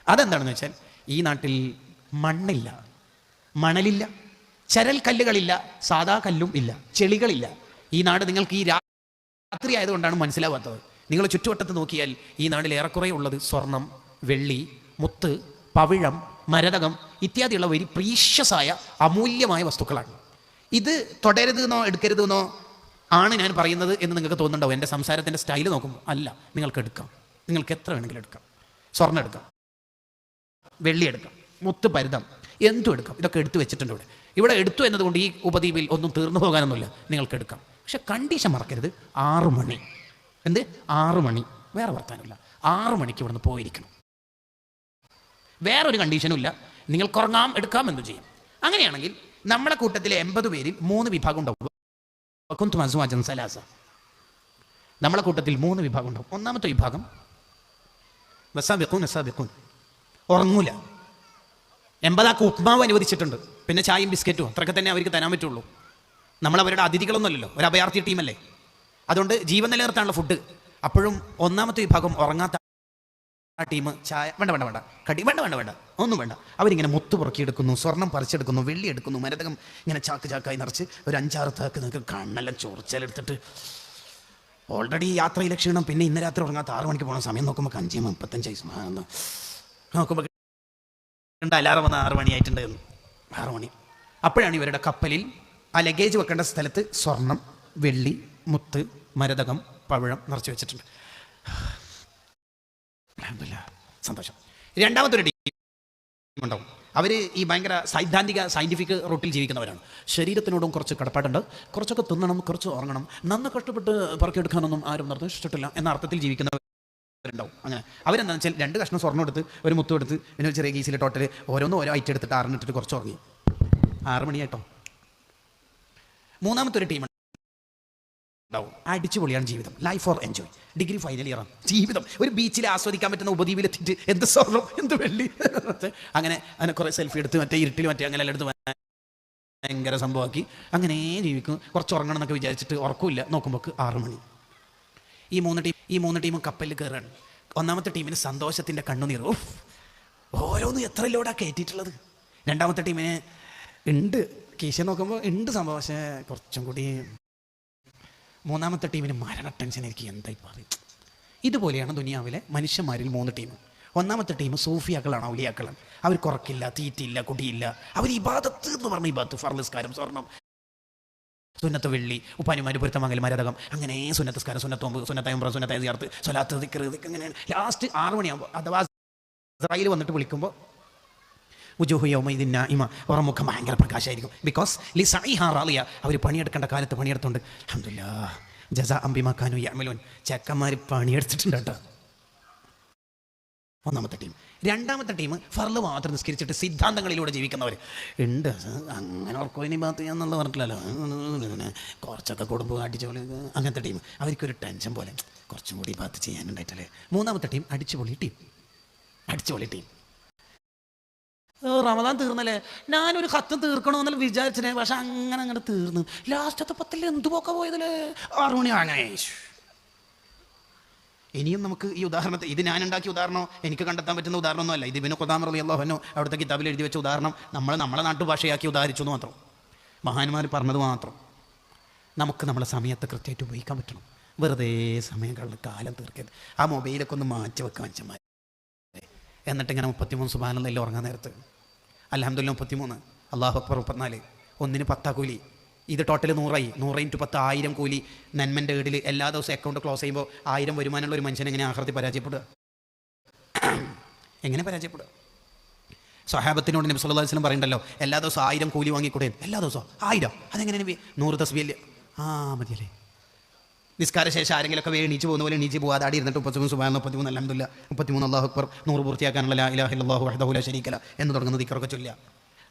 അതെന്താണെന്ന് വെച്ചാൽ ഈ നാട്ടിൽ മണ്ണില്ല, മണലില്ല, ചരൽ കല്ലുകളില്ല, സാധാ കല്ലും ഇല്ല, ചെളികളില്ല. ഈ നാട് നിങ്ങൾക്ക് ഈ രാത്രി ആയതുകൊണ്ടാണ് മനസ്സിലാവാത്തത്. നിങ്ങൾ ചുറ്റുവട്ടത്ത് നോക്കിയാൽ ഈ നാട്ടിൽ ഏറെക്കുറെ ഉള്ളത് സ്വർണം, വെള്ളി, മുത്ത്, പവിഴം, മരതകം ഇത്യാദിയുള്ള വെരി പ്രീഷ്യസായ അമൂല്യമായ വസ്തുക്കളാണ്. ഇത് തുടരുതെന്നോ എടുക്കരുതെന്നോ ആണ് ഞാൻ പറയുന്നത് എന്ന് നിങ്ങൾക്ക് തോന്നുന്നുണ്ടാവും എൻ്റെ സംസാരത്തിൻ്റെ സ്റ്റൈൽ നോക്കുമ്പോൾ. അല്ല, നിങ്ങൾക്ക് എടുക്കാം. നിങ്ങൾക്ക് എത്ര വേണമെങ്കിലും എടുക്കാം. സ്വർണ്ണം എടുക്കാം, വെള്ളി എടുക്കാം, മുത്ത്, പരുതം, എന്തും എടുക്കാം. ഇതൊക്കെ എടുത്തു വെച്ചിട്ടുണ്ട് ഇവിടെ. ഇവിടെ എടുത്തു എന്നതുകൊണ്ട് ഈ ഉപദ്വീപിൽ ഒന്നും തീർന്നു പോകാനൊന്നുമില്ല. നിങ്ങൾക്ക് എടുക്കാം. പക്ഷെ കണ്ടീഷൻ മറക്കരുത്, 6 മണി. എന്ത് 6 മണി? വേറെ വർത്താനമില്ല. 6 മണിക്ക് ഇവിടുന്ന് പോയിരിക്കണം. വേറൊരു കണ്ടീഷനും ഇല്ല. നിങ്ങൾക്ക് ഉറങ്ങാം, എടുക്കാം, എന്തും ചെയ്യും. അങ്ങനെയാണെങ്കിൽ നമ്മുടെ കൂട്ടത്തിലെ 80 പേരിൽ 3 വിഭാഗം ഉണ്ടാവും. നമ്മളെ കൂട്ടത്തിൽ 3 വിഭാഗം ഉണ്ടാവും. ഒന്നാമത്തെ വിഭാഗം ഉറങ്ങൂല. 80 ഉപ്മാവ് അനുവദിച്ചിട്ടുണ്ട്. പിന്നെ ചായയും ബിസ്ക്കറ്റും അത്രയൊക്കെ തന്നെ അവർക്ക് തരാൻ പറ്റുള്ളൂ. നമ്മളവരുടെ അതിഥികളൊന്നുമല്ലല്ലോ, ഒരു അഭയാർത്ഥി ടീമല്ലേ. അതുകൊണ്ട് ജീവൻ നിലനിർത്താനുള്ള ഫുഡ്. അപ്പോഴും ഒന്നാമത്തെ വിഭാഗം ഉറങ്ങാത്ത ആ ടീം ചായ വേണ്ട, കടി വേണ്ട, ഒന്നും വേണ്ട. അവരിങ്ങനെ മുത്ത് പുറക്കിയെടുക്കുന്നു, സ്വർണം പറിച്ചെടുക്കുന്നു, വെള്ളി എടുക്കുന്നു, മരതകം ഇങ്ങനെ ചാക്കായി നിറച്ച് ഒരു 5-6 താക്ക് നിങ്ങൾക്ക് കണ്ണെല്ലാം ചോർച്ചലെടുത്തിട്ട് ഓൾറെഡി യാത്രയിലെ ക്ഷീണം. പിന്നെ ഇന്ന് രാത്രി ഉറങ്ങാത്ത 6 മണിക്ക് പോകണം. സമയം നോക്കുമ്പോൾ 5:35 നോക്കുമ്പോൾ അലാറം വന്ന് 6 മണിയായിട്ടുണ്ട്. 6 മണി. അപ്പോഴാണ് ഇവരുടെ കപ്പലിൽ ആ ലഗേജ് വെക്കേണ്ട സ്ഥലത്ത് സ്വർണം, വെള്ളി, മുത്ത്, മരതകം, പവിഴം നിറച്ച് വെച്ചിട്ടുണ്ട്. സന്തോഷം. രണ്ടാമത്തെ ഒരു ടീം ഉണ്ടാവും. അവർ ഈ ഭയങ്കര സയൻറ്റിഫിക് റൂട്ടിൽ ജീവിക്കുന്നവരാണ്. ശരീരത്തിനോടും കുറച്ച് കടപ്പാടുണ്ട്. കുറച്ചൊക്കെ തിന്നണം, കുറച്ച് ഉറങ്ങണം. നന്ന കഷ്ടപ്പെട്ട് പറക്കിയെടുക്കാനൊന്നും ആരും നിർദ്ദേശിച്ചിട്ടില്ല എന്ന അർത്ഥത്തിൽ ജീവിക്കുന്നവരുണ്ടാവും. അങ്ങനെ അവരെന്താണെന്ന് വെച്ചാൽ 2 കഷ്ണം സ്വർണ്ണം എടുത്ത്, ഒരു മുത്തും എടുത്ത്, പിന്നെ ചെറിയ ഗീസിലെ ടോട്ടൽ ഓരോ ഐറ്റം എടുത്തിട്ട് 6 ഇട്ടിട്ട് കുറച്ച് ഉറങ്ങി. 6 മണിയായിട്ടോ. മൂന്നാമത്തെ ഒരു ടീം ഉണ്ടാവും. അടിച്ചുപൊളിയാണ് ജീവിതം. Life for enjoy. Degree final ഇയറാണ്. ജീവിതം ഒരു ബീച്ചിൽ ആസ്വദിക്കാൻ പറ്റുന്ന ഉപദ്വീപിലെത്തിയിട്ട് എന്ത് സ്വർണം, എന്ത് വെള്ളി, അങ്ങനെ കുറേ സെൽഫി എടുത്ത് മറ്റേ ഇരുട്ടിൽ അങ്ങനെ എല്ലാം എടുത്ത് ഭയങ്കര സംഭവമാക്കി അങ്ങനെ ജീവിക്കും. കുറച്ച് ഉറങ്ങണം എന്നൊക്കെ വിചാരിച്ചിട്ട് ഉറക്കമില്ല. നോക്കുമ്പോൾ 6 മണി. ഈ മൂന്ന് ടീമും കപ്പലിൽ കയറാണ്. ഒന്നാമത്തെ ടീമിന് സന്തോഷത്തിൻ്റെ കണ്ണുനീർ. ഓരോന്നും എത്ര ലോഡാണ് കയറ്റിയിട്ടുള്ളത്. രണ്ടാമത്തെ ടീമിന് ഉണ്ട്, കീശ നോക്കുമ്പോൾ ഉണ്ട് സംഭവം, പക്ഷേ കുറച്ചും കൂടി. മൂന്നാമത്തെ ടീമിന് മരണ ടെൻഷൻ. എനിക്ക് എന്തായി പറയും. ഇതുപോലെയാണ് ദുനിയാവിലെ മനുഷ്യന്മാരിൽ 3 ടീം. ഒന്നാമത്തെ ടീം സൂഫിയാക്കളാണ്, ഔലിയാക്കളാണ്. അവർ കുറക്കില്ല, തീറ്റില്ല, കുടിയില്ല. അവർ ഇബാദത്ത് എന്ന് പറഞ്ഞ ഇബാദത്ത്, ഫർനിസ്കാരം, സ്വർണം, സുന്നത്ത്, വെള്ളി, ഉപ്പാനിമാര്, പൊരുത്തമംഗൽ, മരതകം, അങ്ങനെ സുന്നത്തസ്കാരം, സുന്നത്തോമ്പ്, സുന്നത്തയമ്പ്ര, സുന്നത്തയ സിയാർത്ത്, സ്വലാത്ത്, ദിക്ർ, അങ്ങനെ ലാസ്റ്റ് 6 മണിയാകുമ്പോൾ അഥവാ ഇസ്രായേൽ വന്നിട്ട് വിളിക്കുമ്പോൾ ഉജൂഹു യൗമൈദിൻ നാഇമ, അവരുടെ മുഖം ഭയങ്കര പ്രകാശമായിരിക്കും. ബിക്കോസ് ലിസഇഹാ റാളിയ, അവർ പണിയെടുക്കേണ്ട കാലത്ത് പണിയെടുത്തുണ്ട്. അൽഹംദുലില്ലാഹ് ജസാഅൻ ബിമാ കാനൂ യഅമലൂൻ. ചെക്കന്മാർ പണിയെടുത്തിട്ടുണ്ട് കേട്ടോ. ഒന്നാമത്തെ ടീം. രണ്ടാമത്തെ ടീം ഫർള് മാത്രം നിസ്കരിച്ചിട്ട് സിദ്ധാന്തങ്ങളിലൂടെ ജീവിക്കുന്നവർ ഉണ്ട്. അങ്ങനെ ഉറക്കോയിനി ഭാഗത്ത് ചെയ്യാന്നുള്ള പറഞ്ഞിട്ടില്ലല്ലോ, കുറച്ചൊക്കെ കുടുംബം അടിച്ചുപൊളി. അങ്ങനത്തെ ടീം. അവർക്കൊരു ടെൻഷൻ പോലെ കുറച്ചും കൂടി ഭാഗത്ത് ചെയ്യാനുണ്ടായിട്ടല്ലേ. മൂന്നാമത്തെ ടീം അടിച്ചുപൊളി ടീം. റമദാൻ തീർന്നല്ലേ, ഞാനൊരു കത്ത് തീർക്കണമെന്നല്ല വിചാരിച്ചേ, പക്ഷെ അങ്ങനെ തീർന്നു. ലാസ്റ്റത്തെ 10 എന്തു പോക്ക പോയതല്ലേ, 6 മണി. അങ്ങനെ ഇനിയും നമുക്ക് ഈ ഉദാഹരണത്തെ, ഇത് ഞാൻ ഉണ്ടാക്കിയ ഉദാഹരണമോ എനിക്ക് കണ്ടെത്താൻ പറ്റുന്ന ഉദാഹരണമൊന്നുമല്ല. ഇത് ഇബ്നു ഖുദാമ റളിയല്ലാഹു അൻഹു അവിടുത്തെ കിതാബിൽ എഴുതി വെച്ച ഉദാഹരണം നമ്മളെ നാട്ടുഭാഷയാക്കി ഉദാഹരിച്ചു എന്ന് മാത്രം. മഹാന്മാർ പറഞ്ഞത് മാത്രം. നമുക്ക് നമ്മളെ സമയത്ത് കൃത്യമായിട്ട് ഉപയോഗിക്കാൻ പറ്റണം. വെറുതെ സമയങ്ങളുടെ കാലം തീർക്കരുത്. ആ മൊബൈലൊക്കെ ഒന്ന് മാറ്റി വെക്കാൻ മനുഷ്യന്മാർ. എന്നിട്ടിങ്ങനെ 33 സുബ്ഹാനല്ലാഹ് ഉറങ്ങാൻ നേരത്ത് അൽഹംദുലില്ലാഹ് 33, അല്ലാഹു അക്ബർ 34, ഒന്നിന് 10 കൂലി. ഇത് ടോട്ടൽ 100ആയി. 100 × 10 1000 കൂലി. നന്മൻ്റെ ഏടിൽ എല്ലാ ദിവസവും അക്കൗണ്ട് ക്ലോസ് ചെയ്യുമ്പോൾ 1000 വരുമാനമുള്ള ഒരു മനുഷ്യൻ എങ്ങനെ ആഖിറത്തിൽ പരാജയപ്പെടുക? എങ്ങനെ പരാജയപ്പെടുക? സ്വഹാബത്തിനോട് നബി സല്ലല്ലാഹു അലൈഹി വസല്ലം പറയണ്ടല്ലോ, എല്ലാ ദിവസവും 1000 കൂലി വാങ്ങിക്കൂടെ? എല്ലാ ദിവസവും 1000. അതെങ്ങനെ നബി? 100 തസ്ബീഹ് മതിയല്ലേ? നിസ്കാര ശേഷം ആരെങ്കിലുമൊക്കെ എണീച്ച് പോകുന്ന പോലെ എണീച്ച് പോകാതെ ആടി ഇരുന്നിട്ട് 33 സുബ്ഹാനല്ലാഹ്, 33 അൽഹംദുലില്ലാഹ്, 33 അല്ലാഹു അക്ബർ, 100 പൂർത്തിയാക്കാനുള്ള ലാ ഇലാഹ ഇല്ലല്ലാഹു വഹ്ദഹു ലാ ശരീക ലഹ് എന്ന് തുടങ്ങുന്ന ദിക്റൊക്കെ ചൊല്ലുക.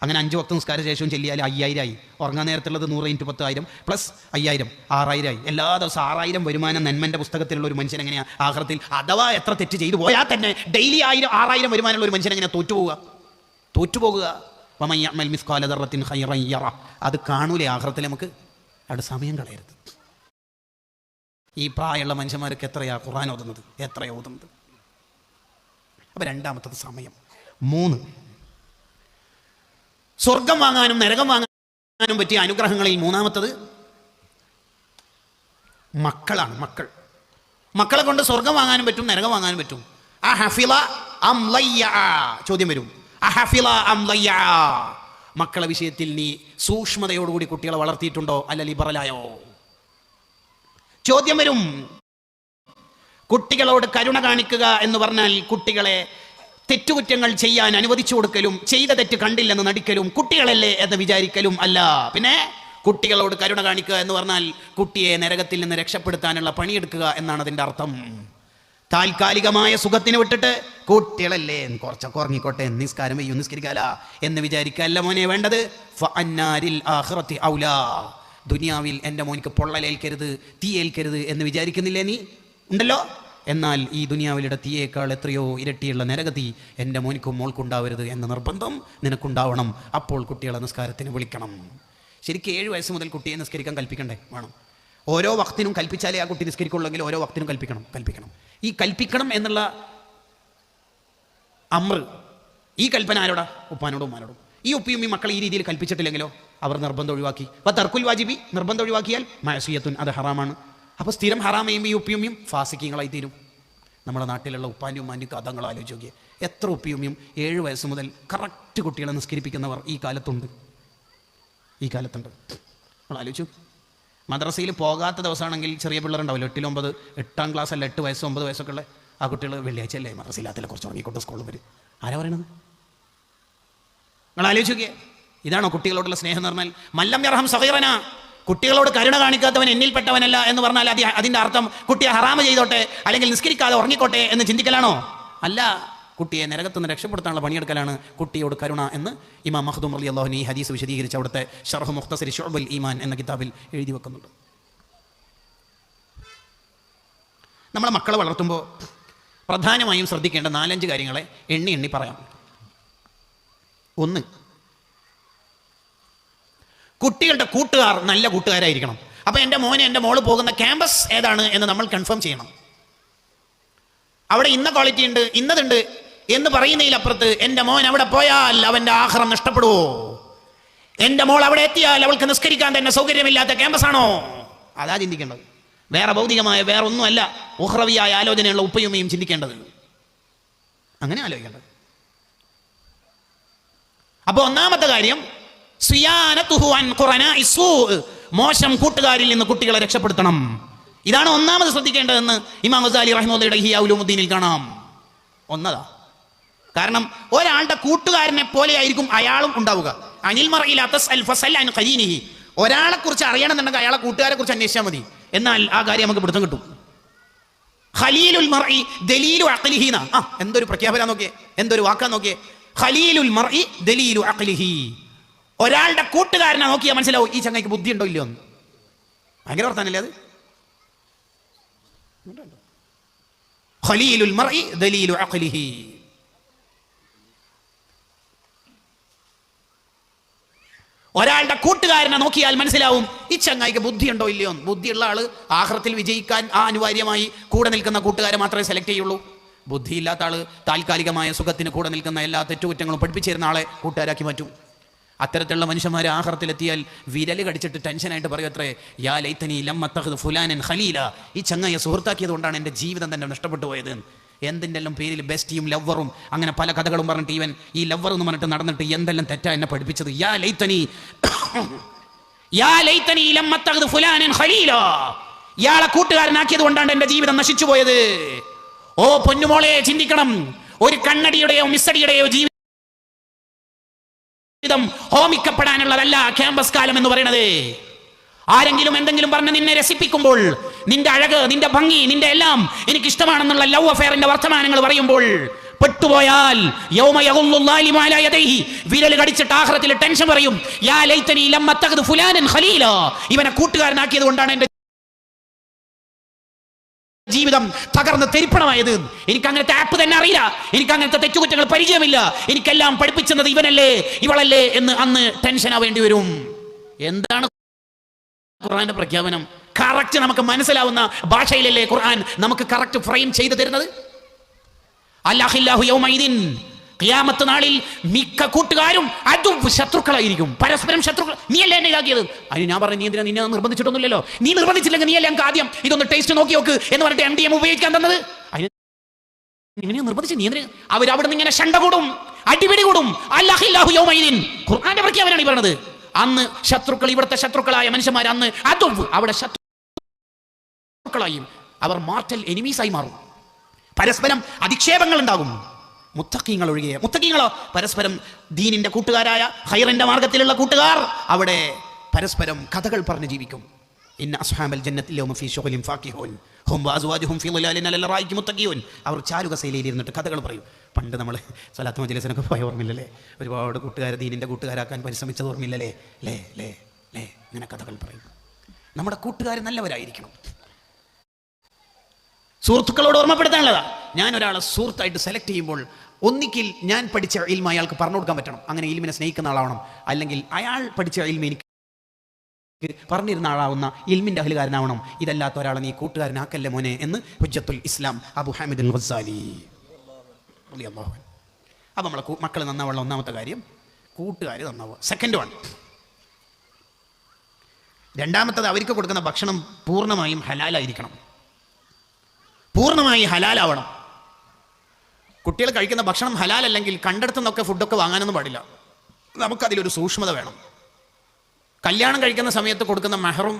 അങ്ങനെ 5 വക്ത് നിസ്കാര ശേഷവും ചൊല്ലിയാൽ 5000 ആയി. ഉറങ്ങാൻ നേരത്തുള്ളത് 100 × 10,000 പ്ലസ് 5000, 6000 ആയി. എല്ലാ ദിവസവും 6000 വരുമാനം നന്മൻ്റെ പുസ്തകത്തിലുള്ള ഒരു മനുഷ്യൻ എങ്ങനെയാണ് ആഖിറത്തിൽ, അഥവാ എത്ര തെറ്റ് ചെയ്തു പോയാൽ തന്നെ ഡെയിലി 6000 വരുമാനമുള്ള ഒരു മനുഷ്യൻ എങ്ങനെ തോറ്റുപോവുക? തോറ്റുപോകുക. വമൻ യഅമൽ മിസ്കാല ദർറത്തിൻ ഖൈറൻ യറ. അത് കാണൂലേ ആഖിറത്തിൽ നമുക്ക്. അവിടെ സമയം കളയരുത്. ഈ പ്രായമുള്ള മനുഷ്യന്മാർക്ക് എത്രയാ ഖുർആൻ ഓതുന്നത്, എത്രയാ ഓതുന്നത്? അപ്പം രണ്ടാമത്തത് സമയം. 3, സ്വർഗം വാങ്ങാനും നരകം വാങ്ങാനും പറ്റിയ അനുഗ്രഹങ്ങളിൽ മൂന്നാമത്തത് മക്കളാണ്. മക്കളെ കൊണ്ട് സ്വർഗം വാങ്ങാനും പറ്റും, നരകം വാങ്ങാനും പറ്റും. അഹഫിള അം ലയ്യ. ചോദ്യം വരും, അഹഫിള അം ലയ്യ. മക്കളെ വിഷയത്തിൽ നീ സൂക്ഷ്മതയോടുകൂടി കുട്ടികളെ വളർത്തിയിട്ടുണ്ടോ, അല്ല ലിബറലായോ? ചോദ്യം വരും. കുട്ടികളോട് കരുണ കാണിക്കുക എന്ന് പറഞ്ഞാൽ കുട്ടികളെ തെറ്റുകുറ്റങ്ങൾ ചെയ്യാൻ അനുവദിച്ചു കൊടുക്കലും ചെയ്ത തെറ്റ് കണ്ടില്ലെന്ന് നടിക്കലും കുട്ടികളല്ലേ എന്ന് വിചാരിക്കലും അല്ല. പിന്നെ കുട്ടികളോട് കരുണ കാണിക്കുക എന്ന് പറഞ്ഞാൽ കുട്ടിയെ നരകത്തിൽ നിന്ന് രക്ഷപ്പെടുത്താനുള്ള പണിയെടുക്കുക എന്നാണ് അതിൻ്റെ അർത്ഥം. താൽക്കാലികമായ സുഖത്തിന് വിട്ടിട്ട് കുട്ടികളല്ലേ കുറച്ചൊക്കെ ഉറങ്ങിക്കോട്ടെ, നിസ്കാരം ചെയ്യും, നിസ്കരിക്കാല എന്ന് വിചാരിക്കല്ല മോനെ വേണ്ടത്. ഫഅന്നാരിൽ ആഖിറത്തി ഔലാ. ദുനിയാവിൽ എൻ്റെ മോനിക്ക് പൊള്ളലേൽക്കരുത്, തീയേൽക്കരുത് എന്ന് വിചാരിക്കുന്നില്ലേ നീ? ഉണ്ടല്ലോ. എന്നാൽ ഈ ദുനിയാവിലുള്ള തീയേക്കാൾ എത്രയോ ഇരട്ടിയുള്ള നരകതി എൻ്റെ മോനിക്കും മോൾക്കുണ്ടാവരുത് എന്ന നിർബന്ധം നിനക്കുണ്ടാവണം. അപ്പോൾ കുട്ടികളെ നിസ്കാരത്തിന് വിളിക്കണം. ശരിക്കും 7 വയസ്സ് മുതൽ കുട്ടിയെ നിസ്കരിക്കാൻ കൽപ്പിക്കണ്ടേ? വേണം. ഓരോ വക്തിനും കൽപ്പിച്ചാലേ ആ കുട്ടി നിസ്കരിക്കുള്ളെങ്കിൽ ഓരോ വക്തിനും കൽപ്പിക്കണം. ഈ കൽപ്പിക്കണം എന്നുള്ള അമ്ര, ഈ കൽപ്പന ആരോടാ? ഉപ്പാനോടും ഉമ്മാനോടും. ഈ ഉപ്പിയും ഈ മക്കളെ ഈ രീതിയിൽ കൽപ്പിച്ചിട്ടില്ലെങ്കിലോ അവർ നിർബന്ധം ഒഴിവാക്കി. തർക്കുൽ വാജിബി, നിർബന്ധം ഒഴിവാക്കിയാൽ മഅസിയത്തുൻ, അത് ഹറാമാണ്. അപ്പോൾ സ്ഥിരം ഹറാം ചെയ്യുമ്പോൾ ഈ ഉപ്പിയുമ്മിയും ഫാസിക്കങ്ങളായി തീരും. നമ്മുടെ നാട്ടിലുള്ള ഉപ്പാൻ്റെ ഉമ്മാൻ്റെ കഥകൾ ആലോചിച്ച് നോക്കിയേ. എത്ര ഉപ്പിയുമ്മിയും 7 വയസ്സ് മുതൽ കറക്റ്റ് കുട്ടികളെ നിസ്കരിപ്പിക്കുന്നവർ ഈ കാലത്തുണ്ട്. നമ്മൾ ആലോചിച്ചു. മദ്രസയിൽ പോകാത്ത ദിവസമാണെങ്കിൽ ചെറിയ പിള്ളേരുണ്ടാവില്ല, 8, 9, 8ാം ക്ലാസ് അല്ല, 8 വയസ്സ് 9 വയസ്സൊക്കെ ഉള്ള ആ കുട്ടികൾ വെള്ളിയാഴ്ച അല്ലേ മദ്രസയില്ലാത്തില്ല കുറച്ച് ഉറങ്ങിക്കൊണ്ട് സ്കൂളിൽ വരും. ആരാ പറയണത്? നിങ്ങൾ ആലോചിച്ച് നോക്കിയേ. ഇതാണോ കുട്ടികളോടുള്ള സ്നേഹം എന്ന് പറഞ്ഞാൽ? മല്ലം യർഹം സഗീറന, കുട്ടികളോട് കരുണ കാണിക്കാത്തവൻ എന്നിൽപ്പെട്ടവനല്ല എന്ന് പറഞ്ഞാൽ അതിൻ്റെ അർത്ഥം കുട്ടിയെ ഹറാമ ചെയ്തോട്ടെ അല്ലെങ്കിൽ നിസ്കരിക്കാതെ ഉറങ്ങിക്കോട്ടെ എന്ന് ചിന്തിക്കലാണോ? അല്ല, കുട്ടിയെ നരകത്തു നിന്ന് രക്ഷപ്പെടുത്താനുള്ള പണിയെടുക്കലാണ് കുട്ടിയോട് കരുണ എന്ന് ഇമാം മഖ്ദൂം റളിയല്ലാഹു അൻഹു ഈ ഹദീസ് വിശദീകരിച്ച് അവിടുത്തെ ശർഹ് മുഖ്തസരി ശുഅബുൽ ഈമാൻ എന്ന കിതാബിൽ എഴുതി വെക്കുന്നുണ്ട്. നമ്മളെ മക്കളെ വളർത്തുമ്പോൾ പ്രധാനമായും ശ്രദ്ധിക്കേണ്ട 4-5 കാര്യങ്ങളെ എണ്ണി പറയാം. 1, കുട്ടികളുടെ കൂട്ടുകാർ നല്ല കൂട്ടുകാരായിരിക്കണം. അപ്പോൾ എൻ്റെ മോനെ എൻ്റെ മോള് പോകുന്ന ക്യാമ്പസ് ഏതാണ് എന്ന് നമ്മൾ കൺഫേം ചെയ്യണം. അവിടെ ഇന്ന ക്വാളിറ്റി ഉണ്ട്, ഇന്നതുണ്ട് എന്ന് പറയുന്നതിലപ്പുറത്ത് എൻ്റെ മോൻ അവിടെ പോയാൽ അവൻ്റെ ആഖിറം നഷ്ടപ്പെടുവോ? എൻ്റെ മോൾ അവിടെ എത്തിയാൽ അവൾക്ക് നിസ്കരിക്കാൻ തന്നെ സൗകര്യമില്ലാത്ത ക്യാമ്പസാണോ? അതാ ചിന്തിക്കേണ്ടത്. വേറെ ഭൗതികമായ വേറെ ഒന്നുമല്ല ഉഖ്റവിയായ ആലോചനയുള്ള ഉപ്പയുമ്മയും ചിന്തിക്കേണ്ടത്. അങ്ങനെ ആലോചിക്കേണ്ടത്. അപ്പോൾ ഒന്നാമത്തെ കാര്യം സിയാനതുഹു അൻ ഖുറനാഇ സൂ, മോശം കൂട്ടുകാരിൽ നിന്ന് കുട്ടികളെ രക്ഷപ്പെടുത്തണം. ഇതാണ് ഒന്നാമത് ശ്രദ്ധിക്കേണ്ടതെന്ന് ഇമാം ഗസാലി റഹിമഹുല്ലാഹി ഇഹ്യാ ഉലൂമുദ്ദീനിൽ കാണാം. ഒന്നതാ. കാരണം ഒരാളുടെ കൂട്ടുകാരനെ പോലെ ആയിരിക്കും അയാളും ഉണ്ടാവുക. അനിൽ മർഇ ലാ തസ്അൽ ഫസൽ അൻ ഖരീനിഹി. ഒരാളെ കുറിച്ച് അറിയണമെന്നുണ്ടെങ്കിൽ അയാളെ കൂട്ടുകാരെ കുറിച്ച് അന്വേഷിച്ചാൽ മതി. എന്നാൽ ആ കാര്യം നമുക്ക് പിടുത്തം കിട്ടും. ഖലീലുൽ മർഇ ദലീലു അഖ്ലിഹി. എന്തൊരു പ്രഖ്യാപനം നോക്കിയേ, എന്തൊരു വാക്കാ നോക്കിയേ. ഖലീലുൽ മർഇ ദലീലു അഖ്ലിഹി. ഒരാളുടെ കൂട്ടുകാരനെ നോക്കിയാൽ മനസ്സിലാവും ഈ ചങ്ങയ്ക്ക് ബുദ്ധി ഉണ്ടോ ഇല്ലയോ എന്ന്. ഭയങ്കര വർത്താനല്ലേ അത്. ഖലീലുൽ മർഇ ദലീലു അഖ്ലിഹി. ഒരാളുടെ കൂട്ടുകാരനെ നോക്കിയാൽ മനസ്സിലാവും ഈ ചങ്ങായിക്ക് ബുദ്ധിയുണ്ടോ ഇല്ലയോ. ബുദ്ധിയുള്ള ആള് ആഖിറത്തിൽ വിജയിക്കാൻ ആ അനിവാര്യമായി കൂടെ നിൽക്കുന്ന കൂട്ടുകാരെ മാത്രമേ സെലക്ട് ചെയ്യുള്ളൂ. ബുദ്ധിയില്ലാത്ത ആള് താൽക്കാലികമായ സുഖത്തിന് കൂടെ നിൽക്കുന്ന എല്ലാ തെറ്റുകുറ്റങ്ങളും പഠിപ്പിച്ചിരുന്ന ആളെ കൂട്ടുകാരാക്കി മാറ്റും. അത്തരത്തിലുള്ള മനുഷ്യന്മാർ ആഖിറത്തിലെത്തിയാൽ വിരൽ കടിച്ചിട്ട് ടെൻഷനായിട്ട് പറയും അത്രേ, യാ ലൈതനി ലം അത്തഖദ് ഫുലാനൻ ഖലീല. ഈ ചങ്ങയെ സുഹൃത്താക്കിയത് കൊണ്ടാണ് എൻ്റെ ജീവിതം തന്നെ നഷ്ടപ്പെട്ടു പോയത്. എന്തിൻ്റെ എല്ലാം പേരിൽ ബെസ്റ്റിയും ലവറും അങ്ങനെ പല കഥകളും പറഞ്ഞിട്ട് ഇവൻ ഈ ലവർ എന്ന് പറഞ്ഞിട്ട് നടന്നിട്ട് എന്തെല്ലാം തെറ്റാ എന്നെ പഠിപ്പിച്ചത്. യാ ലൈതനി ലം അത്തഖദ് ഫുലാനൻ ഖലീല. ഇയാളെ കൂട്ടുകാരനാക്കിയത് കൊണ്ടാണ് എൻ്റെ ജീവിതം നശിച്ചു പോയത്. ഓ പൊന്നുമോളെ ചിന്തിക്കണം. ഒരു കണ്ണടിയുടെയോ മിസ്സടിയുടെയോ ജീവിതം ഹോമിക്കപ്പെടാനുള്ളതല്ല ക്യാമ്പസ് കാലം എന്ന് പറയുന്നത്. ആരെങ്കിലും എന്തെങ്കിലും പറഞ്ഞ് നിന്നെ രസിപ്പിക്കുമ്പോൾ, നിന്റെ അഴക്, നിന്റെ ഭംഗി, നിന്റെ എല്ലാം എനിക്ക് ഇഷ്ടമാണെന്നുള്ള ലവ് അഫെയറിന്റെ വർത്തമാനങ്ങൾ പറയുമ്പോൾ പെട്ടുപോയാൽ വിരൽ കടിച്ചിട്ട് ആഖിറത്തിൽ ടെൻഷൻ പറയും, യാ ലൈതനി ലം അത്തഖദ് ഫുലാനൻ ഖലീല. ഇവനെ കൂട്ടുകാരനാക്കിയത് കൊണ്ടാണ് എന്റെ ജീവിതം ജീവിതം തകർന്ന് തെരിപ്പണമായത്. എനിക്ക് അങ്ങനത്തെ ആപ്പ് തന്നെ അറിയില്ല, എനിക്ക് അങ്ങനത്തെ തെറ്റുകുറ്റങ്ങൾ പരിചയമില്ല, എനിക്കെല്ലാം പഠിപ്പിച്ചത് ഇവനല്ലേ ഇവളല്ലേ എന്ന് അന്ന് ടെൻഷൻ ആവേണ്ടി വരും. എന്താണ് ഖുർആന്റെ പ്രഖ്യാപനം? കറക്റ്റ് നമുക്ക് മനസ്സിലാവുന്ന ഭാഷയിലല്ലേ ഖുർആൻ നമുക്ക് കറക്റ്റ് ഫ്രെയിം ചെയ്തു തരുന്നത്? അല്ലാഹില്ലാഹു യൗമൈദിൻ, ഖിയാമത്ത് നാളിൽ മിക്ക കൂട്ടുകാരും അതും ശത്രുക്കളായിരിക്കും, പരസ്പരം ശത്രുക്കൾ. നീയല്ലേ എന്നെ ഇതാക്കിയത്? അതിന് ഞാൻ പറഞ്ഞു, നീ എന്തിനാ, നിന്നെ നിർബന്ധിച്ചിട്ടൊന്നുമില്ലല്ലോ, നീ നിർബന്ധിച്ചില്ലെങ്കിൽ നീയല്ലേ ഞങ്ങൾക്ക് ആദ്യം ഇതൊന്ന് ടേസ്റ്റ് നോക്കി നോക്ക് എന്ന് പറഞ്ഞിട്ട് MDM ഉപയോഗിക്കാൻ തന്നത്? അതിന് ഇങ്ങനെ നിർബന്ധിച്ച് നീ എന്തിന്? അവരവിടെ നിന്ന് ഇങ്ങനെ ശണ്ട കൂടും, അടിപിടി കൂടും. അല്ലാഹില്ലാഹു യൗമൈദിൻ, ഖുർആന്റെ പ്രഖ്യാപനമാണ് ഈ പറഞ്ഞത്. അന്ന് ശത്രുക്കൾ, ഇവിടുത്തെ ശത്രുക്കളായ മനുഷ്യന്മാർ അന്ന് അതും അവിടെ ശത്രുക്കളായും അവർ മാർട്ടൽ എനിമീസായി മാറും. പരസ്പരം അധിക്ഷേപങ്ങൾ ഉണ്ടാകും. മുത്തഖീങ്ങൾ ഒഴികെ, മുത്തഖീങ്ങളോ പരസ്പരം ദീനിന്റെ കൂട്ടുകാരായ ഖൈറിന്റെ മാർഗത്തിലുള്ള കൂട്ടുകാർ അവിടെ പരസ്പരം കഥകൾ പറഞ്ഞ് ജീവിക്കും. ഇന്ന അസ്ഹാബൽ ജന്നത്തിൽ യൗമ ഫീ ശുഗ്ലിൻ ഫാകിഹൂൻ ഹും വഅസ്വാജുഹും ഫീ ളിലാലിൻ അലൽ റൈകി മുത്തഖിയൂൻ. അവർ ചാരുകസേലയിൽ ഇരുന്നിട്ട് കഥകൾ പറയും. പണ്ട് നമ്മൾ സ്വലാത്ത് മജ്ലിസിനൊക്കെ പോയ ഓർമ്മയില്ലല്ലേ? ഒരുപാട് കൂട്ടുകാരെ ദീനിന്റെ കൂട്ടുകാരാക്കാൻ പരിശ്രമിച്ചത് ഓർമ്മയില്ലല്ലേ? ലേ ലേ ലേ ഇങ്ങനെ കഥകൾ പറയും. നമ്മുടെ കൂട്ടുകാർ നല്ലവരായിരിക്കണം. സുഹൃത്തുക്കളോട് ഓർമ്മപ്പെടുത്താനുള്ളതാ. ഞാൻ ഒരാളെ സുഹൃത്തായിട്ട് സെലക്ട് ചെയ്യുമ്പോൾ ഒന്നിക്കിൽ ഞാൻ പഠിച്ച ഇൽമ അയാൾക്ക് പറഞ്ഞു കൊടുക്കാൻ പറ്റണം, അങ്ങനെ ഇൽമിനെ സ്നേഹിക്കുന്ന ആളാവണം. അല്ലെങ്കിൽ അയാൾ പഠിച്ച ഇൽമ എനിക്ക് പറഞ്ഞിരുന്ന ആളാവുന്ന ഇൽമിന്റെ അഹ്ലുകാരനാവണം. ഇതല്ലാത്ത ഒരാളെ നീ കൂട്ടുകാരനാക്കല്ലേ മോനെ എന്ന് ഹുജ്ജത്തുൽ ഇസ്ലാം അബു ഹാമിദ് അൽ ഗസാലി റളിയല്ലാഹു അൻഹു. അപ്പോൾ നമ്മളെ മക്കൾ നന്നാവുള്ള ഒന്നാമത്തെ കാര്യം കൂട്ടുകാർ നന്നാവുക. സെക്കൻഡ് വൺ, രണ്ടാമത്തത് അവർക്ക് കൊടുക്കുന്ന ഭക്ഷണം പൂർണ്ണമായും ഹലാലായിരിക്കണം, പൂർണ്ണമായി ഹലാലാവണം. കുട്ടികൾ കഴിക്കുന്ന ഭക്ഷണം ഹലാലല്ലെങ്കിൽ കണ്ടെടുത്തു നിന്നൊക്കെ ഫുഡൊക്കെ വാങ്ങാനൊന്നും പാടില്ല. നമുക്കതിലൊരു സൂക്ഷ്മത വേണം. കല്യാണം കഴിക്കുന്ന സമയത്ത് കൊടുക്കുന്ന മെഹറും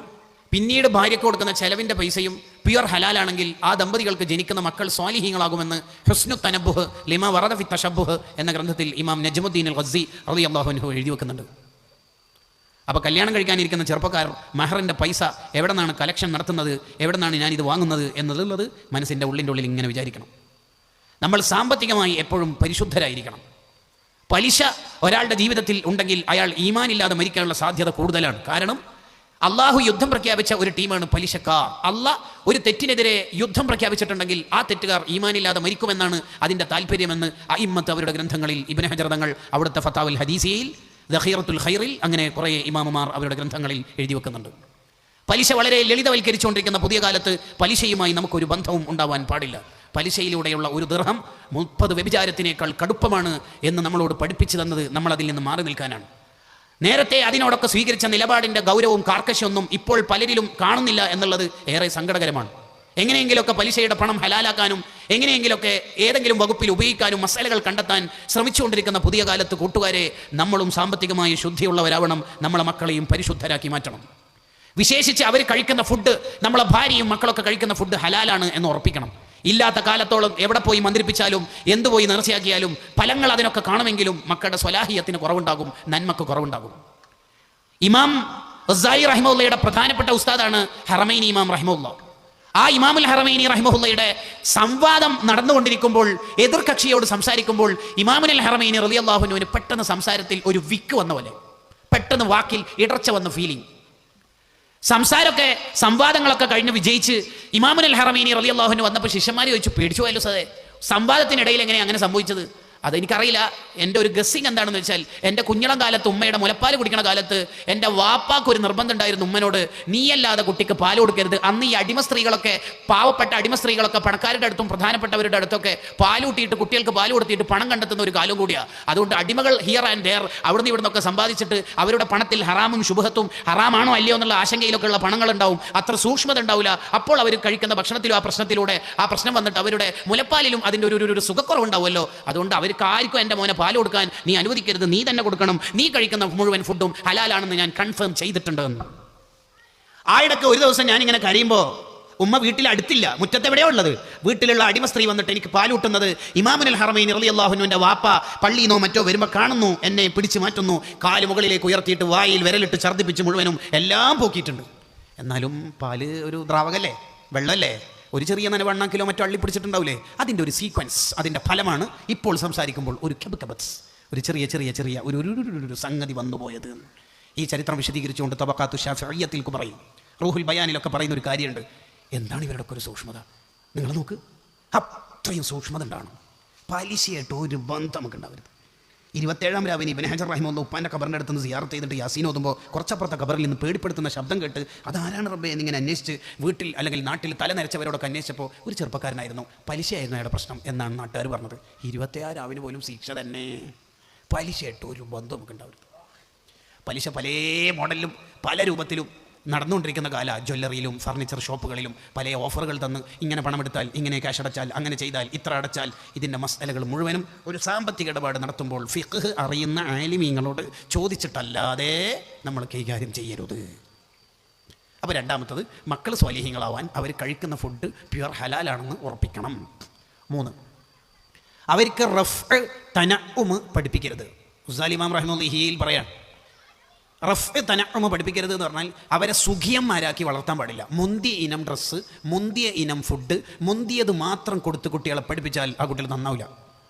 പിന്നീട് ഭാര്യയ്ക്ക് കൊടുക്കുന്ന ചെലവിൻ്റെ പൈസയും പ്യുവർ ഹലാലാണെങ്കിൽ ആ ദമ്പതികൾക്ക് ജനിക്കുന്ന മക്കൾ സ്വാലിഹീങ്ങളാകുമെന്ന് ഹുസ്നു തനബ്ബുഹ് ലിമാ വറദ ഫി തശബ്ബുഹ് എന്ന ഗ്രന്ഥത്തിൽ ഇമാം നജ്മുദ്ദീൻ അൽ ഗസ്സി റളിയല്ലാഹു അൻഹു എഴുതി വെക്കുന്നുണ്ട്. അപ്പോൾ കല്യാണം കഴിക്കാനിരിക്കുന്ന ചെറുപ്പക്കാർ മെഹറിൻ്റെ പൈസ എവിടെ നിന്നാണ് കളക്ഷൻ നടത്തുന്നത്, എവിടെ നിന്നാണ് ഞാനിത് വാങ്ങുന്നത് എന്നുള്ളത് മനസ്സിൻ്റെ ഉള്ളിൻ്റെ ഉള്ളിൽ ഇങ്ങനെ വിചാരിക്കണം. നമ്മൾ സാമ്പത്തികമായി എപ്പോഴും പരിശുദ്ധരായിരിക്കണം. പലിശ ഒരാളുടെ ജീവിതത്തിൽ ഉണ്ടെങ്കിൽ അയാൾ ഈമാനില്ലാതെ മരിക്കാനുള്ള സാധ്യത കൂടുതലാണ്. കാരണം അള്ളാഹു യുദ്ധം പ്രഖ്യാപിച്ച ഒരു ടീമാണ് പലിശക്കാർ. അള്ളാഹ് ഒരു തെറ്റിനെതിരെ യുദ്ധം പ്രഖ്യാപിച്ചിട്ടുണ്ടെങ്കിൽ ആ തെറ്റുകാർ ഈമാനില്ലാതെ മരിക്കുമെന്നാണ് അതിൻ്റെ താല്പര്യമെന്ന് അഇമ്മത്ത് അവരുടെ ഗ്രന്ഥങ്ങളിൽ, ഇബ്നു ഹജർ തങ്ങൾ അവിടുത്തെ ഫതാവുൽ ഹദീസിയയിൽ, ദഖീറത്തുൽ ഖൈറിൽ, അങ്ങനെ കുറേ ഇമാമുമാർ അവരുടെ ഗ്രന്ഥങ്ങളിൽ എഴുതി വെക്കുന്നുണ്ട്. പലിശ വളരെ ലളിതവൽക്കരിച്ചുകൊണ്ടിരിക്കുന്ന പുതിയ കാലത്ത് പലിശയുമായി നമുക്കൊരു ബന്ധവും ഉണ്ടാവാൻ പാടില്ല. പലിശയിലൂടെയുള്ള ഒരു ദിർഹം 30 വ്യഭിചാരത്തിനേക്കാൾ കടുപ്പമാണ് എന്ന് നമ്മളോട് പഠിപ്പിച്ചു തന്നത് നമ്മൾ അതിൽ നിന്ന് മാറി നിൽക്കാനാണ്. നേരത്തെ അതിനോടൊക്കെ സ്വീകരിച്ച നിലപാടിൻ്റെ ഗൗരവവും കാർക്കശ്യമൊന്നും ഇപ്പോൾ പലരിലും കാണുന്നില്ല എന്നുള്ളത് ഏറെ സങ്കടകരമാണ്. എങ്ങനെയെങ്കിലുമൊക്കെ പലിശയുടെ പണം ഹലാലാക്കാനും എങ്ങനെയെങ്കിലുമൊക്കെ ഏതെങ്കിലും വകുപ്പിൽ ഉപയോഗിക്കാനും മസാലകൾ കണ്ടെത്താൻ ശ്രമിച്ചുകൊണ്ടിരിക്കുന്ന പുതിയ കാലത്ത് കൂട്ടുകാരെ, നമ്മളും സാമ്പത്തികമായി ശുദ്ധിയുള്ളവരാവണം. നമ്മളെ മക്കളെയും പരിശുദ്ധരാക്കി മാറ്റണം. വിശേഷിച്ച് അവർ കഴിക്കുന്ന ഫുഡ്, നമ്മളെ ഭാര്യയും മക്കളൊക്കെ കഴിക്കുന്ന ഫുഡ് ഹലാലാണ് എന്ന് ഉറപ്പിക്കണം. ഇല്ലാത്ത കാലത്തോളം എവിടെ പോയി മന്ത്രിപ്പിച്ചാലും എന്തു പോയി നേർച്ചയാക്കിയാലും ഫലങ്ങൾ അതിനൊക്കെ കാണുമെങ്കിലും മക്കളുടെ സ്വലാഹിയത്തിന് കുറവുണ്ടാകും, നന്മക്ക് കുറവുണ്ടാകും. ഇമാം ഗസാലി റഹിമഹുല്ലയുടെ പ്രധാനപ്പെട്ട ഉസ്താദാണ് ഹറമൈനി ഇമാം റഹിമഹുല്ല. ആ ഇമാമുൽ ഹറമൈനി റഹിമഹുല്ലയുടെ സംവാദം നടന്നുകൊണ്ടിരിക്കുമ്പോൾ, എതിർകക്ഷിയോട് സംസാരിക്കുമ്പോൾ ഇമാമുൽ ഹറമൈനി റളിയല്ലാഹു അൻഹുവിന് പെട്ടെന്ന് സംസാരത്തിൽ ഒരു വിക്ക് വന്ന പോലെ, പെട്ടെന്ന് വാക്കിൽ ഇടർച്ച വന്ന ഫീലിംഗ്. സംസാരമൊക്കെ സംവാദങ്ങളൊക്കെ കഴിഞ്ഞ് വിജയിച്ച് ഇമാമുൽ ഹറമൈനി റളിയല്ലാഹു അൻഹു വന്നപ്പോൾ ശിഷ്യന്മാർ ചോദിച്ചു, പേടിച്ചു പോയല്ലോ സാറേ, സംവാദത്തിനിടയിൽ എങ്ങനെയാണ് അങ്ങനെ സംഭവിച്ചത്? അതെനിക്കറിയില്ല. എൻ്റെ ഒരു ഗസ്സിങ് എന്താണെന്ന് വെച്ചാൽ, എൻ്റെ കുഞ്ഞിളം കാലത്ത് ഉമ്മയുടെ മുലപ്പാൽ കുടിക്കണ കാലത്ത് എൻ്റെ വാപ്പാക്ക് ഒരു നിർബന്ധം ഉണ്ടായിരുന്നു ഉമ്മനോട്, നീയല്ലാതെ കുട്ടിക്ക് പാൽ കൊടുക്കരുത്. അന്ന് ഈ അടിമ സ്ത്രീകളൊക്കെ, പാവപ്പെട്ട അടിമ സ്ത്രീകളൊക്കെ പണക്കാരുടെ അടുത്തും പ്രധാനപ്പെട്ടവരുടെ അടുത്തൊക്കെ പാലൂട്ടിയിട്ട് കുട്ടികൾക്ക് പാൽ കൊടുത്തിട്ട് പണം കണ്ടെത്തുന്ന ഒരു കാലം കൂടിയാണ്. അതുകൊണ്ട് അടിമകൾ ഹിയർ ആൻഡ് ദെയർ അവിടുന്ന് ഇവിടുന്നൊക്കെ സമ്പാദിച്ചിട്ട് അവരുടെ പണത്തിൽ ഹറാമും ശുഭഹത്തും, ഹറാമാണോ അല്ലയോ എന്നുള്ള ആശങ്കയിലൊക്കെ ഉള്ള പണങ്ങൾ ഉണ്ടാവും. അത്ര സൂക്ഷ്മത ഉണ്ടാവില്ല. അപ്പോൾ അവർ കഴിക്കുന്ന ഭക്ഷണത്തിലും ആ പ്രശ്നത്തിലൂടെ ആ പ്രശ്നം വന്നിട്ട് അവരുടെ മുലപ്പാലിലും അതിൻ്റെ ഒരു സുഖക്കുറവുണ്ടാവുമല്ലോ. അതുകൊണ്ട് അവർ ആർക്കും എൻ്റെ മോനെ പാൽ കൊടുക്കാൻ നീ അനുവദിക്കരുത്, നീ തന്നെ കൊടുക്കണം, നീ കഴിക്കുന്ന മുഴുവൻ ഫുഡും ഹലാലാണെന്ന് ഞാൻ കൺഫേം ചെയ്തിട്ടുണ്ട് എന്ന്. ആയിടക്ക് ഒരു ദിവസം ഞാനിങ്ങനെ കരയുമ്പോൾ ഉമ്മ വീട്ടിൽ അടുത്തില്ല, മുറ്റത്തെവിടെയോ ഉള്ളത്, വീട്ടിലുള്ള അടിമ സ്ത്രീ വന്നിട്ട് എനിക്ക് പാലൂട്ടുന്നത് ഇമാമുൽ ഹറമൈനി റളിയല്ലാഹു അൻഹുവിൻ്റെ വാപ്പ പള്ളിയിന്നോ മറ്റോ വരുമ്പോൾ കാണുന്നു, എന്നെ പിടിച്ചു മാറ്റുന്നു, കാല് മുകളിലേക്ക് ഉയർത്തിയിട്ട് വായിൽ വിരലിട്ട് ഛർദ്ദിപ്പിച്ച് മുഴുവനും എല്ലാം പോക്കിയിട്ടുണ്ട്. എന്നാലും പാല് ഒരു ദ്രാവകല്ലേ, വെള്ളമല്ലേ, ഒരു ചെറിയ നനവണ്ണാക്കിലോ മറ്റോ അള്ളി പിടിച്ചിട്ടുണ്ടാവില്ലേ, അതിൻ്റെ ഒരു സീക്വൻസ്, അതിൻ്റെ ഫലമാണ് ഇപ്പോൾ സംസാരിക്കുമ്പോൾ ഒരു കബത്ത്, ഒരു ചെറിയ ഒരു സംഗതി വന്നുപോയത്. ഈ ചരിത്രം വിശദീകരിച്ചുകൊണ്ട് തബഖാത്തു ശാഫിഇയ്യത്തിൽ പറയും, റൂഹുൽ ബയാനിലൊക്കെ പറയുന്ന ഒരു കാര്യമുണ്ട്. എന്താണ് ഇവരുടെ ഒരു സൂക്ഷ്മത? നിങ്ങൾ നോക്ക്, അത്രയും സൂക്ഷ്മത ഉണ്ടാവണം. പലിശയായിട്ട് ഒരു ബന്ധം നമുക്ക് ഉണ്ടാവരുത്. 27-ാം രാവിലെ ഇബ്നു ഹജർ റഹിമഹുല്ലാഹ് ഉപ്പാൻ്റെ ഖബറിൻ്റെ അടുത്ത് നിന്ന് സിയാറത്ത് ചെയ്തിട്ട് യാസീൻ ഓതുമ്പോൾ കുറച്ചപ്പുറത്തെ ഖബറിൽ നിന്ന് പേടിപ്പെടുത്തുന്ന ശബ്ദം കേട്ട് അതാരാണ് റബ്ബേ എന്നിങ്ങനെ അന്വേഷിച്ച് വീട്ടിൽ അല്ലെങ്കിൽ നാട്ടിൽ തല നരച്ചവരോടൊക്കെ അന്വേഷിച്ചപ്പോൾ ഒരു ചെറുപ്പക്കാരനായിരുന്നു, പലിശയായിരുന്നു അയാളുടെ പ്രശ്നം എന്നാണ് നാട്ടുകാർ പറഞ്ഞത്. 26 രാവിന് പോലും ശിക്ഷ തന്നെ. പലിശയായിട്ട് ഒരു ബന്ധം നമുക്ക് ഉണ്ടാവരുത്. പലിശ പല മോഡലിലും പല രൂപത്തിലും നടന്നുകൊണ്ടിരിക്കുന്ന കാല. ജ്വല്ലറിയിലും ഫർണിച്ചർ ഷോപ്പുകളിലും പല ഓഫറുകൾ തന്ന് ഇങ്ങനെ പണമെടുത്താൽ, ഇങ്ങനെ ക്യാഷ് അടച്ചാൽ, അങ്ങനെ ചെയ്താൽ, ഇത്ര അടച്ചാൽ, ഇതിൻ്റെ മസലകൾ മുഴുവനും ഒരു സാമ്പത്തിക ഇടപാട് നടത്തുമ്പോൾ ഫിഖ് അറിയുന്ന ആലിമീങ്ങളോട് ചോദിച്ചിട്ടല്ലാതെ നമ്മൾ കൈകാര്യം ചെയ്യരുത്. അപ്പോൾ രണ്ടാമത്തത്, മക്കൾ സ്വാലിഹീങ്ങളാവാൻ അവർ കഴിക്കുന്ന ഫുഡ് പ്യുവർ ഹലാലാണെന്ന് ഉറപ്പിക്കണം. 3, അവർക്ക് റഫ് തനഉമ് പഠിപ്പിക്കരുത്. ഗസാലി ഇമാം റഹിമഹുല്ലാഹിയിൽ പറയാൻ റഫ് തനഉമ് പഠിപ്പിക്കരുത് എന്ന് പറഞ്ഞാൽ അവരെ സുഖിയന്മാരാക്കി വളർത്താൻ പാടില്ല. മുന്തിയ ഇനം ഡ്രസ്സ്, മുന്തിയ ഇനം ഫുഡ്, മുന്തിയത് മാത്രം കൊടുത്ത് കുട്ടികളെ പഠിപ്പിച്ചാൽ ആ കുട്ടികൾ നന്നാവില്ല.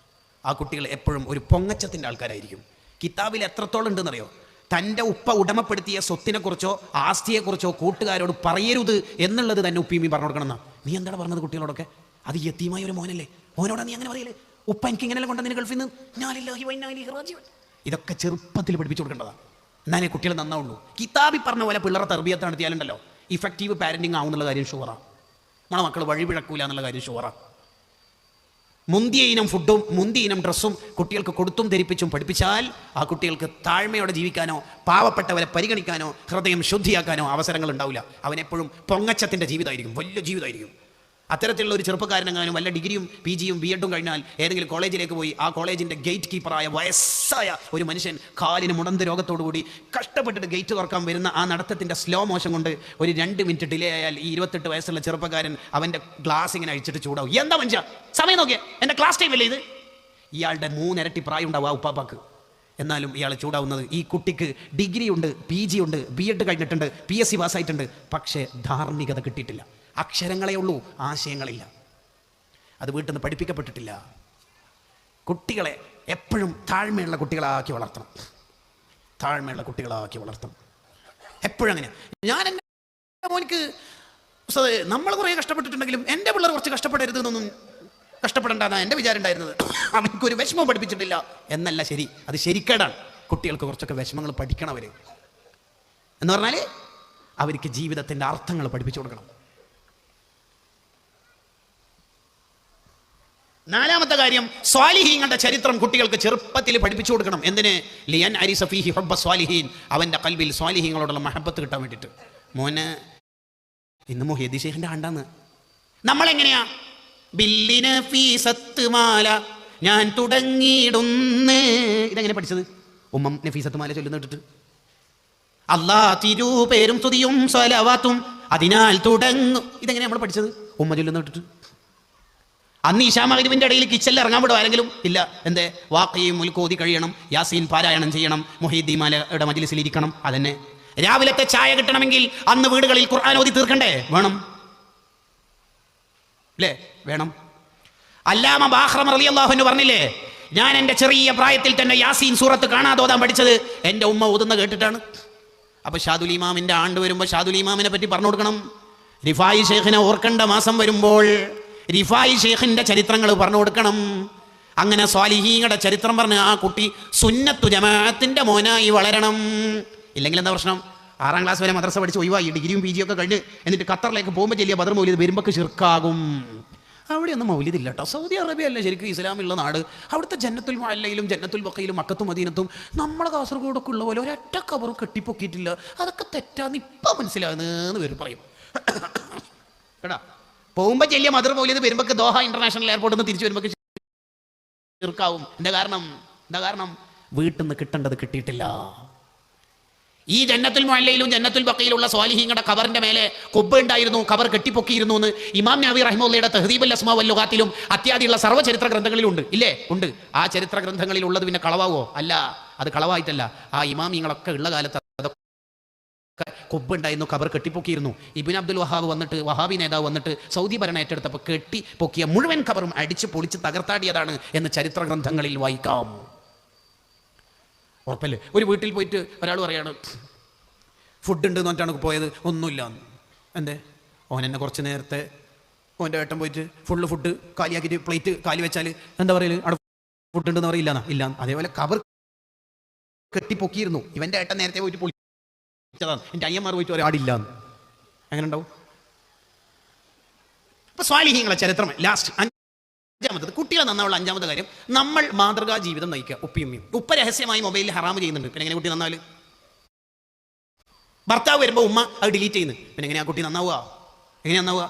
ആ കുട്ടികൾ എപ്പോഴും ഒരു പൊങ്ങച്ചത്തിൻ്റെ ആൾക്കാരായിരിക്കും. കിതാബിൽ എത്രത്തോളം ഉണ്ടെന്നറിയോ? തൻ്റെ ഉപ്പ ഉടമപ്പെടുത്തിയ സ്വത്തിനെക്കുറിച്ചോ ആസ്തിയെക്കുറിച്ചോ കൂട്ടുകാരോട് പറയരുത് എന്നുള്ളത് തന്നെ ഉപ്പിയും പറഞ്ഞു കൊടുക്കണം. നീ എന്താണ് പറഞ്ഞത് കുട്ടികളോടൊക്കെ? അത് യതീമായ ഒരു മോനല്ലേ, മോനോടാ നീ അങ്ങനെ പറയല്ലേ? ഉപ്പ എനിക്ക് ഇങ്ങനെ കൊണ്ടുവന്നതിന് ഗൾഫിൽ നിന്ന്. ഇതൊക്കെ ചെറുപ്പത്തിൽ പഠിപ്പിച്ചു കൊടുക്കേണ്ടതാണ്. എന്നാലേ കുട്ടികൾ നന്നാവുള്ളൂ. കിതാബി പറഞ്ഞ പോലെ പിള്ളേരെ തർബിയത്ത് നടത്തിയാലുണ്ടല്ലോ ഇഫക്റ്റീവ് പാരൻറ്റിങ് ആവുന്നുള്ള കാര്യം ഷുവറാണ്. നമ്മളെ മക്കൾ വഴിപിഴക്കൂല എന്നുള്ള കാര്യം ഷുവറാണ്. മുന്തിയ ഇനം ഫുഡും മുന്തിയ ഇനം ഡ്രസ്സും കുട്ടികൾക്ക് കൊടുത്തും ധരിപ്പിച്ചും പഠിപ്പിച്ചാൽ ആ കുട്ടികൾക്ക് താഴ്മയോടെ ജീവിക്കാനോ പാവപ്പെട്ടവരെ പരിഗണിക്കാനോ ഹൃദയം ശുദ്ധിയാക്കാനോ അവസരങ്ങൾ ഉണ്ടാവില്ല. അവനെപ്പോഴും പൊങ്ങച്ചത്തിൻ്റെ ജീവിതമായിരിക്കും, വലിയ ജീവിതമായിരിക്കും. അത്തരത്തിലുള്ള ഒരു ചെറുപ്പക്കാരനെങ്ങാനും വല്ല ഡിഗ്രിയും PGയും BEഡും കഴിഞ്ഞാൽ ഏതെങ്കിലും കോളേജിലേക്ക് പോയി ആ കോളേജിൻ്റെ ഗേറ്റ് കീപ്പറായ വയസ്സായ ഒരു മനുഷ്യൻ കാലിന് മുടന്ത് രോഗത്തോടുകൂടി കഷ്ടപ്പെട്ടിട്ട് ഗേറ്റ് തുറക്കാൻ വരുന്ന ആ നടത്തത്തിൻ്റെ സ്ലോ മോഷൻ കൊണ്ട് ഒരു 2 മിനിറ്റ് ഡിലേ ആയാൽ ഈ 28 വയസ്സുള്ള ചെറുപ്പക്കാരൻ അവൻ്റെ ഗ്ലാസ് ഇങ്ങനെ അഴിച്ചിട്ട് ചൂടാവും. എന്താ മനുഷ്യ, സമയം നോക്കിയാൽ എൻ്റെ ക്ലാസ് ടൈം അല്ലേ ഇത്? ഇയാളുടെ 3 ഇരട്ടി പ്രായം ഉണ്ടാവും ആ ഉപ്പാപ്പാക്ക്. എന്നാലും ഇയാൾ ചൂടാവുന്നത് ഈ കുട്ടിക്ക് ഡിഗ്രി ഉണ്ട്, PG ഉണ്ട്, BEഡ് കഴിഞ്ഞിട്ടുണ്ട്, PSC പാസ്സായിട്ടുണ്ട്, പക്ഷേ ധാർമ്മികത കിട്ടിയിട്ടില്ല. അക്ഷരങ്ങളേ ഉള്ളൂ, ആശയങ്ങളില്ല. അത് വീട്ടിൽ നിന്ന് പഠിപ്പിക്കപ്പെട്ടിട്ടില്ല. കുട്ടികളെ എപ്പോഴും താഴ്മയുള്ള കുട്ടികളാക്കി വളർത്തണം. താഴ്മയുള്ള കുട്ടികളാക്കി വളർത്തണം എപ്പോഴും. അങ്ങനെ ഞാൻ എൻ്റെ മോനിക്ക് നമ്മൾ കുറേ കഷ്ടപ്പെട്ടിട്ടുണ്ടെങ്കിലും എൻ്റെ പിള്ളേർ കുറച്ച് കഷ്ടപ്പെടരുത് എന്നൊന്നും കഷ്ടപ്പെടേണ്ടതാണ് എൻ്റെ വിചാരം ഉണ്ടായിരുന്നത്. അവനക്കൊരു വിഷമം പഠിപ്പിച്ചിട്ടില്ല എന്നല്ല ശരി, അത് ശരിക്കേടാണ്. കുട്ടികൾക്ക് കുറച്ചൊക്കെ വിഷമങ്ങൾ പഠിക്കണം അവർ എന്ന് പറഞ്ഞാൽ അവർക്ക് ജീവിതത്തിൻ്റെ അർത്ഥങ്ങൾ പഠിപ്പിച്ചു കൊടുക്കണം. 4ാമത്തെ കാര്യം, സ്വാലിഹീങ്ങളുടെ ചരിത്രം കുട്ടികൾക്ക് ചെറുപ്പത്തിൽ പഠിപ്പിച്ചു കൊടുക്കണം. എന്തിന്? ലിയൻ അരിസ ഫീഹി ഹുബ്ബ സ്വാലിഹീൻ, അവൻ്റെ കൽബിൽ സ്വാലിഹീങ്ങളോടുള്ള മഹബത്ത് കിട്ടാൻ വേണ്ടിയിട്ട്. മോന് ഇന്ന് മുഹീദ്ദീൻ ശൈഖിൻ്റെ ആണ്ടാന്ന്. നമ്മളെങ്ങനെയാ? ബില്ലിന് ഫീസത്ത് മാല ഞാൻ തുടങ്ങിയിടുന്ന്. ഇതെങ്ങനെ പഠിച്ചത്? ഉമ്മം നഫീസത്ത് മാല ചൊല്ലുന്നിട്ടിട്ട് അല്ലാ തിരുപേരും സ്തുതിയും സ്വലവാത്തും അതിനാൽ തുടങ്ങും. ഇതെങ്ങനെ നമ്മൾ പഠിച്ചത്? ഉമ്മ ചൊല്ലുന്നിട്ടിട്ട്. അന്ന് ഇശാ മഗ്‌രിബിന്റെ ഇടയിൽ കിച്ചണിൽ ഇറങ്ങാൻ വിടും ആരെങ്കിലും? ഇല്ല. എന്തേ? വാഖിയും മുൽക്കോതി കഴിയണം, യാസീൻ പാരായണം ചെയ്യണം, മുഹീദ്ദീൻ മാലയുടെ മജ്ലിസിൽ ഇരിക്കണം. അതന്നെ. രാവിലത്തെ ചായ കിട്ടണമെങ്കിൽ അന്ന് വീടുകളിൽ ഖുർആൻ ഓതി തീർക്കണ്ടേ? വേണം, അല്ലേ? വേണം. അല്ലാമ ബാഖ്റം റളിയല്ലാഹു അൻഹു പറഞ്ഞില്ലേ, ഞാൻ എൻ്റെ ചെറിയ പ്രായത്തിൽ തന്നെ യാസീൻ സൂറത്ത് കാണാതെ ഓതാൻ പഠിച്ചത് എൻ്റെ ഉമ്മ ഓതുന്ന കേട്ടിട്ടാണ്. അപ്പോൾ ഷാദുൽ ഇമാമിൻ്റെ ആണ്ട് വരുമ്പോൾ ഷാദുൽ ഇമാമിനെ പറ്റി പറഞ്ഞു കൊടുക്കണം. റിഫായി ഷെയ്ഖിനെ ഓർക്കേണ്ട മാസം വരുമ്പോൾ റിഫായി ഷെയ്ഖിൻ്റെ ചരിത്രങ്ങൾ പറഞ്ഞു കൊടുക്കണം. അങ്ങനെ സ്വാലിഹീങ്ങളുടെ ചരിത്രം പറഞ്ഞ് ആ കുട്ടി സുന്നത്തു ജമാഅത്തിൻ്റെ മോനായി വളരണം. ഇല്ലെങ്കിൽ എന്താ പ്രശ്നം? 6ാം ക്ലാസ് വരെ മദ്രസ പഠിച്ച് ഒഴിവായി ഡിഗ്രിയും PG ഒക്കെ കഴിഞ്ഞ് എന്നിട്ട് ഖത്തറിലേക്ക് പോകുമ്പോൾ ചെല്ലിയ ബദർ മൗലിദ് വരുമ്പോൾ ശിർക്കാകും. അവിടെയൊന്നും മൗലിദില്ല കേട്ടോ. സൗദി അറേബ്യ അല്ല ശരിക്കും ഇസ്ലാമുള്ള നാട്. അവിടുത്തെ ജന്നത്തുൽ മുഅല്ലയിലും ജന്നത്തുൽ ബഖയിലും മക്കത്തും മദീനത്തും നമ്മളെ കാസർഗോഡൊക്കെ ഉള്ള പോലെ ഒരൊറ്റ കബർ കെട്ടിപ്പൊക്കിയിട്ടില്ല. അതൊക്കെ തെറ്റാന്ന് ഇപ്പം മനസ്സിലാകുന്നതെന്ന് പേര് പറയും കേട്ടാ. പോകുമ്പോൾ ചെല്ലിയ മദർ മൗലിദ് വരുമ്പോൾ ദോഹ ഇന്റർനാഷണൽ എയർപോർട്ടിൽ നിന്ന് തിരിച്ചു വരുമ്പോൾ ശിർക്കാവും. എന്താ കാരണം? വീട്ടിൽ നിന്ന് കിട്ടേണ്ടത് കിട്ടിയിട്ടില്ല. ഈ ജന്നത്തുൽ മുഅല്ലയിലും ജന്നത്തുൽ ബഖയിലുള്ള സ്വാലിഹീങ്ങളുടെ ഖബറിന്റെ മേലെ കുബ്ബ ഉണ്ടായിരുന്നു, ഖബർ കെട്ടിപ്പൊക്കിയിരുന്നു എന്ന് ഇമാം നവവി റഹിമഹുള്ളയുടെ തഹ്ദീബുൽ അസ്മാ വൽ ലുഗാത്തിലും അത്യാദിയുള്ള സർവ്വ ചരിത്ര ഗ്രന്ഥങ്ങളിലും ഉണ്ട്. ഇല്ലേ? ഉണ്ട്. ആ ചരിത്ര ഗ്രന്ഥങ്ങളിൽ ഉള്ളത് പിന്നെ കളവാവോ? അല്ല, അത് കളവായിട്ടല്ല. ആ ഇമാമിങ്ങളൊക്കെ ഉള്ള കാലത്ത് അതൊക്കെ കുബ്ബ ഉണ്ടായിരുന്നു, ഖബർ കെട്ടിപ്പൊക്കിയിരുന്നു. ഇബ്നു അബ്ദുൽ വഹാബ് വന്നിട്ട്, വഹാബി നേതാവ് വന്നിട്ട് സൗദി ഭരണം ഏറ്റെടുത്തപ്പോൾ കെട്ടിപ്പൊക്കിയ മുഴുവൻ ഖബറും അടിച്ച് പൊളിച്ച് തകർത്താടിയതാണ് എന്ന് ചരിത്ര ഗ്രന്ഥങ്ങളിൽ വായിക്കാം. ഉറപ്പല്ലേ? ഒരു വീട്ടിൽ പോയിട്ട് ഒരാൾ പറയാണ് ഫുഡ് ഉണ്ട് എന്ന് പറഞ്ഞിട്ടാണ് പോയത്, ഒന്നുമില്ല. എന്തേ? ഓൻ എന്നെ കുറച്ച് നേരത്തെ ഓൻ്റെ ഏട്ടൻ പോയിട്ട് ഫുള്ള് ഫുഡ് കാലിയാക്കിയിട്ട് പ്ലേറ്റ് കാലി വെച്ചാൽ എന്താ പറയല്, അവിടെ ഫുഡ് ഉണ്ടെന്ന് പറയില്ല ഇല്ല. അതേപോലെ കവർ കെട്ടിപ്പൊക്കിയിരുന്നു. ഇവൻ്റെ ഏട്ടൻ നേരത്തെ പോയിട്ട് പൊളിച്ചതാണ്. എൻ്റെ അയ്യന്മാർ പോയിട്ട് ഒരാടില്ല എന്ന്. എങ്ങനെ ഉണ്ടാവും? ഇപ്പൊ സ്വാലിഹീങ്ങളെ ചരിത്രം ലാസ്റ്റ് അഞ്ചാമത്തത് കുട്ടികളെ നന്നാവുള്ള അഞ്ചാമത്തെ കാര്യം, നമ്മൾ മാതൃകാ ജീവിതം നയിക്കുക. ഉപ്പയും ഉപ്പ രഹസ്യമായി മൊബൈലിൽ ഹറാമ് ചെയ്യുന്നുണ്ട്. പിന്നെ എങ്ങനെ കുട്ടി നന്നാവല്? ഭർത്താവ് വരുമ്പോൾ ഉമ്മ അത് ഡിലീറ്റ് ചെയ്യുന്നു. പിന്നെ എങ്ങനെയാ കുട്ടി നന്നാവുക? എങ്ങനെയാ നന്നാവുക?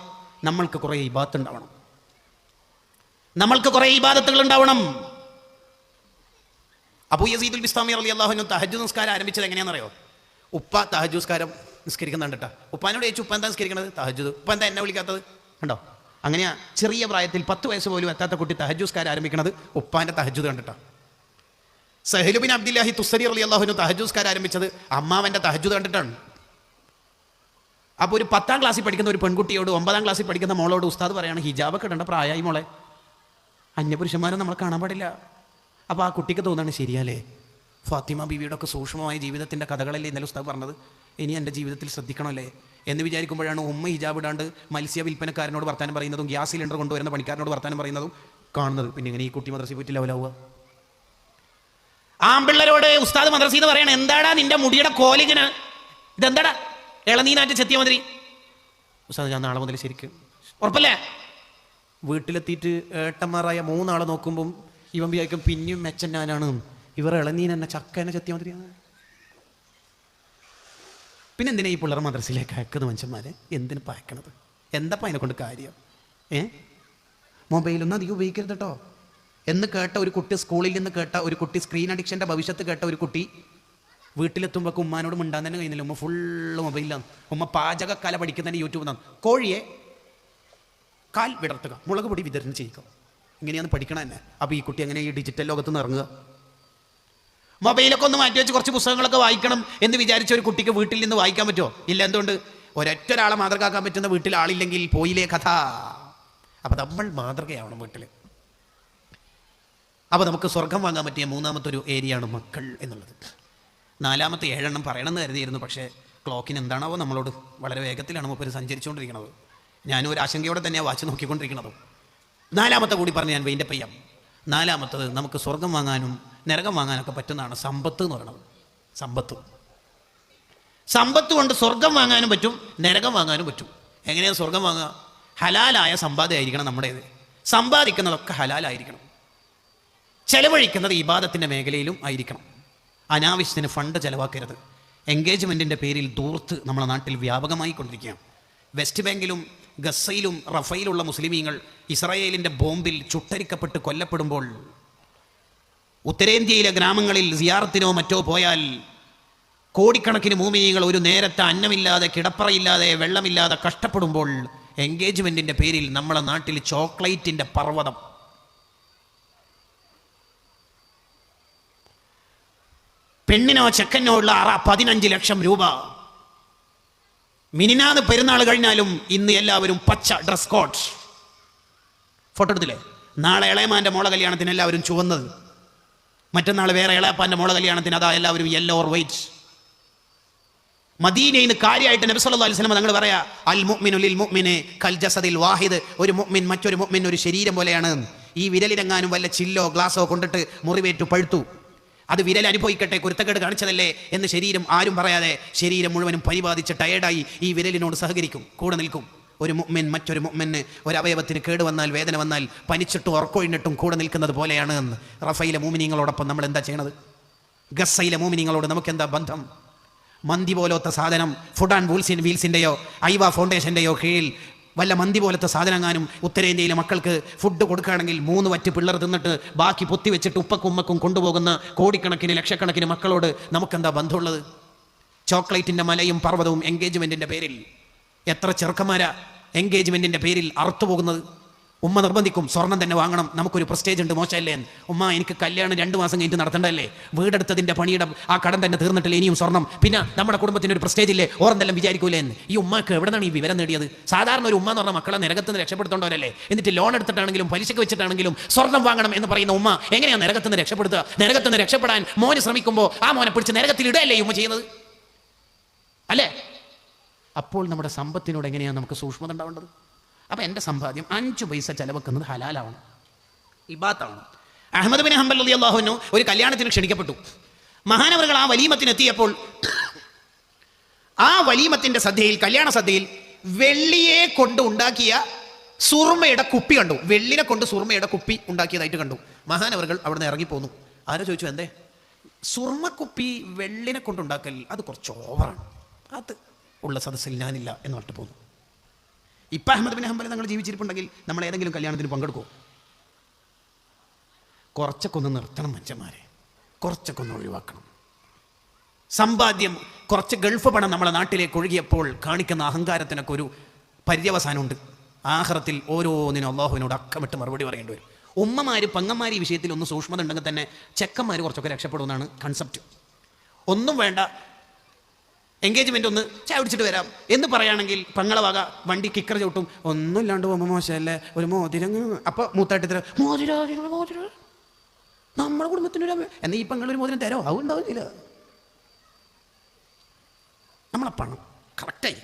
നമ്മൾക്ക് കുറേ ഇബാദത്ത് ഉണ്ടാവണം. നമ്മൾക്ക് കുറേ ഇബാദത്തുകൾ ഉണ്ടാവണം. അബൂ യസീദുൽ ബിസ്താമി റളിയല്ലാഹു അൻഹു തഹജ്ജുദ് നിസ്കാരം ആരംഭിച്ചത് എങ്ങനെയാണെന്നറിയോ? ഉപ്പ തഹജ്ജുദ് നിസ്കാരം നിസ്കരിക്കുന്നുണ്ട്. ഉപ്പാനോട് ചോദിച്ചു, ഉപ്പ എന്താ നിസ്കരിക്കണത്? തഹജ്ജുദ്. ഉപ്പ എന്താ എന്നെ വിളിക്കാത്തത്? കണ്ടോ? അങ്ങനെയാ ചെറിയ പ്രായത്തിൽ 10 വയസ്സ് പോലും എത്താത്ത കുട്ടി തഹജ്ജുദ് നിസ്കാരം ആരംഭിക്കുന്നത് ഉപ്പാന്റെ തഹജ്ജുദ് കണ്ടിട്ടാ. സഹ്ലു ബിൻ അബ്ദുല്ലാഹി തുസ്സരി റളിയല്ലാഹു അൻഹു തഹജ്ജുദ് നിസ്കാരം ആരംഭിച്ചത് അമ്മാവന്റെ തഹജ്ജുദ് കണ്ടിട്ടാണ്. അപ്പോൾ ഒരു 10ാം ക്ലാസ്സിൽ പഠിക്കുന്ന ഒരു പെൺകുട്ടിയോട് 9ാം ക്ലാസ്സിൽ പഠിക്കുന്ന മോളോട് ഉസ്താദ് പറയാണ്, ഹിജാബൊക്കെ ഇടേണ്ട പ്രായമായി മോളെ, അന്യപുരുഷന്മാരും നമ്മളെ കാണാൻ പാടില്ല. അപ്പോൾ ആ കുട്ടിക്ക് തോന്നാണ്, ശരിയല്ലേ, ഫാത്തിമ ബീവിയുടെ ഒക്കെ സൂക്ഷ്മമായ ജീവിതത്തിൻ്റെ കഥകളല്ലേ ഇന്നലെ ഉസ്താദ് പറഞ്ഞത്, ഇനി എൻ്റെ ജീവിതത്തിൽ ശ്രദ്ധിക്കണമല്ലേ എന്ന് വിചാരിക്കുമ്പോഴാണ് ഉമ്മ ഹിജാബ് ഇടാണ്ട് മത്സ്യ വിൽപ്പനക്കാരനോട് വർത്താനം പറയുന്നതും ഗ്യാസ് സിലിണ്ടർ കൊണ്ടുവരുന്ന പണിക്കാരനോട് വർത്താനം പറയുന്നതും കാണുന്നത്. പിന്നെ ഇങ്ങനെ ഈ കുട്ടി മദ്രസയിൽ പോയിട്ട് ലെവലാവുക? ആമ്പിള്ളരോട് ഉസ്താദ് മദ്രസയിൽ നിന്ന് പറയണം, എന്താടാ നിന്റെ മുടിയുടെ കോലിങ്ങനെ, ഇതെന്താടാ ഇളനീനാറ്റ് ചെത്തിയ മതി. ഉസ്താദ് ഞാൻ നാളെ മുതൽ ശരിക്കും ഉറപ്പല്ലേ? വീട്ടിലെത്തിയിട്ട് ഏട്ടന്മാരായ 3 ആളെ നോക്കുമ്പം ഇവൻ വിചാരിക്കും പിന്നെയും മെച്ചൻ ഞാനാണ്, ഇവർ ഇളനീൻ എന്നെ ചക്ക എന്നെ ചെത്തിയ മതിയാണ്. പിന്നെ എന്തിനാ ഈ പിള്ളേർ മദ്രസയിലേക്ക് അയക്കുന്നത്? മനുഷ്യന്മാരെ എന്തിനു പയക്കണത്? എന്താ അതിനെ കൊണ്ട് കാര്യം? മൊബൈലൊന്നും അധികം ഉപയോഗിക്കരുത് കേട്ടോ എന്ന് കേട്ട ഒരു കുട്ടി, സ്കൂളിൽ നിന്ന് കേട്ട ഒരു കുട്ടി, സ്ക്രീൻ അഡിക്ഷൻ്റെ ഭവിഷ്യത്ത് കേട്ട ഒരു കുട്ടി വീട്ടിലെത്തുമ്പോൾ ഉമ്മാനോട് മിണ്ടാൻ തന്നെ കഴിയുന്നില്ല. ഉമ്മ ഫുള്ള് മൊബൈലിലാണ്. ഉമ്മ പാചകക്കല പഠിക്കുന്നതിന് യൂട്യൂബിൽ നിന്നാണ്. കോഴിയെ കാൽ വിടർത്തുക, മുളക് പൊടി വിതരണം ചെയ്യുക, ഇങ്ങനെയാണ് പഠിക്കണം തന്നെ. അപ്പോൾ ഈ കുട്ടി എങ്ങനെ ഈ ഡിജിറ്റൽ ലോകത്ത് നിന്ന് ഇറങ്ങുക? മൊബൈലൊക്കെ ഒന്ന് മാറ്റി വെച്ച് കുറച്ച് പുസ്തകങ്ങളൊക്കെ വായിക്കണം എന്ന് വിചാരിച്ച ഒരു കുട്ടിക്ക് വീട്ടിൽ നിന്ന് വായിക്കാൻ പറ്റുമോ? ഇല്ല. എന്തുകൊണ്ട്? ഒരൊറ്റൊരാളെ മാതൃകയാക്കാൻ പറ്റുന്ന വീട്ടിൽ ആളില്ലെങ്കിൽ പോയില്ലേ കഥ. അപ്പം നമ്മൾ മാതൃകയാവണം വീട്ടിൽ. അപ്പോൾ നമുക്ക് സ്വർഗം വാങ്ങാൻ പറ്റിയ 3ാമത്തെ ഒരു ഏരിയയാണ് മക്കൾ എന്നുള്ളത്. 4ാമത്തെ 7 പറയണമെന്ന് കരുതിയിരുന്നു. പക്ഷേ ക്ലോക്കിന് എന്താണാവോ നമ്മളോട് വളരെ വേഗത്തിലാണ് മൂപ്പര് സഞ്ചരിച്ചുകൊണ്ടിരിക്കുന്നത്. ഞാനും ഒരു ആശങ്കയോടെ തന്നെയാണ് വാച്ച് നോക്കിക്കൊണ്ടിരിക്കുന്നത്. 4ാമത്തെ കൂടി പറഞ്ഞ് ഞാൻ വെയിൻ്റെ പയ്യാം. 4ാമത്തത് നമുക്ക് സ്വർഗം വാങ്ങാനും നരകം വാങ്ങാനൊക്കെ പറ്റുന്നതാണ് സമ്പത്ത് എന്ന് പറയുന്നത്. സമ്പത്ത് കൊണ്ട് സ്വർഗം വാങ്ങാനും പറ്റും, നരകം വാങ്ങാനും പറ്റും. എങ്ങനെയാണ് സ്വർഗം വാങ്ങുക? ഹലാലായ സമ്പാദ്യമായിരിക്കണം നമ്മുടേത്. സമ്പാദിക്കുന്നതൊക്കെ ഹലാലായിരിക്കണം. ചെലവഴിക്കുന്നത് ഇബാദത്തിൻ്റെ മേഖലയിലും ആയിരിക്കണം. അനാവശ്യത്തിന് ഫണ്ട് ചെലവാക്കരുത്. എൻഗേജ്മെൻറ്റിൻ്റെ പേരിൽ ദൂർത്ത് നമ്മുടെ നാട്ടിൽ വ്യാപകമായി കൊണ്ടിരിക്കുകയാണ്. വെസ്റ്റ് ബാങ്കിലും ഗസയിലും റഫയിലുള്ള മുസ്ലിമീങ്ങൾ ഇസ്രായേലിൻ്റെ ബോംബിൽ ചുട്ടരിക്കപ്പെട്ട് കൊല്ലപ്പെടുമ്പോൾ, ഉത്തരേന്ത്യയിലെ ഗ്രാമങ്ങളിൽ സിയാറത്തിനോ മറ്റോ പോയാൽ കോടിക്കണക്കിന് മുഅ്മിനീങ്ങൾ ഒരു നേരത്തെ അന്നമില്ലാതെ, കിടപ്പറയില്ലാതെ, വെള്ളമില്ലാതെ കഷ്ടപ്പെടുമ്പോൾ എൻഗേജ്മെൻറ്റിൻ്റെ പേരിൽ നമ്മളെ നാട്ടിൽ ചോക്ലേറ്റിൻ്റെ പർവ്വതം. പെണ്ണിനോ ചെക്കനോ ഉള്ള 15 ലക്ഷം രൂപ. മിനിനാന്ന് പെരുന്നാൾ കഴിഞ്ഞാലും ഇന്ന് എല്ലാവരും പച്ച ഡ്രസ് കോഡ്. ഫോട്ടോ എടുത്തില്ലേ? നാളെ ഇളയമാൻ്റെ മോളെ കല്യാണത്തിന് എല്ലാവരും ചുവന്നത്, മറ്റന്നാൾ വേറെ ഇളയപ്പാൻ്റെ മോളെ കല്യാണത്തിന് അതാ എല്ലാവരും യെല്ലോ ഓർ വൈറ്റ്. മദീനയിൽ നിന്ന് കാര്യമായിട്ട് നബി സല്ലല്ലാഹു അലൈഹി വസല്ലം തങ്ങൾ പറയാ, അൽ മുഅ്മിനു ലിൽ മുഅ്മിനി കൽ ജസദിൽ വാഹിദ്. ഒരു മുഅ്മിൻ മറ്റൊരു മുഅ്മിൻ ഒരു ശരീരം പോലെയാണ്. ഈ വിരലിലെങ്ങാനും വല്ല ചില്ലോ ഗ്ലാസോ കൊണ്ടിട്ട് മുറിവേറ്റു പഴുത്തു, അത് വിരൽ അനുഭവിക്കട്ടെ, കുരുത്തക്കേട് കാണിച്ചതല്ലേ എന്ന് ശരീരം ആരും പറയാതെ ശരീരം മുഴുവനും പരിപാലിച്ച് ടയേർഡായി ഈ വിരലിനോട് സഹകരിക്കും, കൂടെ നിൽക്കും. ഒരു മുഅ്മിൻ മറ്റൊരു മുഅ്മിന് ഒരവയവത്തിന് കേട് വന്നാൽ, വേദന വന്നാൽ പനിച്ചിട്ടും ഉറക്കൊഴിഞ്ഞിട്ടും കൂടെ നിൽക്കുന്നത് പോലെയാണ് എന്ന്. റഫയിലെ മുഅ്മിനീങ്ങളോടൊപ്പം നമ്മൾ എന്താ ചെയ്യണത്? ഗസയിലെ മുഅ്മിനീങ്ങളോട് നമുക്ക് എന്താ ബന്ധം? മന്തി പോലത്തെ സാധനം ഫുഡ് ആൻഡ് വീൽസിൻ്റെയോ ഐവ ഫൗണ്ടേഷൻ്റെയോ കീഴിൽ വല്ല മന്തി പോലത്തെ സാധനങ്ങാനും ഉത്തരേന്ത്യയിലെ മക്കൾക്ക് ഫുഡ് കൊടുക്കുകയാണെങ്കിൽ 3 വറ്റ് പിള്ളേർ തിന്നിട്ട് ബാക്കി പൊത്തി വെച്ചിട്ട് ഉപ്പക്കും ഉമ്മക്കും കൊണ്ടുപോകുന്ന കോടിക്കണക്കിന് ലക്ഷക്കണക്കിന് മക്കളോട് നമുക്കെന്താ ബന്ധമുള്ളത്? ചോക്ലേറ്റിൻ്റെ മലയും പർവ്വതവും എൻഗേജ്മെൻറ്റിൻ്റെ പേരിൽ എത്ര ചെറുക്കന്മാരാ എൻഗേജ്മെൻറ്റിൻ്റെ പേരിൽ അറുത്തുപോകുന്നത്. ഉമ്മ നിർബന്ധിക്കും, സ്വർണം തന്നെ വാങ്ങണം, നമുക്കൊരു പ്രസ്റ്റേജ് ഉണ്ട്, മോശമല്ലേ? ഉമ്മ എനിക്ക് കല്യാണം 2 മാസം കഴിഞ്ഞിട്ട് നടത്തേണ്ടതല്ലേ? വീടെടുത്തതിൻ്റെ പണിയുടെ ആ കടം തന്നെ തീർന്നിട്ടില്ല, ഇനിയും സ്വർണം, പിന്നെ നമ്മുടെ കുടുംബത്തിന് ഒരു പ്രസ്റ്റേജ് ഇല്ലേ, ഓറെന്തെല്ലാം വിചാരിക്കൂലേ എന്ന്. ഈ ഉമ്മക്ക് എവിടെ നിന്നാണ് ഈ വിവരം നേടിയത്? സാധാരണ ഒരു ഉമ്മ എന്ന് പറഞ്ഞാൽ മക്കളെ നരകത്തുനിന്ന് രക്ഷപ്പെടുത്തേണ്ടവരല്ലേ? എന്നിട്ട് ലോൺ എടുത്തിട്ടാണെങ്കിലും പലിശക്ക് വെച്ചിട്ടാണെങ്കിലും സ്വർണം വാങ്ങണം എന്ന് പറയുന്ന ഉമ്മ എങ്ങനെയാണ് നരകത്തുനിന്ന് രക്ഷപ്പെടുത്തുക? നരകത്തുനിന്ന് രക്ഷപ്പെടാൻ മോന് ശ്രമിക്കുമ്പോൾ ആ മോനെ പിടിച്ച് നരകത്തിൽ ഇടയല്ലേ ഉമ്മ ചെയ്യുന്നത്? അല്ലേ? അപ്പോൾ നമ്മുടെ സമ്പത്തിനോട് എങ്ങനെയാണ് നമുക്ക് സൂക്ഷ്മത ഉണ്ടാവേണ്ടത്? അപ്പം എൻ്റെ സമ്പാദ്യം 5 പൈസ ചെലവെക്കുന്നത് ഹലാലാവണം, ഇബാത്താണ്. അഹ്മദ് ബിൻ ഹംബൽ റളിയല്ലാഹു അൻഹു ഒരു കല്യാണത്തിന് ക്ഷണിക്കപ്പെട്ടു. മഹാനവറുകൾ ആ വലീമത്തിനെത്തിയപ്പോൾ ആ വലീമത്തിൻ്റെ സദ്യയിൽ, കല്യാണ സദ്യയിൽ വെള്ളിയെ കൊണ്ട് ഉണ്ടാക്കിയ സുർമയുടെ കുപ്പി കണ്ടു. വെള്ളിനെ കൊണ്ട് സുർമയുടെ കുപ്പി ഉണ്ടാക്കിയതായിട്ട് കണ്ടു. മഹാനവറുകൾ അവിടെ നിന്ന് ഇറങ്ങിപ്പോന്നു. ആരോ ചോദിച്ചു, എന്തേ? സുർമക്കുപ്പി വെള്ളിനെ കൊണ്ടുണ്ടാക്കൽ അത് കുറച്ച് ഓവറാണ്, അത് ഉള്ള സദസ്സിൽ ഞാനില്ല എന്ന് പറഞ്ഞിട്ട് പോന്നു. ഇപ്പം അഹ്മദ് ബിൻ ഹംബൽ നിങ്ങൾ ജീവിച്ചിരിപ്പുണ്ടെങ്കിൽ നമ്മൾ ഏതെങ്കിലും കല്യാണത്തിന് പങ്കെടുക്കുമോ? കുറച്ചൊക്കെ ഒന്ന് നിർത്തണം മനുഷ്യന്മാരെ, കുറച്ചൊക്കെ ഒന്ന് ഒഴിവാക്കണം. സമ്പാദ്യം കുറച്ച് ഗൾഫ് പണം നമ്മളെ നാട്ടിലേക്ക് ഒഴുകിയപ്പോൾ കാണിക്കുന്ന അഹങ്കാരത്തിനൊക്കെ ഒരു പര്യവസാനമുണ്ട്. ആഖിറത്തിൽ ഓരോന്നിനും അള്ളാഹുവിനോട് അക്കമിട്ട് മറുപടി പറയേണ്ടി വരും. ഉമ്മമാര് പെങ്ങന്മാർ ഈ വിഷയത്തിൽ ഒന്ന് സൂക്ഷ്മത ഉണ്ടെങ്കിൽ തന്നെ ചെക്കന്മാർ കുറച്ചൊക്കെ രക്ഷപ്പെടുമെന്നാണ് കൺസെപ്റ്റ്. ഒന്നും വേണ്ട, എൻഗേജ്മെൻ്റ് ഒന്ന് ചായ പിടിച്ചിട്ട് വരാം എന്ന് പറയുകയാണെങ്കിൽ പെങ്ങളെ വക വണ്ടി കിക്കർ ചവിട്ടും. ഒന്നും ഇല്ലാണ്ട് പോകുമ്പോൾ മോശമല്ലേ, ഒരു മോതിരം. അപ്പോൾ മൂത്തായിട്ട് തരാം, മോതിരം നമ്മുടെ കുടുംബത്തിനൊരു എന്നാൽ ഈ പെങ്ങളൊരു മോതിരം തരോ? അതുണ്ടാവില്ല. നമ്മളെ പണം കറക്റ്റായി.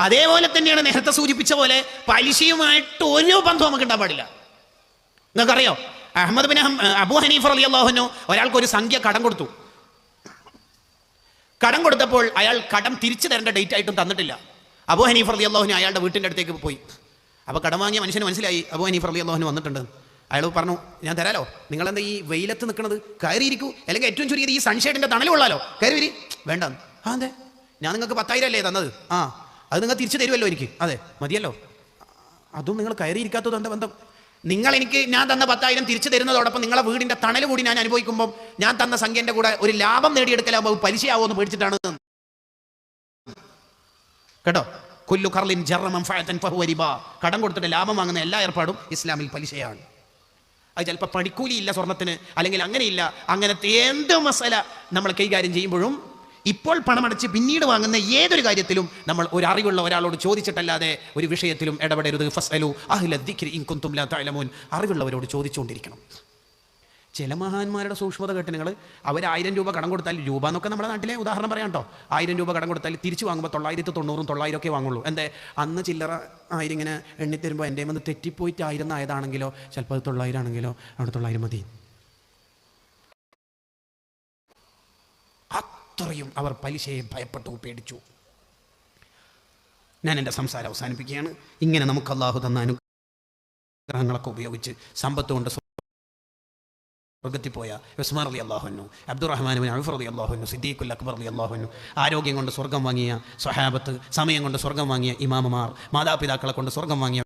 അതേപോലെ തന്നെയാണ് നേരത്തെ സൂചിപ്പിച്ച പോലെ പലിശയുമായിട്ട് ഒരു ബന്ധവും നമുക്ക് ഉണ്ടാൻ പാടില്ല. നിങ്ങൾക്കറിയോ, അഹ്മദ് ബിൻ അബൂ ഹനീഫ റളിയല്ലാഹു അൻഹു ഒരാൾക്കൊരു സംഖ്യ കടം കൊടുത്തു. കടം കൊടുത്തപ്പോൾ അയാൾ കടം തിരിച്ചു തരേണ്ട ഡേറ്റ് ആയിട്ടും തന്നിട്ടില്ല. അബൂ ഹനീഫ റളിയല്ലാഹു അൻഹു അയാളുടെ വീട്ടിൻ്റെ അടുത്തേക്ക് പോയി. അപ്പോൾ കടം വാങ്ങിയ മനുഷ്യന് മനസ്സിലായി അബൂ ഹനീഫ റളിയല്ലാഹു അൻഹു വന്നിട്ടുണ്ട്. അയാൾ പറഞ്ഞു, ഞാൻ തരാലോ, നിങ്ങളെന്താ ഈ വെയിലത്ത് നിൽക്കുന്നത്, കയറിയിരിക്കൂ, അല്ലെങ്കിൽ ഏറ്റവും ചുരുങ്ങിയത് ഈ സൺഷെയ്ഡിൻ്റെ തണലുള്ളാലോ, കയറി വരി. വേണ്ടെന്ന്. ആ അതെ, ഞാൻ നിങ്ങൾക്ക് 10,000 അല്ലേ തന്നത്, ആ അത് നിങ്ങൾ തിരിച്ചു തരുമല്ലോ എനിക്ക്, അതെ മതിയല്ലോ. അതും നിങ്ങൾ കയറിയിരിക്കാത്തത് എന്താ ബന്ധം? നിങ്ങൾ എനിക്ക് ഞാൻ തന്ന 10,000 തിരിച്ചു തരുന്നതോടൊപ്പം നിങ്ങളെ വീടിൻ്റെ തണൽ കൂടി ഞാൻ അനുഭവിക്കുമ്പോൾ ഞാൻ തന്ന സംഖ്യൻ്റെ കൂടെ ഒരു ലാഭം നേടിയെടുക്കലാകുമ്പോൾ പലിശയാവോ എന്ന് പേടിച്ചിട്ടാണ് കേട്ടോ. കുല്ലു ഖർലിൻ ജറ മൻഫഅതൻ ഫഹുവ റിബ. കടം കൊടുത്തിട്ട് ലാഭം വാങ്ങുന്ന എല്ലാ ഏർപ്പാടും ഇസ്ലാമിൽ പലിശയാണ്. അത് ചിലപ്പോൾ പണിക്കൂലിയില്ല സ്വർണത്തിന്, അല്ലെങ്കിൽ അങ്ങനെയില്ല. അങ്ങനത്തെ എന്ത് മസല നമ്മൾ കൈകാര്യം ചെയ്യുമ്പോഴും ഇപ്പോൾ പണമടച്ച് പിന്നീട് വാങ്ങുന്ന ഏതൊരു കാര്യത്തിലും നമ്മൾ ഒരു അറിവുള്ള ഒരാളോട് ചോദിച്ചിട്ടല്ലാതെ ഒരു വിഷയത്തിലും ഇടപെടരുത്. ഫസ്അലു അഹ്ല ദിക്രി ഇൻ കുൻതും ലാ തഅലമൂൻ. അറിവുള്ളവരോട് ചോദിച്ചുകൊണ്ടിരിക്കണം. ചില മഹാന്മാരുടെ സൂക്ഷ്മത കേട്ട് നിങ്ങൾ, അവർ 1000 രൂപ കടം കൊടുത്താൽ, രൂപ എന്നൊക്കെ നമ്മുടെ നാട്ടിലെ ഉദാഹരണം പറയാം കേട്ടോ, 1000 രൂപ കടം കൊടുത്താൽ തിരിച്ചു വാങ്ങുമ്പോൾ 990 900 ഒക്കെ വാങ്ങുള്ളൂ. എന്തേ? അന്ന് ചില്ലറ 1000 ഇങ്ങനെ എണ്ണി തരുമ്പോൾ എൻ്റെ വന്ന് തെറ്റിപ്പോയിട്ട് 1000 ആയതാണെങ്കിലോ, ചിലപ്പോൾ അത് 900 ആണെങ്കിലോ, അവിടെ 900 മതി. അത്രയും അവർ പലിശയെ ഭയപ്പെട്ടു, പേടിച്ചു. ഞാൻ എൻ്റെ സംസാരം അവസാനിപ്പിക്കുകയാണ്. ഇങ്ങനെ നമുക്ക് അള്ളാഹു തന്ന അനുഗ്രഹങ്ങളൊക്കെ ഉപയോഗിച്ച് സമ്പത്ത് കൊണ്ട് സ്വർഗ്ഗത്തിൽ പോയ ഉസ്മാൻ റളിയല്ലാഹു അൻഹു, അബ്ദുറഹ്മാൻ ബിൻ ഔഫ് റളിയല്ലാഹു അൻഹു, സിദ്ദീഖുൽ അക്ബർ റളിയല്ലാഹു അൻഹു, ആരോഗ്യം കൊണ്ട് സ്വർഗ്ഗം വാങ്ങിയ സ്വഹാബത്ത്, സമയം കൊണ്ട് സ്വർഗ്ഗം വാങ്ങിയ ഇമാമുമാർ, മാതാപിതാക്കളെ കൊണ്ട് സ്വർഗ്ഗം വാങ്ങിയ